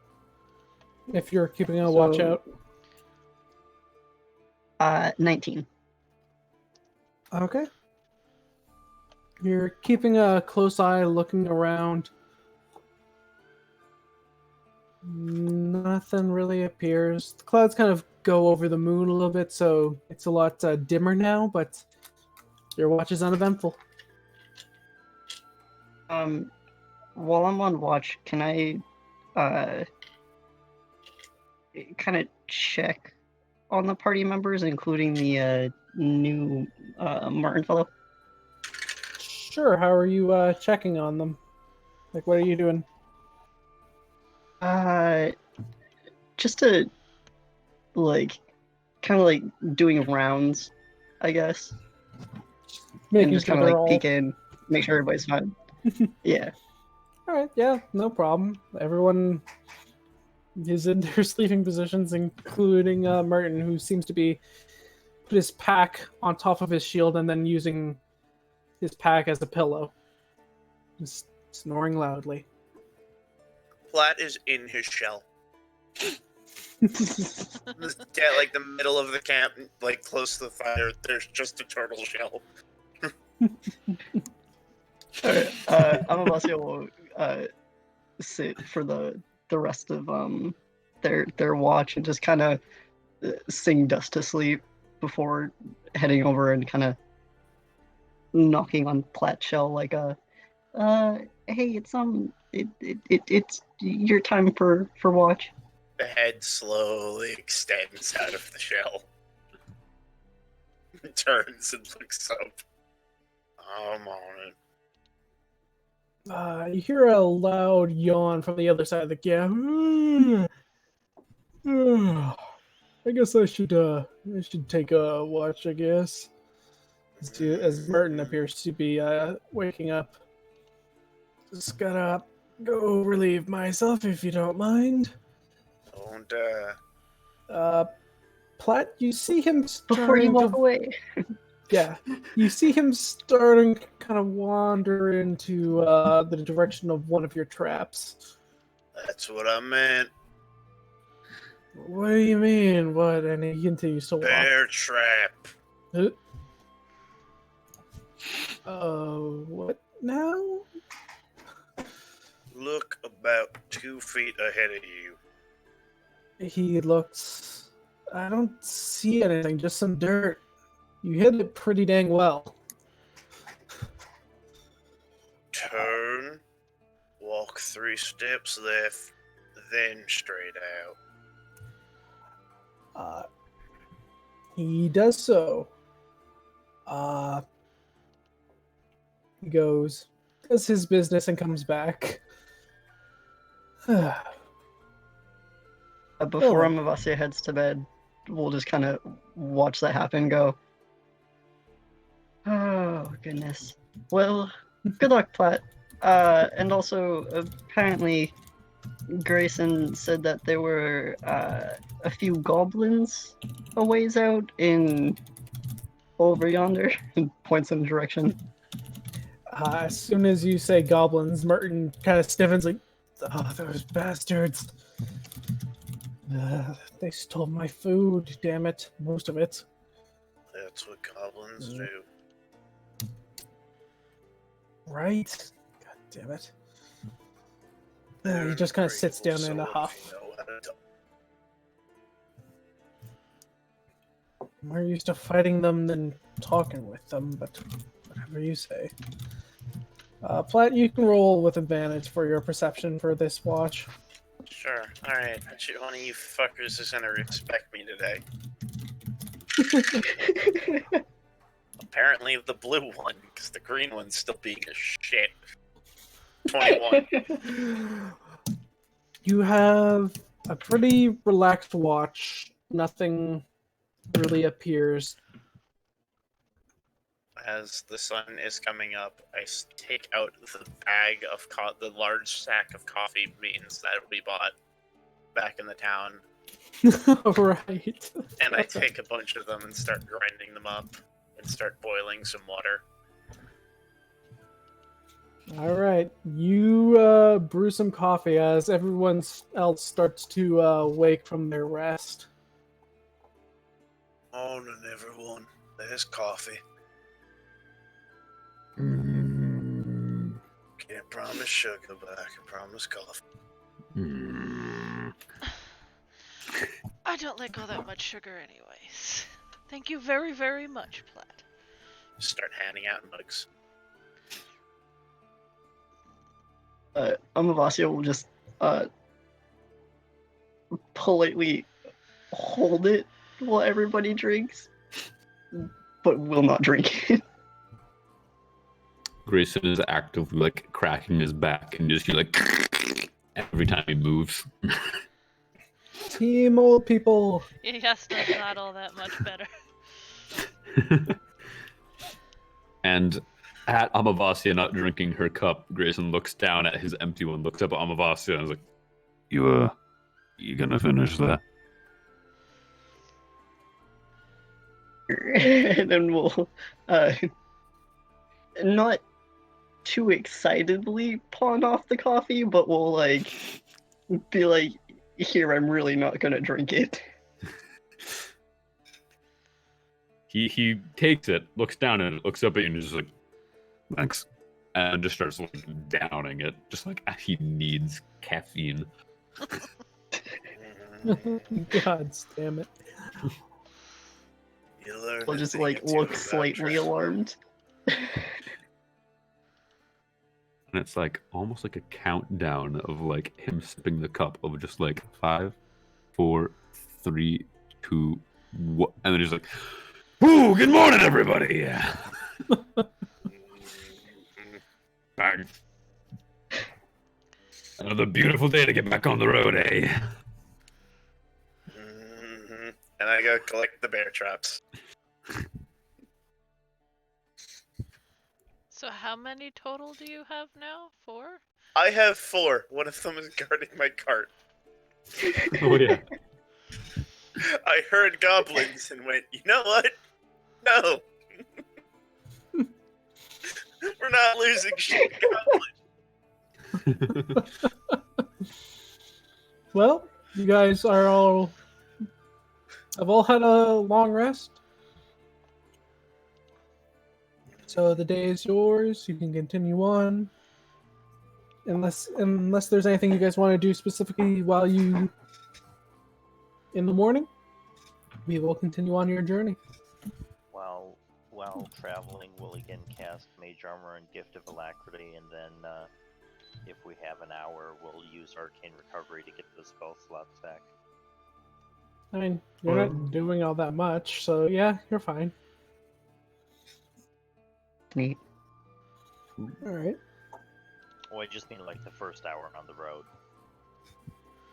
If you're keeping a watch So- out. 19. Okay. You're keeping a close eye, looking around. Nothing really appears. The clouds kind of go over the moon a little bit, so it's a lot dimmer now, but your watch is uneventful. While I'm on watch, can I kind of check on the party members, including the new Martin fellow? Sure, how are you checking on them? Like, what are you doing? Just to kind of doing rounds, I guess, Making and just sure kind of they're all... peek in, make sure everybody's fine. Yeah. All right, yeah, no problem. Everyone is in their sleeping positions, including Merton, who seems to be put his pack on top of his shield and then using his pack as a pillow. Just snoring loudly. Flat is in his shell. At the middle of the camp, close to the fire, there's just a turtle shell. Amavasya will sit for the rest of their watch and just kind of sing dust to sleep before heading over and kind of knocking on Platt's shell like a, hey, it's your time for watch. The head slowly extends out of the shell. Turns and looks up. I'm on it. You hear a loud yawn from the other side of the gap. I guess I should take a watch, I guess. As Merton appears to be waking up. Just gotta go relieve myself if you don't mind. Don't, Platt, you see him Before you starting walk to... away. Yeah, you see him starting to kind of wander into the direction of one of your traps. That's what I meant. What do you mean? What? And he continues to walk. Bear trap. What now? Look about 2 feet ahead of you. He looks... I don't see anything, just some dirt. You hit it pretty dang well. Turn. Walk 3 steps left, then straight out. He does so. He goes, does his business and comes back. Before Oh. Amavasya heads to bed, we'll just kind of watch that happen. Go. Oh goodness. Well, good luck, Platt. And also, apparently, Grayson said that there were a few goblins a ways out in over yonder, and points in the direction. As soon as you say goblins, Merton kind of stiffens like, oh, those bastards. They stole my food, damn it. Most of it. That's what goblins do. Right? God damn it. He just kind of sits down in a huff. I'm more used to fighting them than talking with them, but whatever you say. Platt, you can roll with advantage for your perception for this watch. Sure. Alright. Actually, one of you fuckers is gonna respect me today. Apparently the blue one, because the green one's still being a shit. 21. You have a pretty relaxed watch. Nothing really appears. As the sun is coming up, I take out the bag of the large sack of coffee beans that we bought back in the town, Right. and I take a bunch of them and start grinding them up and start boiling some water. All right. You brew some coffee as everyone else starts to wake from their rest. Morning, everyone. There's coffee. Can't promise sugar, but I can promise coffee. I don't like all that much sugar anyways. Thank you very, very much, Platt. Start handing out mugs. Amavasya will just politely hold it while everybody drinks, but will not drink it. Grayson is actively like cracking his back and just like every time he moves. Team old people. Yes, that's not all that much better. And at Amavasya not drinking her cup, Grayson looks down at his empty one, looks up at Amavasya and is like, You gonna finish that? And then we'll not too excitedly pawn off the coffee, but we'll like be like, here, I'm really not gonna drink it. He takes it, looks down at it, looks up at you and is just like, thanks. And just starts like downing it, just like he needs caffeine. God damn it. You learn We'll a just thing or like two look about slightly travel. alarmed. And it's like almost like a countdown of like him sipping the cup of just like 5, 4, 3, 2, 1, and then he's like, "Ooh, good morning, everybody!" Bang. Another beautiful day to get back on the road, eh? And I go collect the bear traps. So how many total do you have now? 4? I have 4. One of them is guarding my cart. Oh yeah. I heard goblins and went, you know what? No. We're not losing shit to goblins. Well, you guys have all had a long rest. So the day is yours. You can continue on. Unless there's anything you guys want to do specifically while you in the morning, we will continue on your journey. While traveling, we'll again cast Mage Armor and Gift of Alacrity, and then if we have an hour, we'll use Arcane Recovery to get those spell slots back. I mean, you're not doing all that much, so yeah, you're fine. Neat. All right. Well, I just mean like the first hour on the road.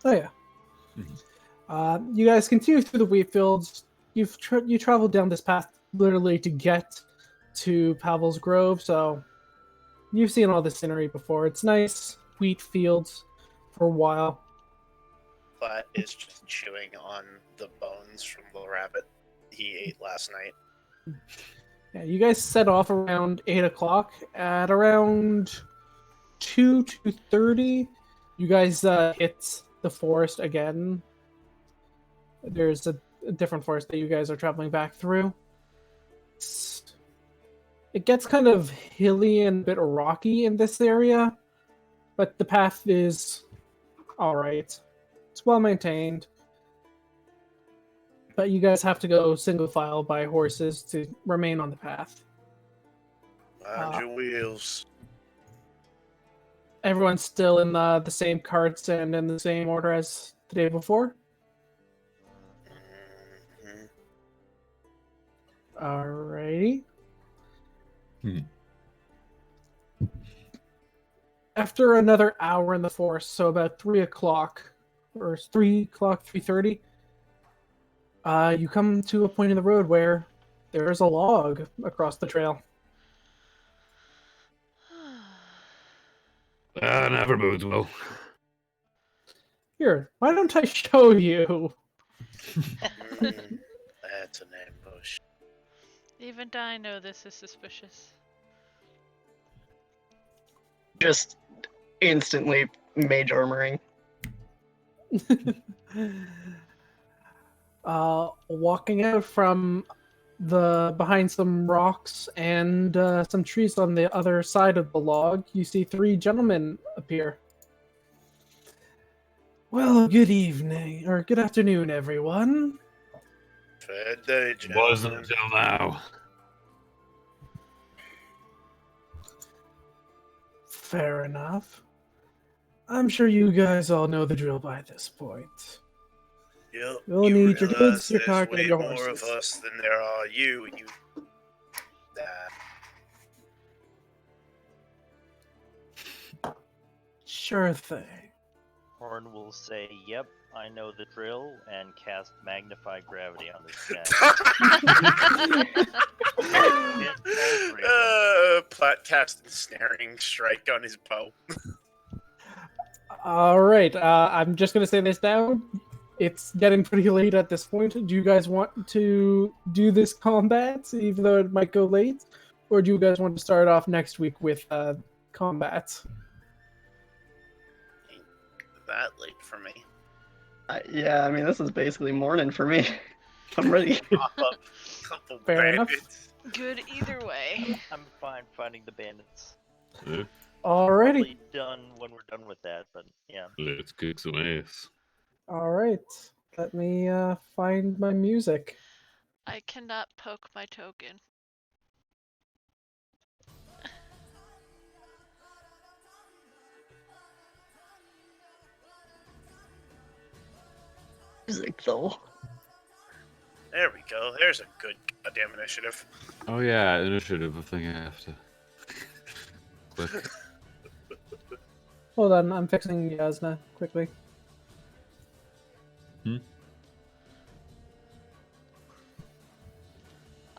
Oh yeah. You guys continue through the wheat fields. You traveled down this path literally to get to Pavel's Grove, so you've seen all the scenery before. It's nice wheat fields for a while. Platt is just chewing on the bones from the rabbit he ate last night. Yeah, you guys set off around 8 o'clock. At around 2:30, you guys hit the forest again. There's a different forest that you guys are traveling back through. It gets kind of hilly and a bit rocky in this area, but the path is alright. It's well maintained. But you guys have to go single file by horses to remain on the path. Mind your wheels. Everyone's still in the same carts and in the same order as the day before. Mhm. Alrighty. Hmm. After another hour in the forest, so about 3 o'clock, or 3 o'clock, 3:30, you come to a point in the road where there's a log across the trail. Never bodes well. Here, why don't I show you? That's an ambush. Even I know this is suspicious. Just instantly mage armoring. Walking out from behind some rocks and some trees on the other side of the log, you see 3 gentlemen appear. Well, good evening, or good afternoon, everyone. Fair day, Wasn't gentlemen. until now. Fair enough. I'm sure you guys all know the drill by this point. Yep, We'll you need your realize goods, your there's cart, and way your more horses. of us than there are you. Sure thing. Horn will say, "Yep, I know the drill," and cast Magnify Gravity on this guy. Platt cast Ensnaring Strike on his bow. Alright, I'm just gonna say this down. It's getting pretty late at this point. Do you guys want to do this combat, even though it might go late? Or do you guys want to start off next week with combat? Ain't that late for me. Yeah, I mean, this is basically morning for me. I'm ready. Pop up couple Fair enough. bandits. Good either way. I'm fine fighting the bandits. Yeah, Alrighty. Probably done when we're done with that, but yeah. let's kick some ass. Alright. Let me find my music. I cannot poke my token. Music though. There we go. There's a good goddamn initiative. Oh yeah, initiative. I think I have to click. Hold on, I'm fixing Jasnah quickly.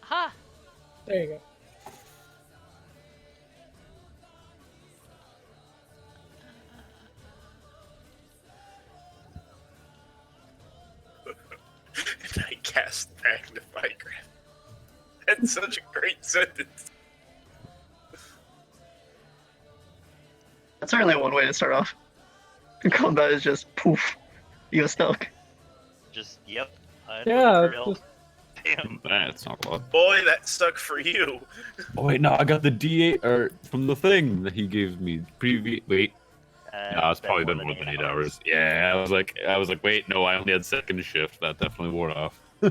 Aha! There you go. And I cast Magnify Graph. That's such a great sentence. That's certainly one way to start off. Combat is just poof, you go stuck. Just, yep. Yeah, Damn. That's not a lot. Boy, that sucked for you. Oh wait, no, I got the D8 or from the thing that he gave me. Wait, no, it's probably been more than 8 hours. Yeah, I was like, wait, no, I only had second shift. That definitely wore off. Yeah.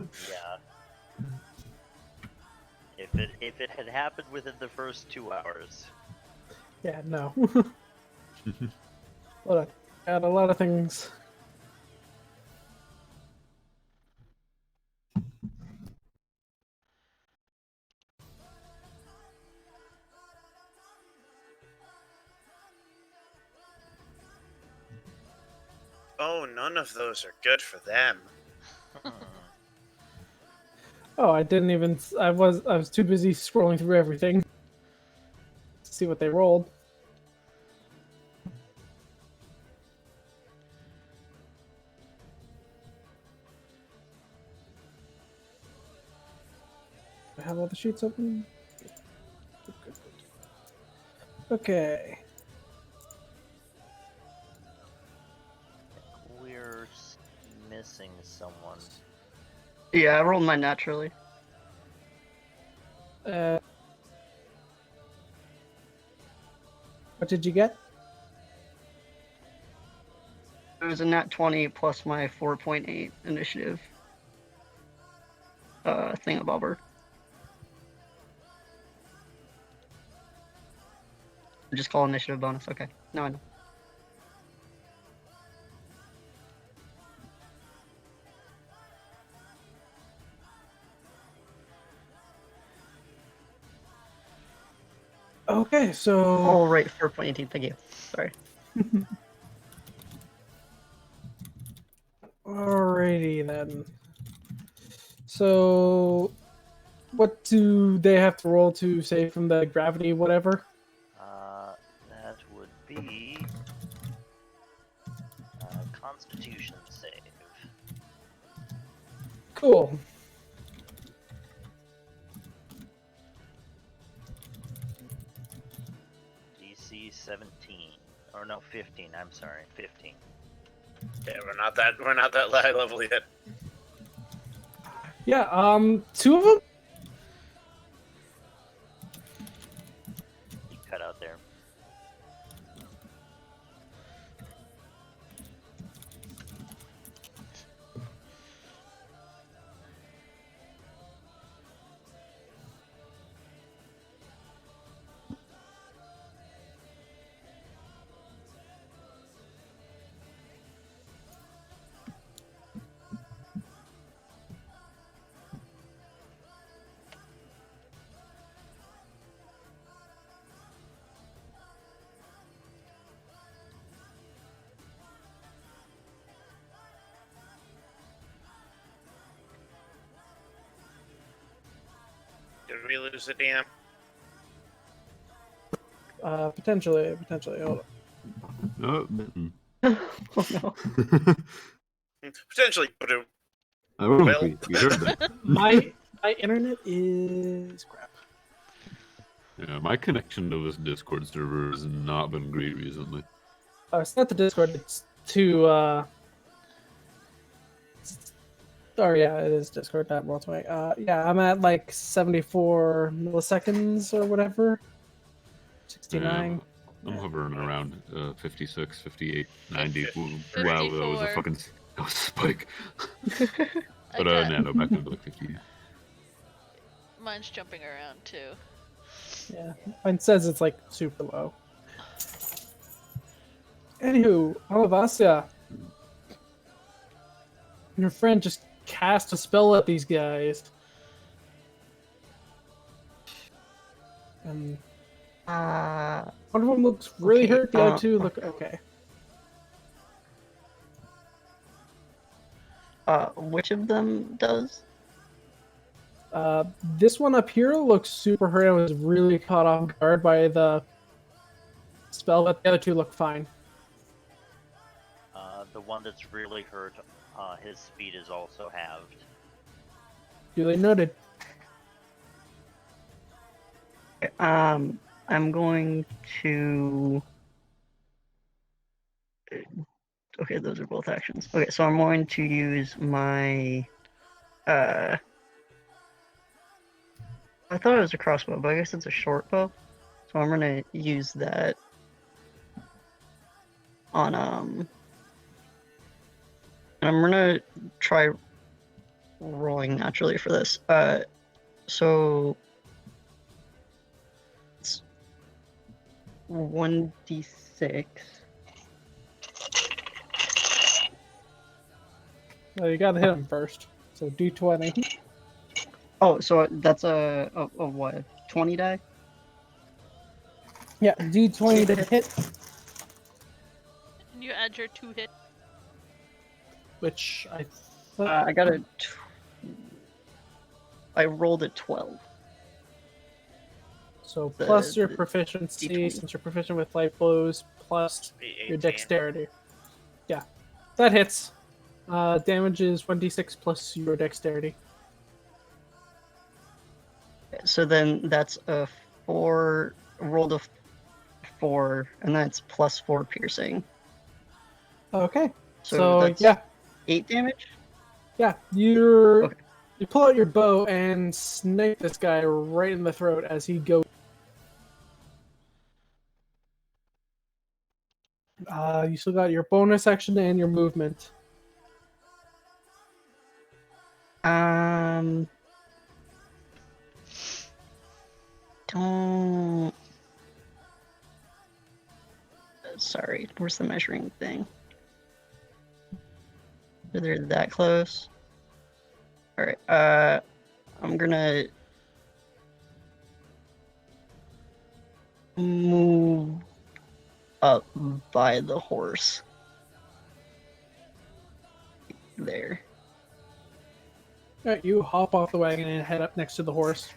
If it had happened within the first 2 hours. yeah, no. Hold on. Got a lot of things. Oh, none of those are good for them. Oh, I didn't even. I was too busy scrolling through everything to see what they rolled. I have all the sheets open. Good. Okay. We're missing someone. Yeah, I rolled mine naturally. What did you get? It was a nat 20 plus my 4.8 initiative. Thingamabobber. Just call initiative bonus. Okay, now I know. Okay, so Oh, right, 4.18. Thank you. Sorry. alrighty then. So, what do they have to roll to save from the gravity, whatever? That would be Constitution save. Cool. DC 17, or no, 15. I'm sorry, 15. Yeah, we're not that high level yet. Yeah. Two of them. You cut out there. Did we lose the DM? Potentially. Hold on. Oh, bitten. Oh no. Potentially, but I don't Well. think we heard that. My internet is crap. Yeah, my connection to this Discord server has not been great recently. Oh, it's not the Discord. It's to. Oh yeah, it is Discord, not Roll20. Yeah, I'm at like 74 milliseconds or whatever. 69. I'm hovering around 56, 58, 90. Wow, that was a 54. fucking that was a spike. I But got no, back down to like 50. Mine's jumping around too. Yeah, mine says it's like super low. Anywho, Amavasya, your friend just cast a spell at these guys. And one of them looks really Okay, hurt, the other two look okay. Which of them does? This one up here looks super hurt and was really caught off guard by the spell, but the other two look fine. The one that's really hurt, his speed is also halved. Duly noted. I'm going to. Okay, those are both actions. Okay, so I'm going to use my. I thought it was a crossbow, but I guess it's a short bow. So I'm gonna use that on and I'm gonna try rolling naturally for this. So it's 1d6. Well, you gotta hit him first. So D20. Oh, so that's a what? 20 die? Yeah, D20 to hit, And you add your 2 hit. which I I got a. I rolled a 12. so plus your the proficiency, D20. since you're proficient with light blows, plus Be your 18. dexterity. Yeah, that hits. Damage is 1d6 plus your dexterity. So then that's a 4. Rolled a 4, and that's plus 4 piercing. Okay, So, so that's yeah, 8 damage. you pull out your bow and snipe this guy right in the throat as he goes. You still got your bonus action and your movement. Don't. Sorry, where's the measuring thing? They're that close. All right. I'm gonna move up by the horse. There. Alright, you hop off the wagon and head up next to the horse.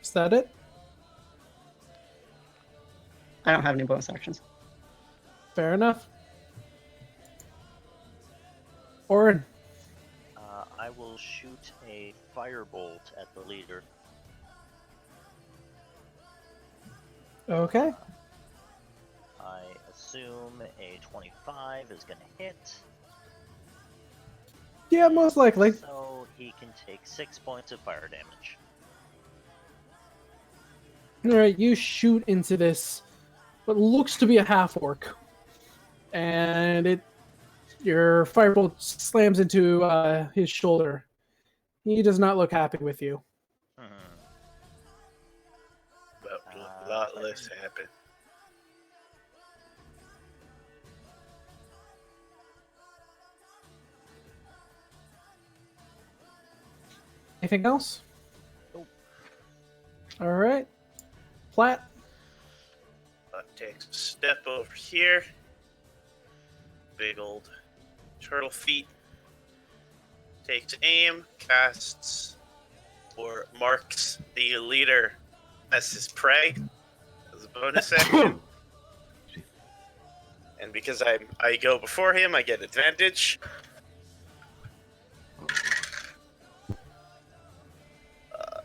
Is that it? I don't have any bonus actions. Fair enough. Orryn. I will shoot a firebolt at the leader. Okay. I assume a 25 is going to hit. Yeah, most likely. So he can take 6 points of fire damage. Alright, you shoot into this, what looks to be a half-orc. And your firebolt slams into his shoulder. He does not look happy with you. But a lot less happy. Anything else? Nope. Alright. Plat. Takes a step over here. Big old turtle feet. Takes aim, casts, or marks the leader as his prey as a bonus action. And because I go before him, I get advantage.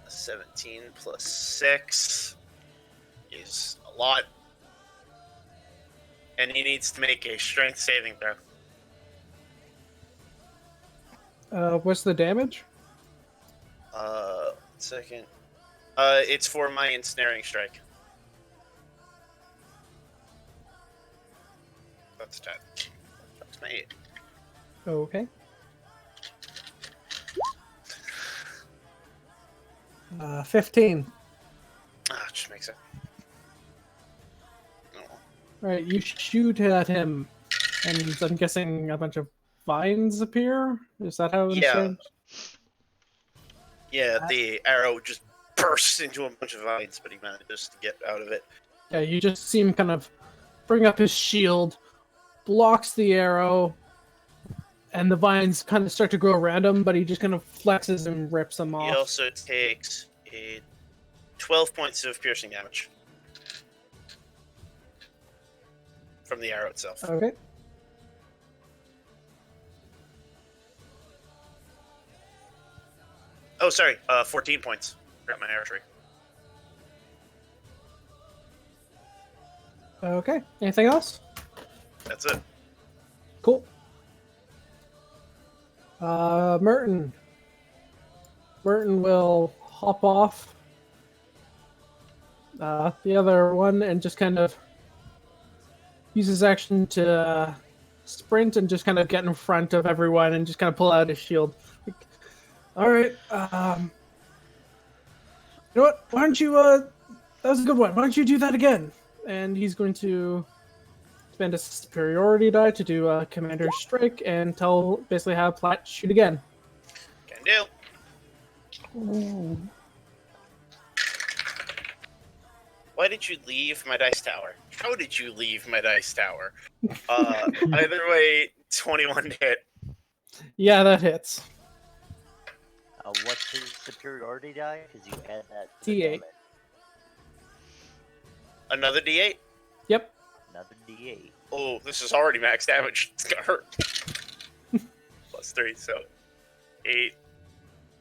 17 plus 6 is a lot. And he needs to make a strength saving throw. What's the damage? 1 second. It's for my ensnaring strike. That's 10. That's my 8. Okay. 15. Ah, just makes it. No. Alright, you shoot at him, and I'm guessing a bunch of vines appear? Is that how it Yeah. is? Yeah, the arrow just bursts into a bunch of vines, but he manages to get out of it. Yeah, you just see him kind of bring up his shield, blocks the arrow, and the vines kind of start to grow around him, but he just kind of flexes and rips them He off. also takes 12 points of piercing damage from the arrow itself. Okay. Oh, sorry, 14 points. Forgot my archery. Okay. Anything else? That's it. Cool. Merton. Merton will hop off the other one and just kind of use his action to sprint and just kind of get in front of everyone and just kind of pull out his shield. Like, all right. You know what? Why don't you? That was a good one. Why don't you do that again? And he's going to spend a superiority die to do a commander strike and basically have Platt shoot again. Can do. Ooh. Why did you leave my dice tower? How did you leave my dice tower? Either way, 21 to hit. Yeah, that hits. What's his superiority die? Because you add that to the D8. damage. Another D8? Yep. Another D8. Oh, this is already max damage. It's gonna hurt. Plus 3, so 8,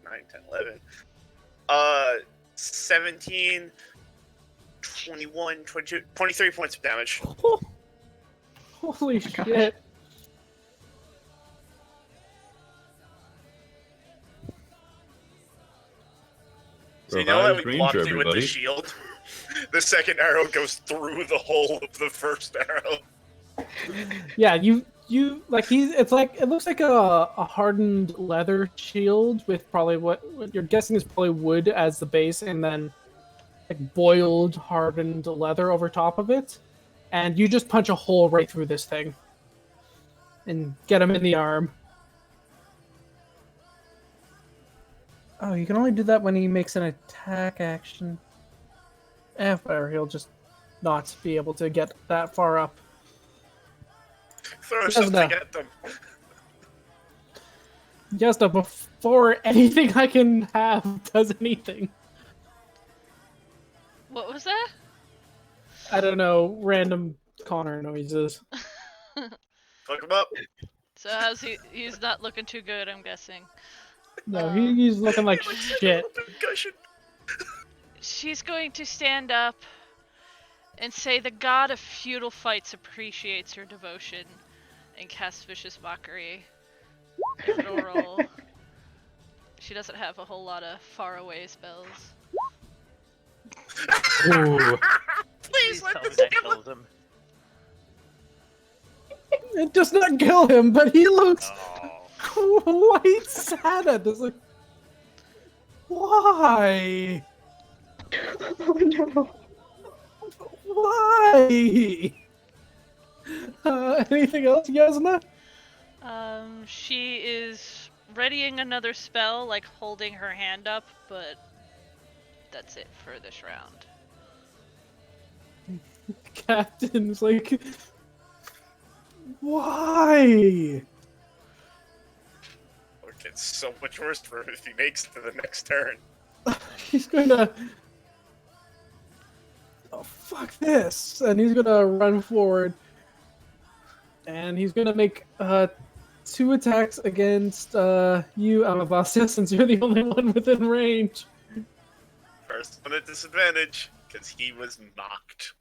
9, 10, 11. 17, 21, 22, 23 points of damage. Holy shit. So you know how we Revive blocked Ranger, you with the everybody. shield? The second arrow goes through the hole of the first arrow. Yeah, you like it looks like a hardened leather shield with probably what you're guessing is probably wood as the base and then like boiled hardened leather over top of it. And you just punch a hole right through this thing and get him in the arm. Oh, you can only do that when he makes an attack action. Whatever, he'll just not be able to get that far up. Throw Jasnah. something at them. Jasnah, before anything I can have does anything. What was that? I don't know, random Connor noises. Fuck him up. So he's not looking too good, I'm guessing. No, he's looking like shit. Concussion. She's going to stand up and say the god of feudal fights appreciates your devotion and cast Vicious Mockery. It'll roll. She doesn't have a whole lot of faraway spells. Ooh. Please let tell me this that give kills him. It does not kill him, but he looks Oh. quite sad at this. Like, why? Oh no. Why? Anything else, Jasnah? She is readying another spell, like holding her hand up, but that's it for this round. Captain's like, why? It gets so much worse for him if he makes it to the next turn. He's gonna. Oh, fuck this. And he's gonna run forward. And he's gonna make 2 attacks against you, Amavasya, since you're the only one within range. First one at disadvantage, because he was knocked.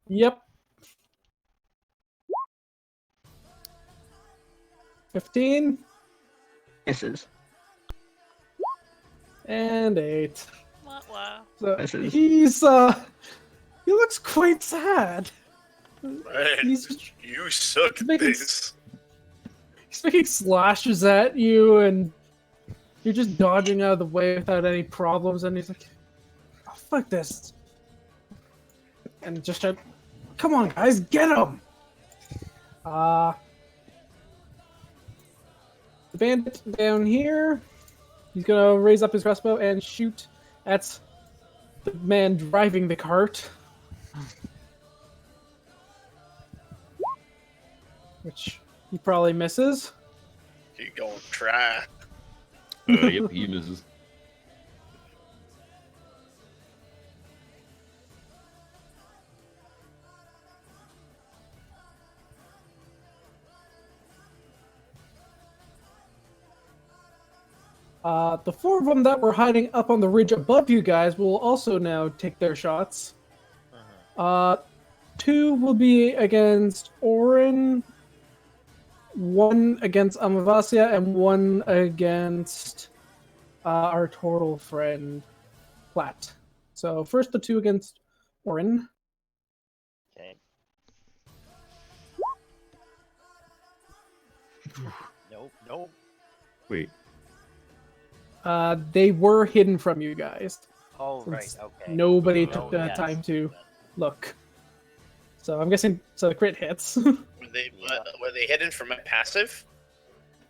Yep. 15 Misses. and 8. Wow. So Misses. he's he looks quite sad. Man, He's you suck at making this. He slashes at you, and you're just dodging out of the way without any problems. And he's like, "Oh, fuck this!" And just shout, "Come on, guys, get him!" The bandit down here, he's gonna raise up his crossbow and shoot at the man driving the cart. Which he probably misses. You gonna try? Yep, he misses. The four of them that were hiding up on the ridge above you guys will also now take their shots. Two will be against Orryn, one against Amavasya, and one against our total friend, Platt. So first the two against Orryn. Okay. Nope. Wait. They were hidden from you guys. Oh, right, Since okay. Nobody Oh, took the yes. time to look. So I'm guessing, so the crit hits. Were they hidden from my passive?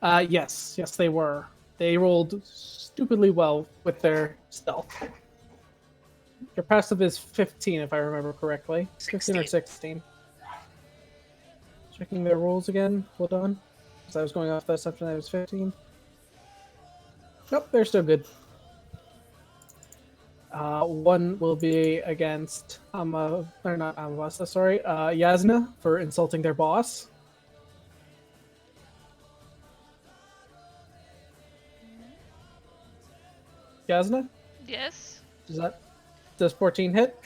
Yes, they were. They rolled stupidly well with their stealth. Your passive is 15, if I remember correctly. 15 or 16. Checking their rolls again. Hold on. Because I was going off the assumption that it was 15. Nope, they're still good. One will be against Jasnah for insulting their boss. Jasnah? Yes. Does 14 hit?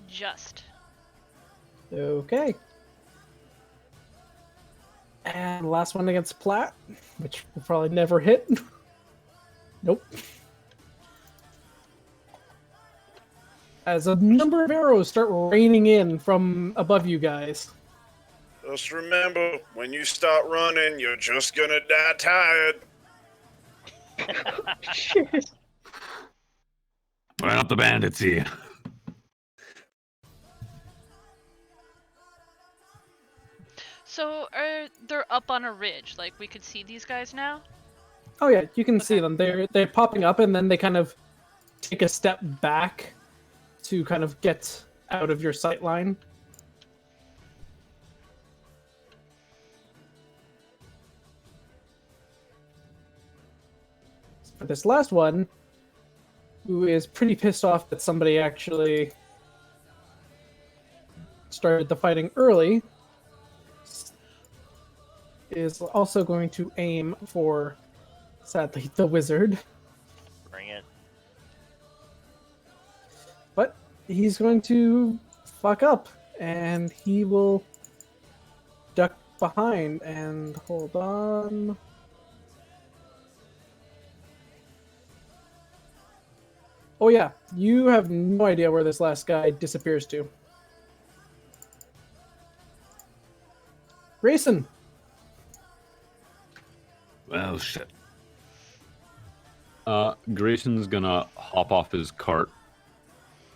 Just. Okay. And last one against Platt, which will probably never hit. Nope. As a number of arrows start raining in from above you guys. Just remember, when you start running, you're just gonna die tired. Shit. We're not the bandits here. So they're up on a ridge? Like we could see these guys now? Oh yeah, you can see Okay. them. They're popping up, and then they kind of take a step back to kind of get out of your sight line. For this last one, who is pretty pissed off that somebody actually started the fighting early, is also going to aim for, sadly, the wizard. Bring it. But he's going to fuck up, and he will duck behind, and hold on. Oh yeah, you have no idea where this last guy disappears to. Grayson! Well, shit. Grayson's gonna hop off his cart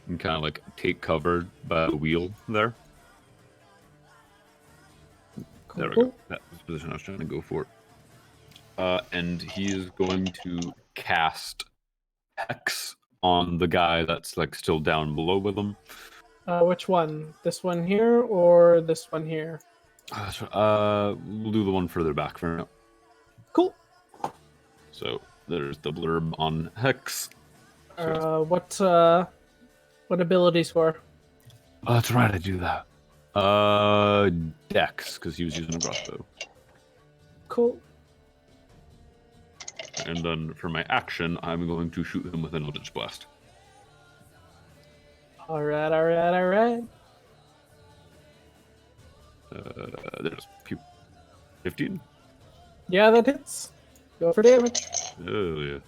and kind of like take cover by the wheel there. There we go. That's the position I was trying to go for. And he is going to cast Hex on the guy that's like still down below with him. Which one? This one here, or this one here? We'll do the one further back for now. Cool. So there's the blurb on Hex. What ability score? Oh, that's right, I do that. Dex, because he was using a crossbow. Cool. And then for my action, I'm going to shoot him with an Eldritch Blast. Alright. There's 15. Yeah, that hits. Go for damage. Oh, yeah.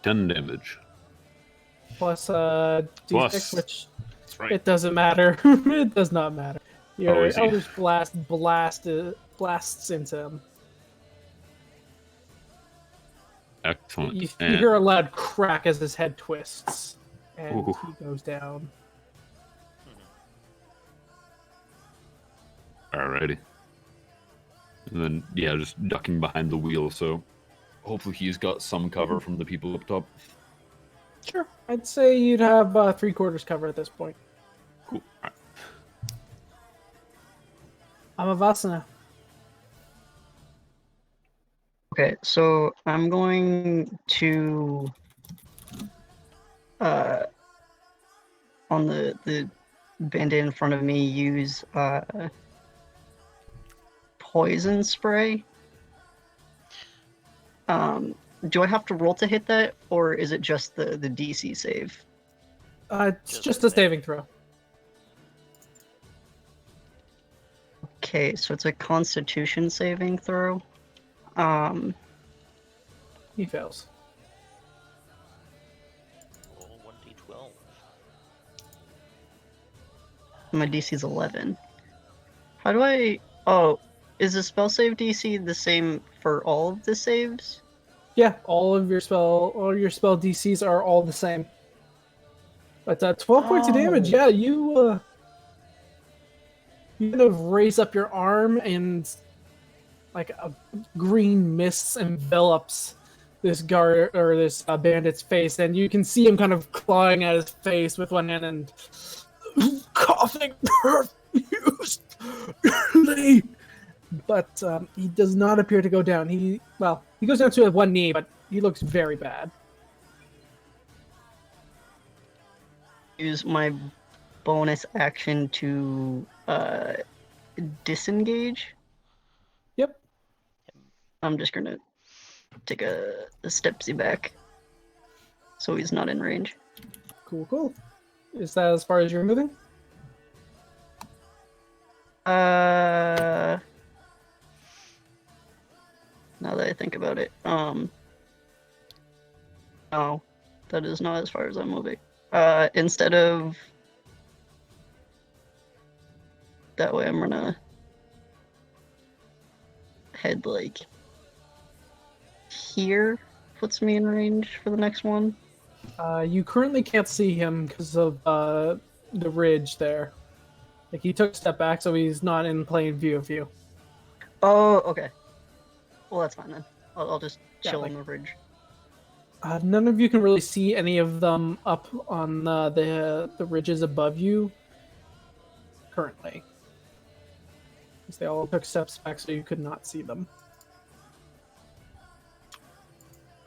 10 damage. Plus D6, Plus. which That's right. it doesn't matter. It does not matter. Your is he? Elder's blasts into him. Excellent. You And- hear a loud crack as his head twists, and Ooh. he goes down. Alrighty. And then, yeah, just ducking behind the wheel, so hopefully he's got some cover from the people up top. Sure. I'd say you'd have 3/4 cover at this point. Cool. Alright. Amavasya. Okay, so I'm going to on the bandit in front of me use poison spray. Do I have to roll to hit that, or is it just the DC save? It's just a saving throw. Okay, so it's a Constitution saving throw. He fails. Roll 1d12. My DC is 11. How do I? Oh, is the spell save DC the same for all of the saves? Yeah, all your spell DCs are all the same. But 12 points of damage. Oh. Yeah, you kind of raise up your arm and like a green mist envelops this guard or this bandit's face, and you can see him kind of clawing at his face with one hand and coughing profusely. But he does not appear to go down. He goes down to one knee, but he looks very bad. Use my bonus action to disengage. Yep. I'm just gonna take a stepsy back, so he's not in range. Cool. Is that as far as you're moving? Now that I think about it, no, that is not as far as I'm moving. Instead of that way, I'm gonna head like here, puts me in range for the next one. You currently can't see him because of the ridge there. Like he took a step back, so he's not in plain view of you. Oh, okay. Well, that's fine then. I'll just Yeah, chill like- on the ridge. None of you can really see any of them up on the ridges above you currently. Because they all took steps back, so you could not see them.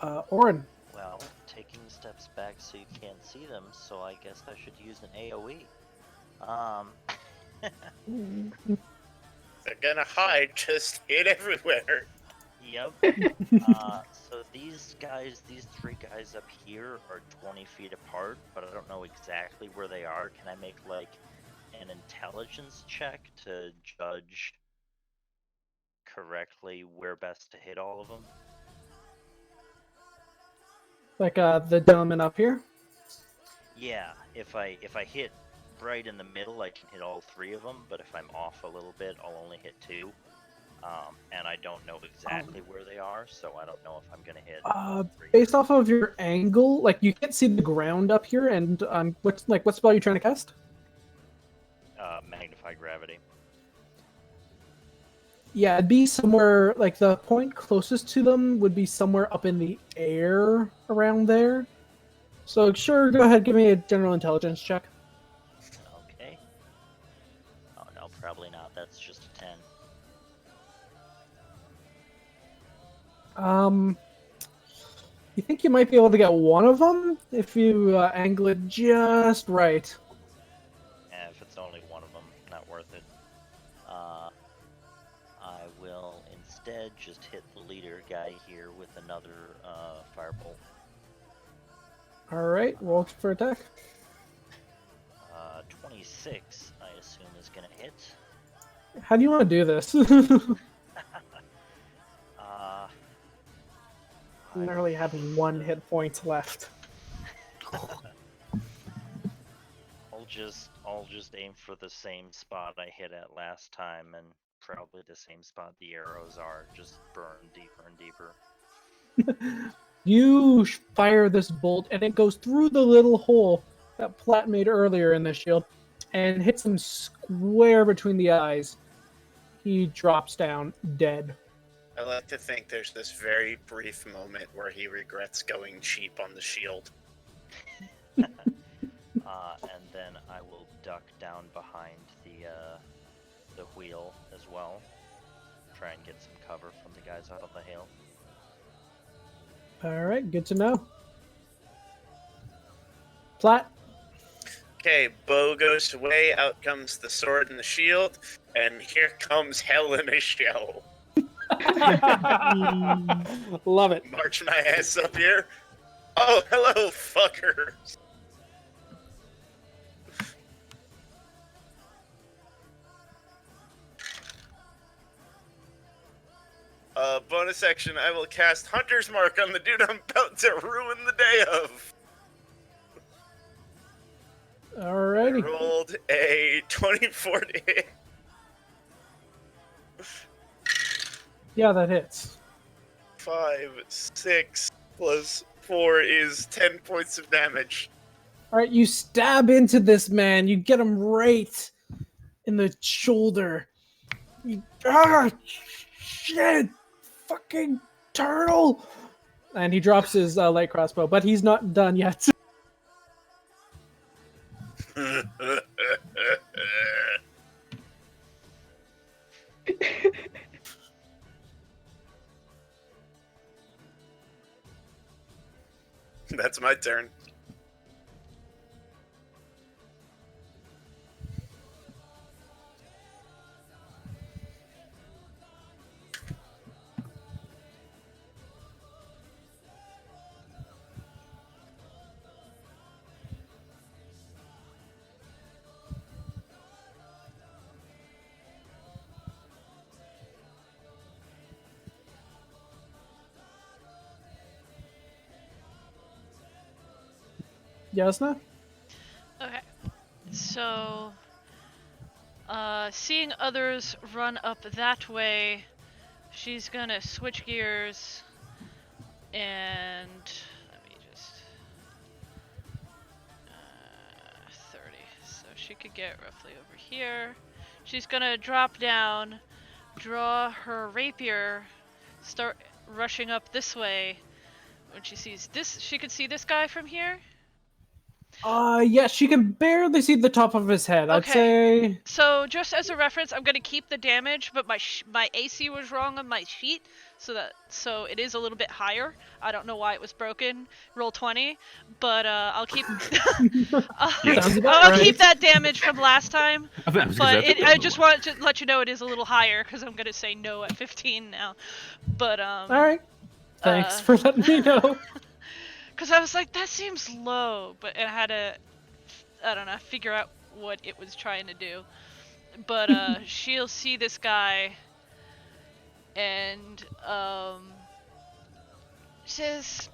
Orryn. Well, taking steps back so you can't see them, so I guess I should use an AoE. They're gonna hide, just hit everywhere. Yep. So these three guys up here are 20 feet apart, but I don't know exactly where they are. Can I make like an intelligence check to judge correctly where best to hit all of them? Like the gentleman up here. Yeah, if I hit right in the middle, I can hit all three of them, but if I'm off a little bit, I'll only hit two. And I don't know exactly where they are, so I don't know if I'm gonna hit all three. Based off of your angle, like you can't see the ground up here, and what spell are you trying to cast? Magnify gravity. Yeah, it'd be somewhere like the point closest to them would be somewhere up in the air around there. So sure, go ahead, give me a general intelligence check. Okay. Oh no, probably not. That's just a 10. You think you might be able to get one of them if you angle it just right. Yeah, if it's only one of them, not worth it. I will instead just hit the leader guy here with another firebolt. All right, roll for attack. 26, I assume, is gonna hit. How do you want to do this? I Literally have one hit point left. I'll I'll just aim for the same spot I hit at last time, and probably the same spot the arrows are. Just burn deeper and deeper. You fire this bolt, and it goes through the little hole that Platt made earlier in the shield, and hits him square between the eyes. He drops down dead. I like to think there's this very brief moment where he regrets going cheap on the shield. And then I will duck down behind the wheel as well. Try and get some cover from the guys out of the hail. All right, good to know. Platt. Okay, bow goes away, out comes the sword and the shield, and here comes hell in a shell. Love it. March my ass up here. Oh, hello, fuckers. Bonus action, I will cast Hunter's Mark on the dude I'm about to ruin the day of. Alrighty. Rolled a 24 to hit. Yeah, that hits. 5, 6 plus 4 is 10 points of damage. Alright, you stab into this man. You get him right in the shoulder. Shit! Fucking turtle! And he drops his light crossbow, but he's not done yet. That's my turn. Jasnah? Okay. So, seeing others run up that way, she's gonna switch gears and let me just 30. So she could get roughly over here. She's gonna drop down, draw her rapier, start rushing up this way. When she sees this, she could see this guy from here. Yeah, she can barely see the top of his head. I'd say. So just as a reference, I'm gonna keep the damage, but my AC was wrong on my sheet, so it is a little bit higher. I don't know why it was broken. Roll 20, but I'll keep I'll keep that damage from last time. But I just want to let you know it is a little higher because I'm gonna say no at 15 now. But All right. Thanks for letting me know. Because I was like, that seems low, but I had to, I don't know, figure out what it was trying to do. But she'll see this guy, and just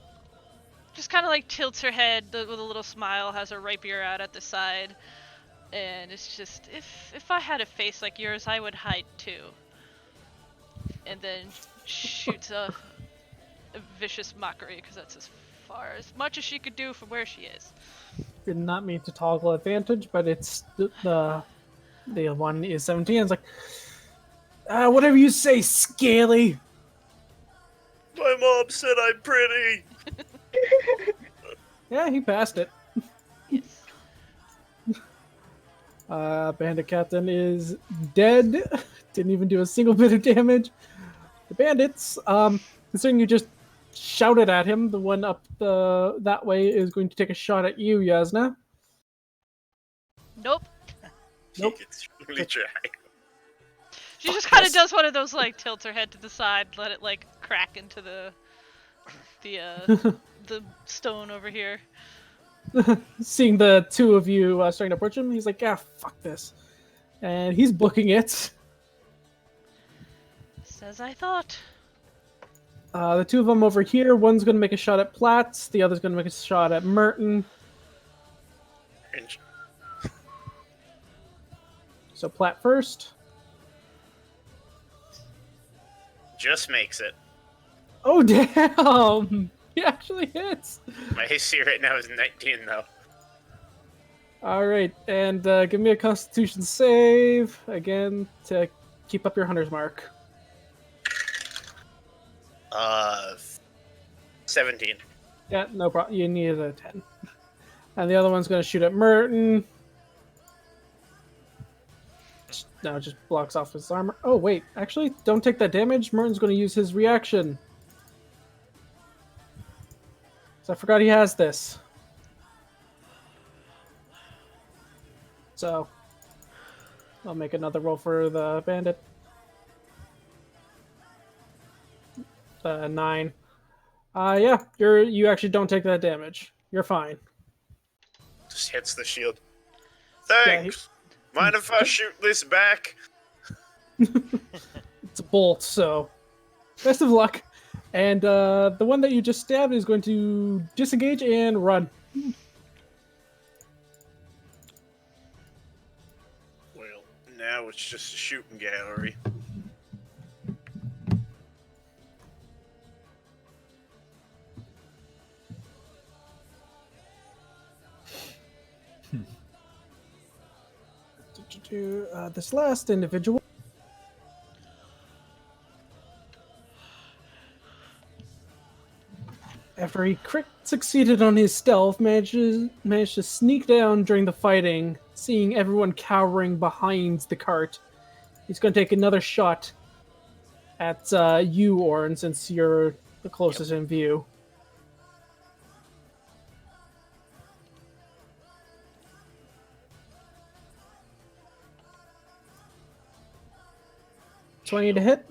kind of like tilts her head with a little smile, has her rapier out at the side, and it's just, if I had a face like yours, I would hide too. And then shoots a vicious mockery, because that's as much as she could do from where she is. Did not mean to toggle advantage, but it's the one is 17. It's like, whatever you say, Scaly. My mom said I'm pretty. Yeah, he passed it. Yes. Bandit Captain is dead. Didn't even do a single bit of damage. The bandits, considering you just shouted at him, the one up that way is going to take a shot at you, Jasnah. Nope. Nope. It's really dry. She just kind of does one of those, like, tilts her head to the side, let it, like, crack into the stone over here. Seeing the two of you starting to approach him, he's like, "Yeah, fuck this," and he's booking it. As I thought. The two of them over here, one's going to make a shot at Platts, the other's going to make a shot at Merton. So Plat first. Just makes it. Oh, damn! He actually hits! My AC right now is 19, though. Alright, and give me a Constitution save, again, to keep up your Hunter's Mark. 17. Yeah, no problem. You needed a 10. And the other one's going to shoot at Merton. No, it just blocks off his armor. Oh, wait. Actually, don't take that damage. Merton's going to use his reaction. So I forgot he has this. So I'll make another roll for the bandit. 9. Yeah, you actually don't take that damage. You're fine. Just hits the shield. Thanks! Mind if I shoot this back? It's a bolt, so best of luck. And the one that you just stabbed is going to disengage and run. Well, now it's just a shooting gallery. This last individual. After he succeeded on his stealth, managed to sneak down during the fighting, seeing everyone cowering behind the cart. He's going to take another shot at you, Orryn, since you're the closest in view. $20 to hit.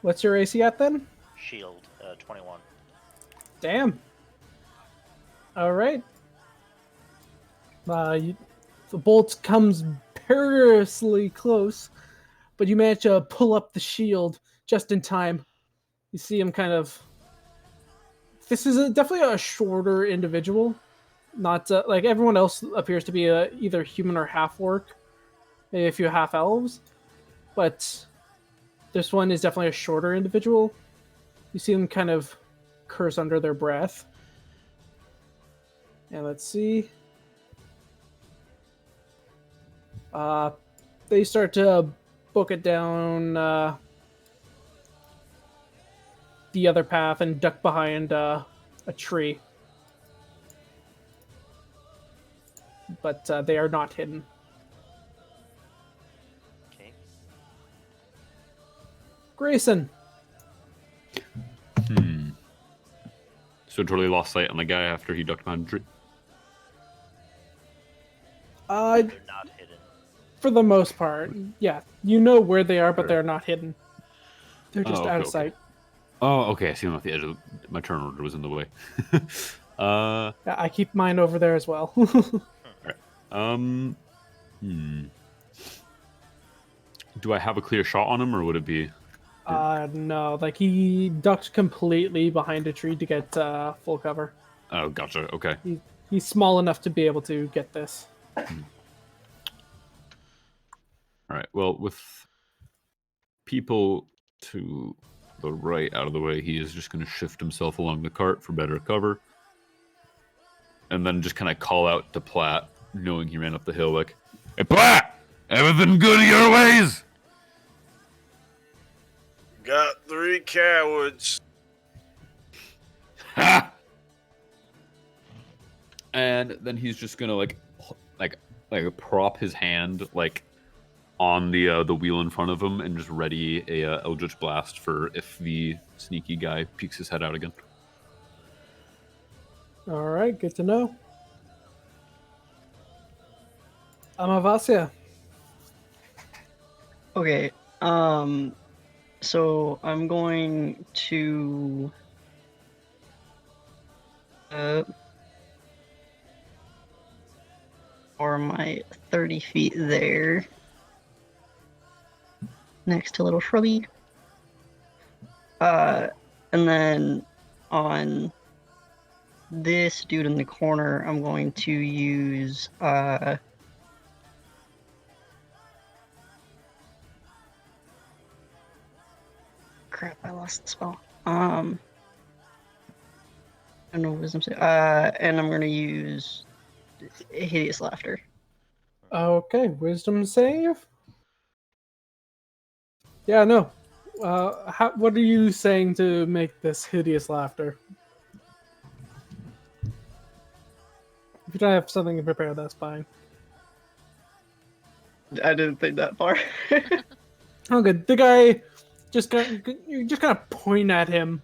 What's your AC at then? Shield, 21. Damn. All right. The bolt comes perilously close, but you manage to pull up the shield just in time. You see him kind of. This is definitely a shorter individual. Not like everyone else appears to be either human or half orc, maybe a few half elves, but this one is definitely a shorter individual. You see them kind of curse under their breath. And let's see. They start to book it down the other path and duck behind a tree. But they are not hidden. Okay. Grayson. So totally lost sight on the guy after he ducked behind a tree. They're not hidden. For the most part, yeah. You know where they are, but Sure. they're not hidden. They're just out of sight. Oh, okay. I see them at the edge of my turn order was in the way. Yeah, I keep mine over there as well. Do I have a clear shot on him, or would it be? No, like he ducked completely behind a tree to get full cover. Oh, gotcha. Okay. He's small enough to be able to get this. All right. Well, with people to the right out of the way, he is just going to shift himself along the cart for better cover, and then just kind of call out to Platt, knowing he ran up the hill, like, "Hey, Platt! Everything good in your ways?" Got 3 cowards. Ha! And then he's just gonna like prop his hand like on the wheel in front of him and just ready a Eldritch Blast for if the sneaky guy peeks his head out again. All right, good to know. Amavasya. Okay. So I'm going to for my 30 feet there, next to little shrubby. And then on this dude in the corner, I'm going to use crap, I lost the spell. I don't know wisdom save. And I'm gonna use hideous laughter. Okay, wisdom save. Yeah, no. What are you saying to make this hideous laughter? If you don't have something to prepare, that's fine. I didn't think that far. Oh, good. The guy you just kind of point at him,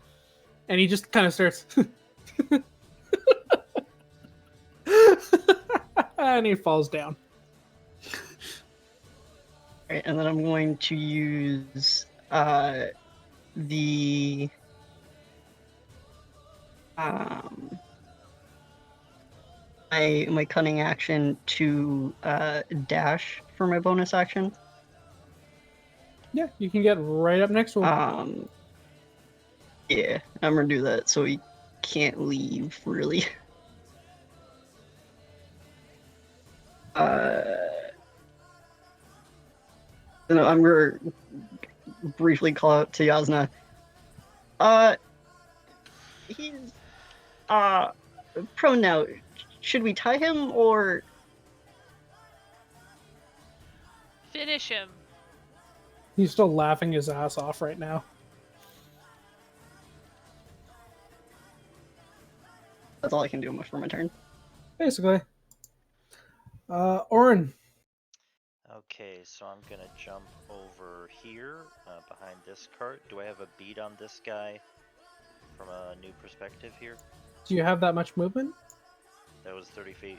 and he just kind of starts, and he falls down. Right, and then I'm going to use the my cunning action to dash for my bonus action. Yeah, you can get right up next to him. Yeah, I'm gonna do that so he can't leave really. Then I'm gonna briefly call out to Jasnah. He's prone now. Should we tie him or? Finish him. He's still laughing his ass off right now. That's all I can do for my turn. Basically. Orryn. Okay, so I'm gonna jump over here behind this cart. Do I have a beat on this guy from a new perspective here? Do you have that much movement? That was 30 feet.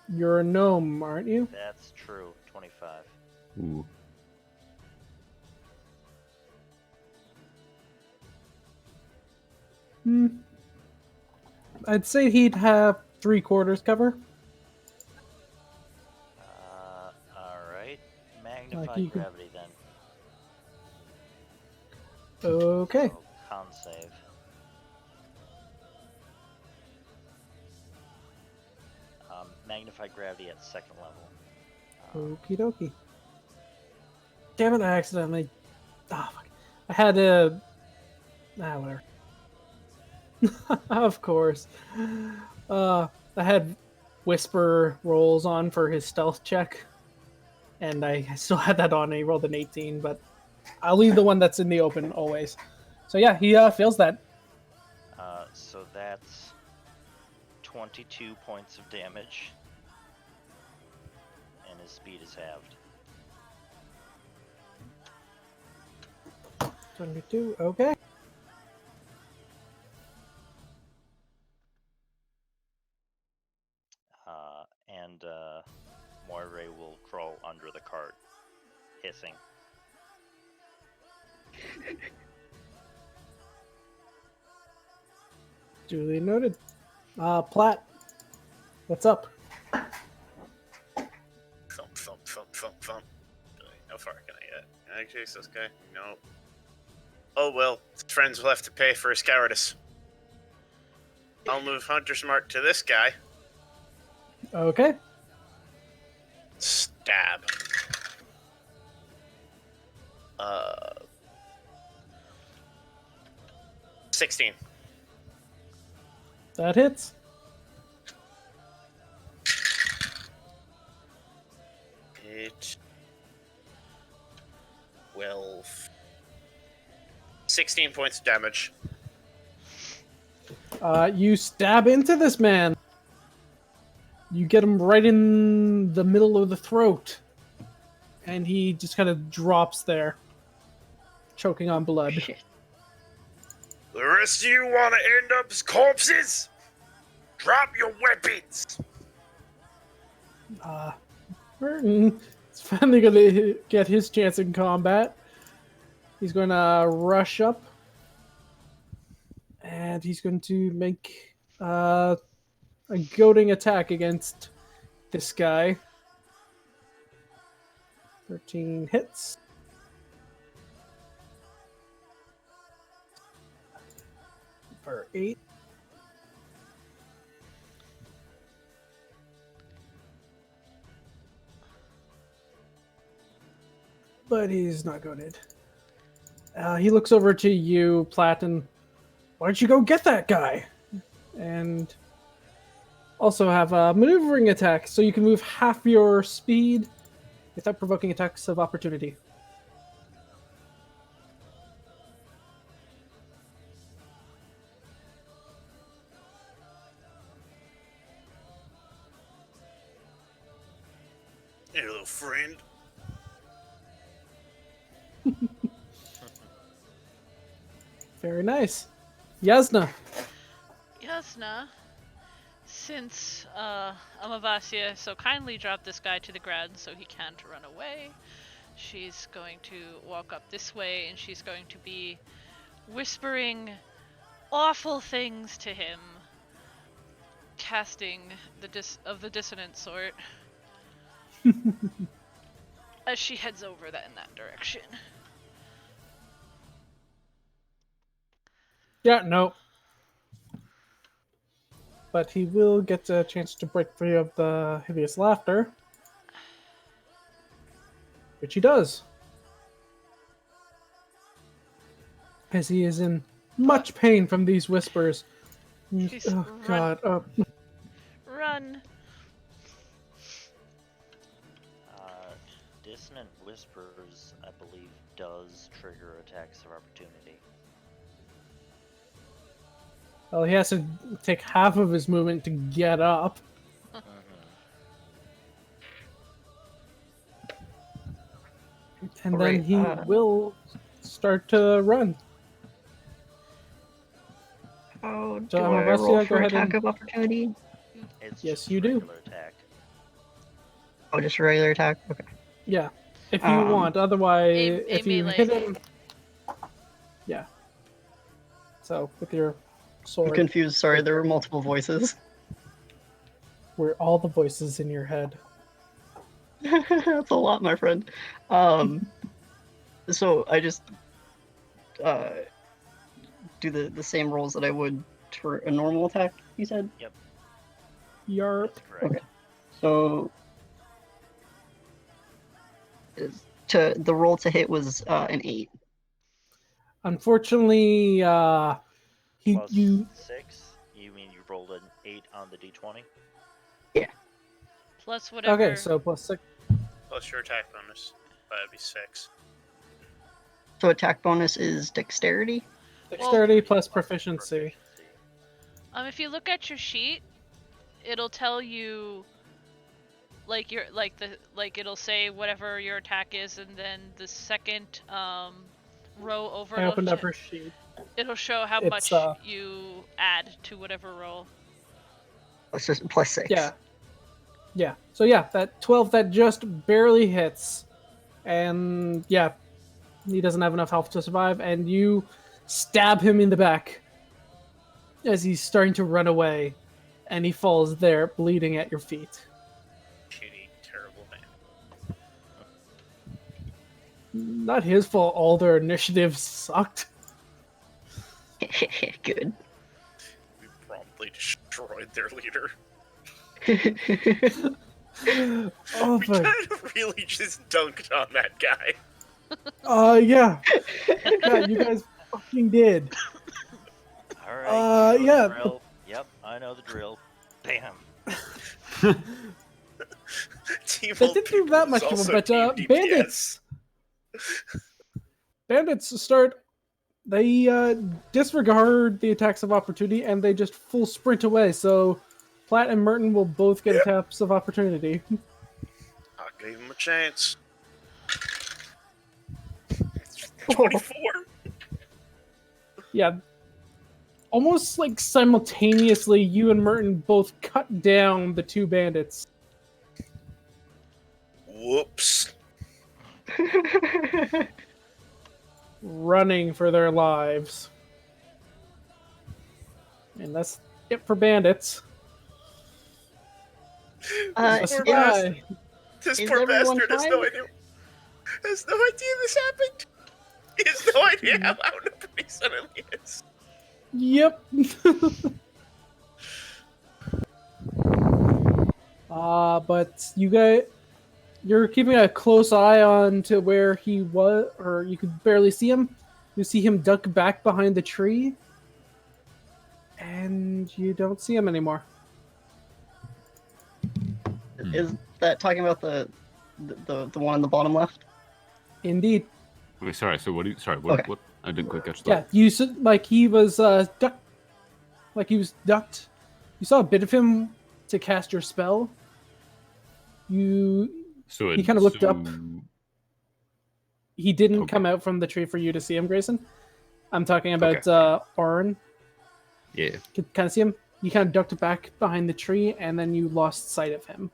You're a gnome, aren't you? That's true. 25. Ooh. I'd say he'd have 3/4 cover. Alright. Magnify Like you could- gravity then. Okay. So, con save. Magnify gravity at 2nd level. Okie dokie. Damn it, I accidentally... Ah, fuck. I had a... whatever. Of course. I had Whisper rolls on for his stealth check. And I still had that on and he rolled an 18, but I'll leave the one that's in the open always. So yeah, he feels that. So that's 22 points of damage. And his speed is halved. 22, okay. And Moire will crawl under the cart, hissing. Duly noted. Platt, what's up? Thump, thump, thump, thump, thump. How far can I get? Can I chase this guy? No. Oh well, his friends will have to pay for his cowardice. I'll move Hunter's Mark to this guy. Okay. Stab. 16. That hits. It 12. 16 points of damage. You stab into this man. You get him right in the middle of the throat. And he just kind of drops there, choking on blood. Shit. The rest of you want to end up as corpses? Drop your weapons! Burton is finally going to get his chance in combat. He's going to rush up. And he's going to make a goading attack against this guy. 13 hits. For 8. but he's not goaded. He looks over to you, Platin. Why don't you go get that guy? And also have a maneuvering attack, so you can move half your speed without provoking attacks of opportunity. Hey, little friend. Very nice. Jasnah. Jasnah, since Amavasya so kindly dropped this guy to the ground so he can't run away, she's going to walk up this way and she's going to be whispering awful things to him, casting the the dissonant sort as she heads over in that direction. Yeah, no. But he will get a chance to break free of the hideous laughter. Which he does. As he is in much pain from these whispers. She's Oh, God. Oh. Run! Dissonant Whispers, I believe, does trigger attacks of opportunity. Well, he has to take half of his movement to get up. And then he will start to run. Oh, So, do I Amavasya, roll go for ahead attack and- of opportunity? It's Yes, just you do. regular attack. Oh, just a regular attack? Okay. Yeah, if you Um, want. Otherwise, a if you melee. hit him... Yeah. So, with your I'm sword, confused, sorry, there were multiple voices. were all the voices in your head. That's a lot, my friend. So I just do the same rolls that I would for a normal attack, you said? Yarp. That's correct. Okay. So the roll to hit was an 8. Unfortunately, Plus you 6? You mean you rolled an 8 on the d20? Plus whatever. okay, so plus 6. Plus your attack bonus. That'd be 6. So attack bonus is dexterity? Dexterity plus proficiency. If you look at your sheet, it'll tell you like it'll say whatever your attack is, and then the second row over I opened up her sheet. it'll show how It's, much you add to whatever roll. It's just plus 6. Yeah. Yeah. So yeah, that 12 that just barely hits. And yeah, he doesn't have enough health to survive, and you stab him in the back as he's starting to run away, and he falls there bleeding at your feet. Shitty, terrible man. Not his fault all their initiatives sucked. Good. We promptly destroyed their leader. Oh, We but kind of really just dunked on that guy. yeah. God, you guys fucking did. Alright. Yeah. Drill. Yep, I know the drill. Bam. Team That of didn't do people that is much to him, also but Team DPS. bandits start. They disregard the attacks of opportunity and they just full sprint away. So Platt and Merton will both get attacks of opportunity. I gave him a chance. 24. Yeah. Almost like simultaneously, you and Merton both cut down the two bandits. Whoops. Running for their lives. And that's it for bandits. This poor yeah. bastard. This Is poor everyone bastard has no fine? idea. Has no idea this happened. He has no idea how out of he suddenly is. Yep. But you guys, You're keeping a close eye on to where he was, or you could barely see him. You see him duck back behind the tree, and you don't see him anymore. Is that talking about the one on the bottom left? Indeed. Wait, sorry. So what? What? Okay. What? I didn't quite catch Yeah, that. you like he was ducked. Like he was ducked. You saw a bit of him to cast your spell. He kind of looked up. He didn't come out from the tree for you to see him, Grayson. I'm talking about Orryn. Yeah. You could kind of see him. You kind of ducked back behind the tree, and then you lost sight of him.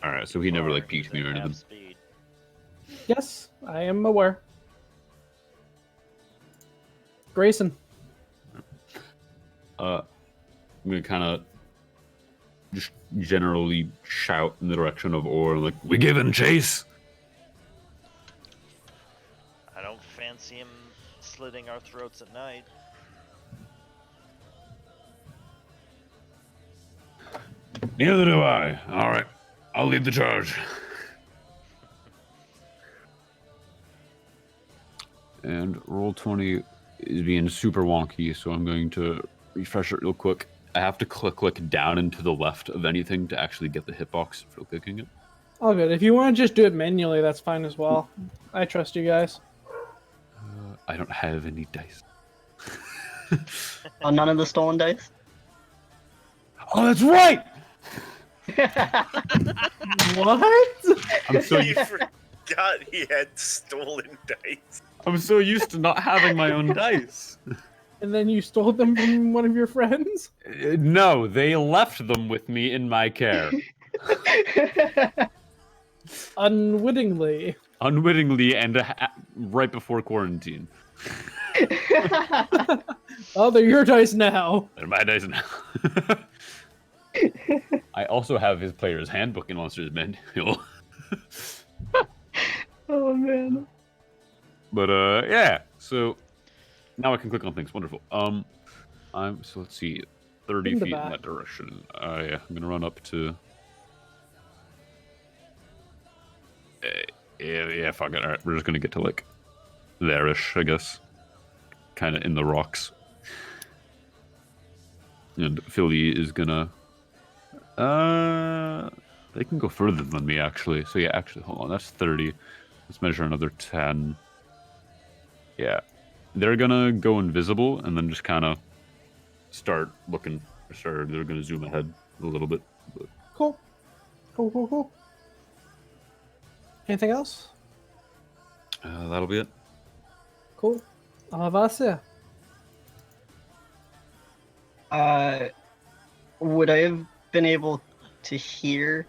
All right. So he never like peeked me or anything. Speed. Yes, I am aware. Grayson. I'm gonna kind of just generally shout in the direction of Orr, like, "We giving chase?" I don't fancy him slitting our throats at night. Neither do I. All right, I'll lead the charge. And Roll20 is being super wonky, so I'm going to refresh it real quick. I have to click down and to the left of anything to actually get the hitbox for clicking it. All good. If you want to just do it manually, that's fine as well. I trust you guys. I don't have any dice. None of the stolen dice? Oh, that's right. What? I'm so He forgot he had stolen dice. I'm so used to not having my own dice. And then you stole them from one of your friends? No, they left them with me in my care. Unwittingly. Unwittingly and right before quarantine. Oh, they're your dice now. They're my dice now. I also have his player's handbook in Monsters Manual. Oh man. But yeah. So now I can click on things. Wonderful. So let's see, 30 In the feet in back. that direction. Yeah, I'm gonna run up to. Yeah, fuck it. All right, we're just gonna get to like there-ish, I guess. Kind of in the rocks. And Philly is gonna. They can go further than me actually. So yeah, actually, hold on. That's 30. Let's measure another 10. Yeah, they're gonna go invisible and then just kind of start looking. They're gonna zoom ahead a little bit. But... Cool. Cool. Anything else? that'll be it. Cool. Amavasya. Would I have been able to hear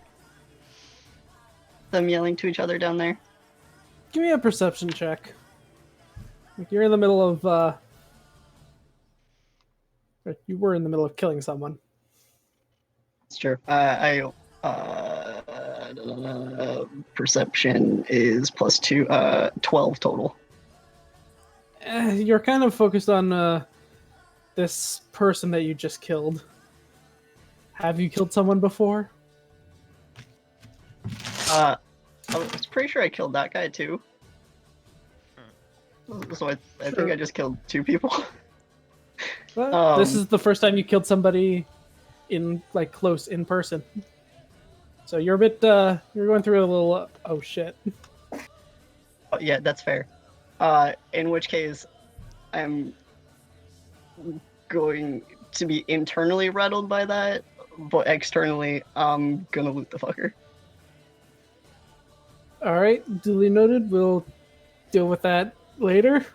them yelling to each other down there? Give me a perception check. Like you're in the middle of you were in the middle of killing someone. It's true. Perception is +2, 12 total. You're kind of focused on this person that you just killed. Have you killed someone before? I was pretty sure I killed that guy too. So I think I just killed 2 people. Well, this is the first time you killed somebody in like close in person. So you're a bit you're going through a little oh shit. Oh, yeah, that's fair. In which case, I'm going to be internally rattled by that, but externally, I'm gonna loot the fucker. All right, duly noted. We'll deal with that later.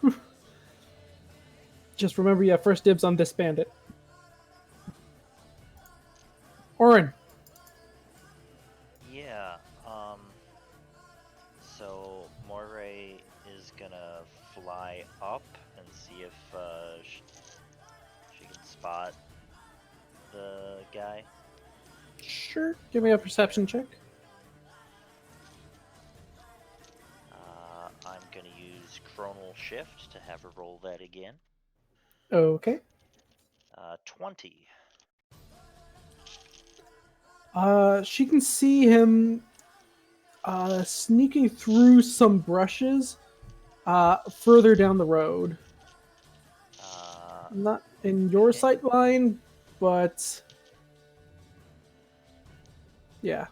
Just remember, you have first dibs on this bandit. Orryn. Yeah, so Moray is gonna fly up and see if she can spot the guy. Sure. Give me a perception check. I'm gonna use Chronal Shift to have her roll that again. Okay. 20. She can see him sneaking through some brushes further down the road. Not in your Okay. sight line, but yeah.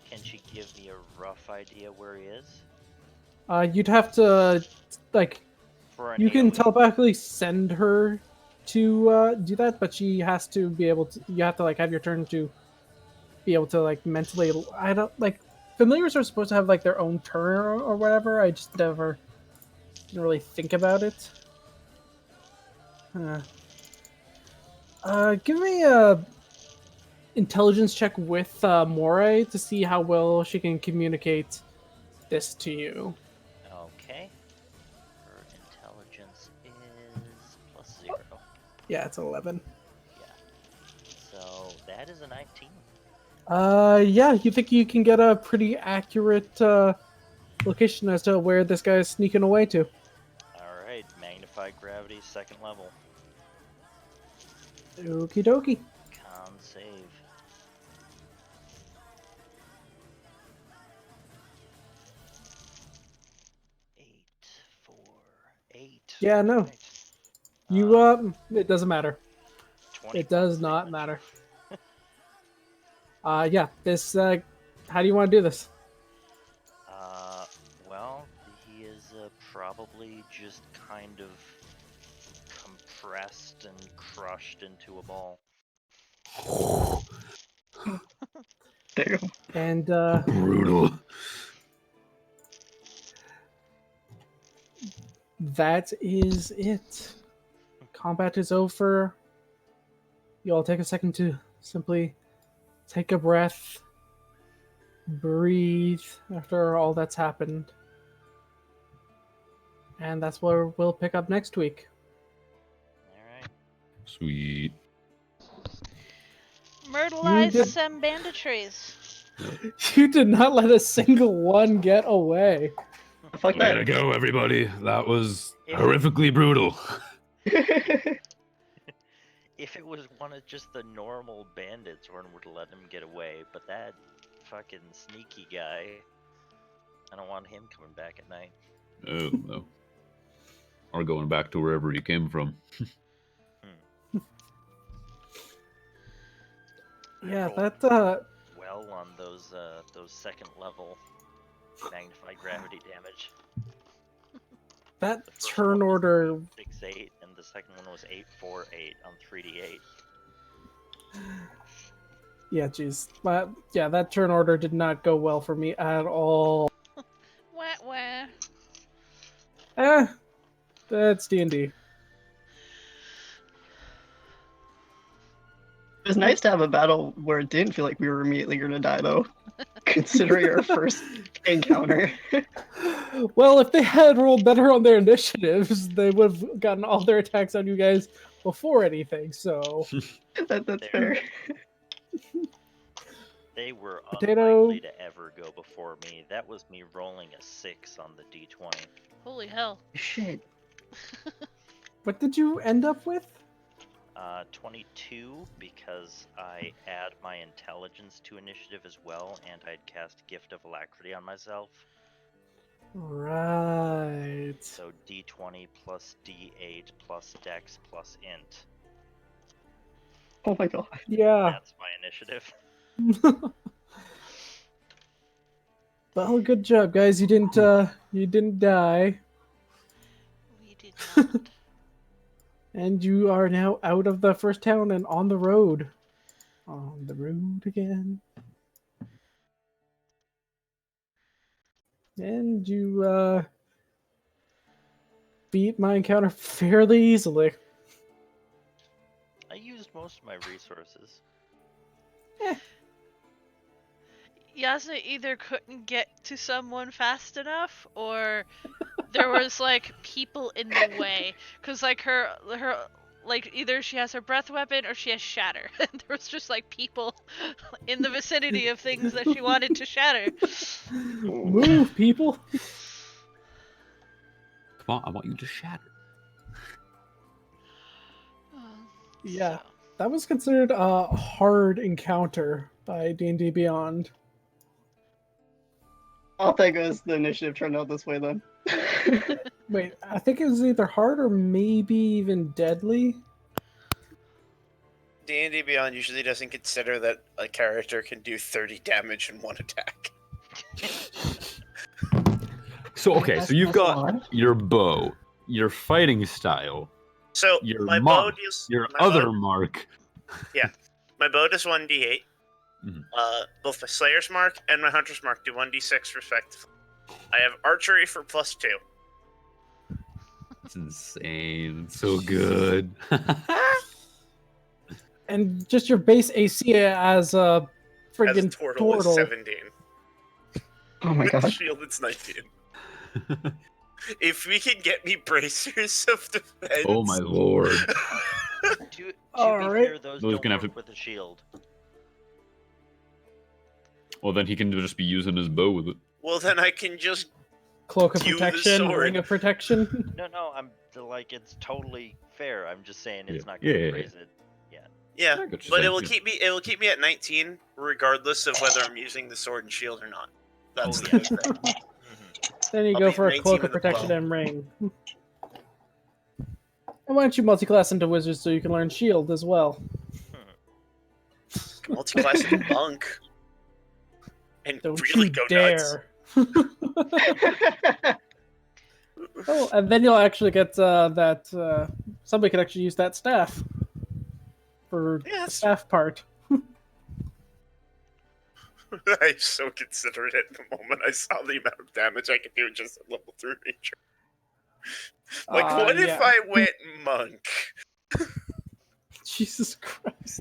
Can she give me a rough idea where he is? You'd have to like For an you can AoE. telepathically send her to do that, but she has to be able to. You have to like have your turn to be able to like mentally. I don't like familiars are supposed to have like their own turn or whatever. I just never didn't really think about it. Give me a intelligence check with Moray to see how well she can communicate this to you. Okay. Her intelligence is +0. Yeah, it's 11. Yeah. So that is a 19. Yeah, you think you can get a pretty accurate location as to where this guy is sneaking away to. Alright, magnified gravity, 2nd level. Okie dokie. Con save. 8, 4, 8. Yeah, no. Right. You, it doesn't matter. 20 It does points not damage. matter. Yeah, this, how do you want to do this? Well, he is probably just kind of compressed and crushed into a ball. Damn. And, Brutal. that is it. Combat is over. You all take a second to simply take a breath, breathe after all that's happened. And that's where we'll pick up next week. Alright. Sweet. Myrtleize did- some banditries. You did not let a single one get away. Fuck Way to that. go, everybody. That was If- horrifically brutal. If it was one of just the normal bandits, Orryn would let him get away, but that fucking sneaky guy, I don't want him coming back at night. Oh, no. Or going back to wherever he came from. Yeah, rolled that, well on those 2nd level magnified gravity damage. that The first turn one was order 868, and the second one was 848 on 3d8. Yeah, jeez. But yeah, that turn order did not go well for me at all. Wah wah. That's D&D. It was nice to have a battle where it didn't feel like we were immediately going to die, though, considering our first encounter. Well, if they had rolled better on their initiatives, they would have gotten all their attacks on you guys before anything, so... That's fair. They were Potato. unlikely to ever go before me. That was me rolling a 6 on the d20. Holy hell. Shit. What did you end up with? 22, because I add my intelligence to initiative as well, and I'd cast Gift of Alacrity on myself. Right. So d20 plus d8 plus dex plus int. Oh my god. Yeah. That's my initiative. Well, good job, guys. You didn't die. We did not. And you are now out of the first town and on the road. On the road again. And you beat my encounter fairly easily. I used most of my resources. Jasnah either couldn't get to someone fast enough, or there was like people in the way. Cause like her like either she has her breath weapon or she has shatter. And there was just like people in the vicinity of things that she wanted to shatter. Move, people! Come on, I want you to shatter. Yeah. So, That was considered a hard encounter by D&D Beyond. I'll take it as the initiative turned out this way then. Wait, I think it was either hard or maybe even deadly. D&D Beyond usually doesn't consider that a character can do 30 damage in one attack. So okay, so you've That's got odd. your bow, your fighting style, So your my mark, bow deals your my other bow, mark. my bow does 1d8. Mhm. Both my Slayer's mark and my Hunter's mark do 1d6 respectively. I have archery for +2. It's insane. It's so good. And just your base AC as a As friggin' Tortle is turtle. 17. Oh my With god. shield, it's 19. If we can get me bracers of defense. Oh my lord. To be Alright. fair, those Those don't gonna work have to- with a shield. Well, then he can just be using his bow with it. Well, then I can just. Cloak of Use the protection, sword. ring of protection. No, I'm like it's totally fair. I'm just saying it's Yeah. not going Yeah. to raise it. Yeah, I got you but saying, it will yeah. keep me. It will keep me at 19, regardless of whether I'm using the sword and shield or not. That's Oh, the yeah. big thing. Mhm. Then you I'll go be for a 19 cloak with of a protection bow. and ring. And why don't you multi-class into wizard so you can learn shield as well? Multi-class into monk. And Don't really you go nuts. dare! Oh, and then you'll actually get that. Somebody could actually use that staff for Yeah, the that's- staff part. I so considered it the moment I saw the amount of damage I could do just at level 3 ranger. Like, what if Yeah. I went monk? Jesus Christ.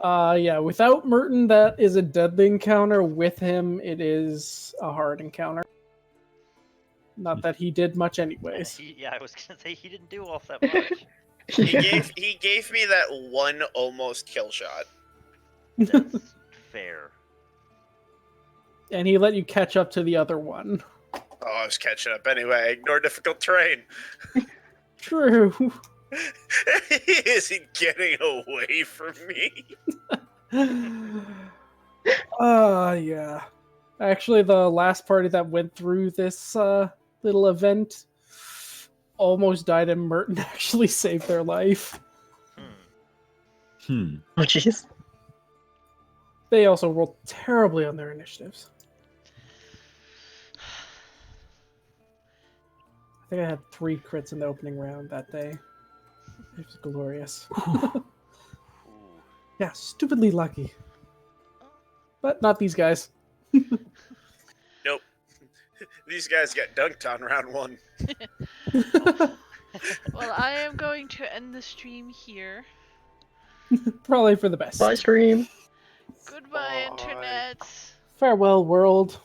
Yeah, without Merton, that is a deadly encounter. With him, it is a hard encounter. Not that he did much anyways. Yeah, I was going to say he didn't do all that much. He gave me that one almost kill shot. That's fair. And he let you catch up to the other one. Oh, I was catching up anyway. Ignore difficult terrain. True. He isn't getting away from me. Yeah. Actually, the last party that went through this little event almost died, and Merton actually saved their life. Hmm. Oh jeez. They also rolled terribly on their initiatives. I think I had 3 crits in the opening round that day. It was glorious. Ooh. Yeah, stupidly lucky. But not these guys. Nope. These guys got dunked on round 1. Well, I am going to end the stream here. Probably for the best. Bye stream. Goodbye, Bye. internet. Farewell, world.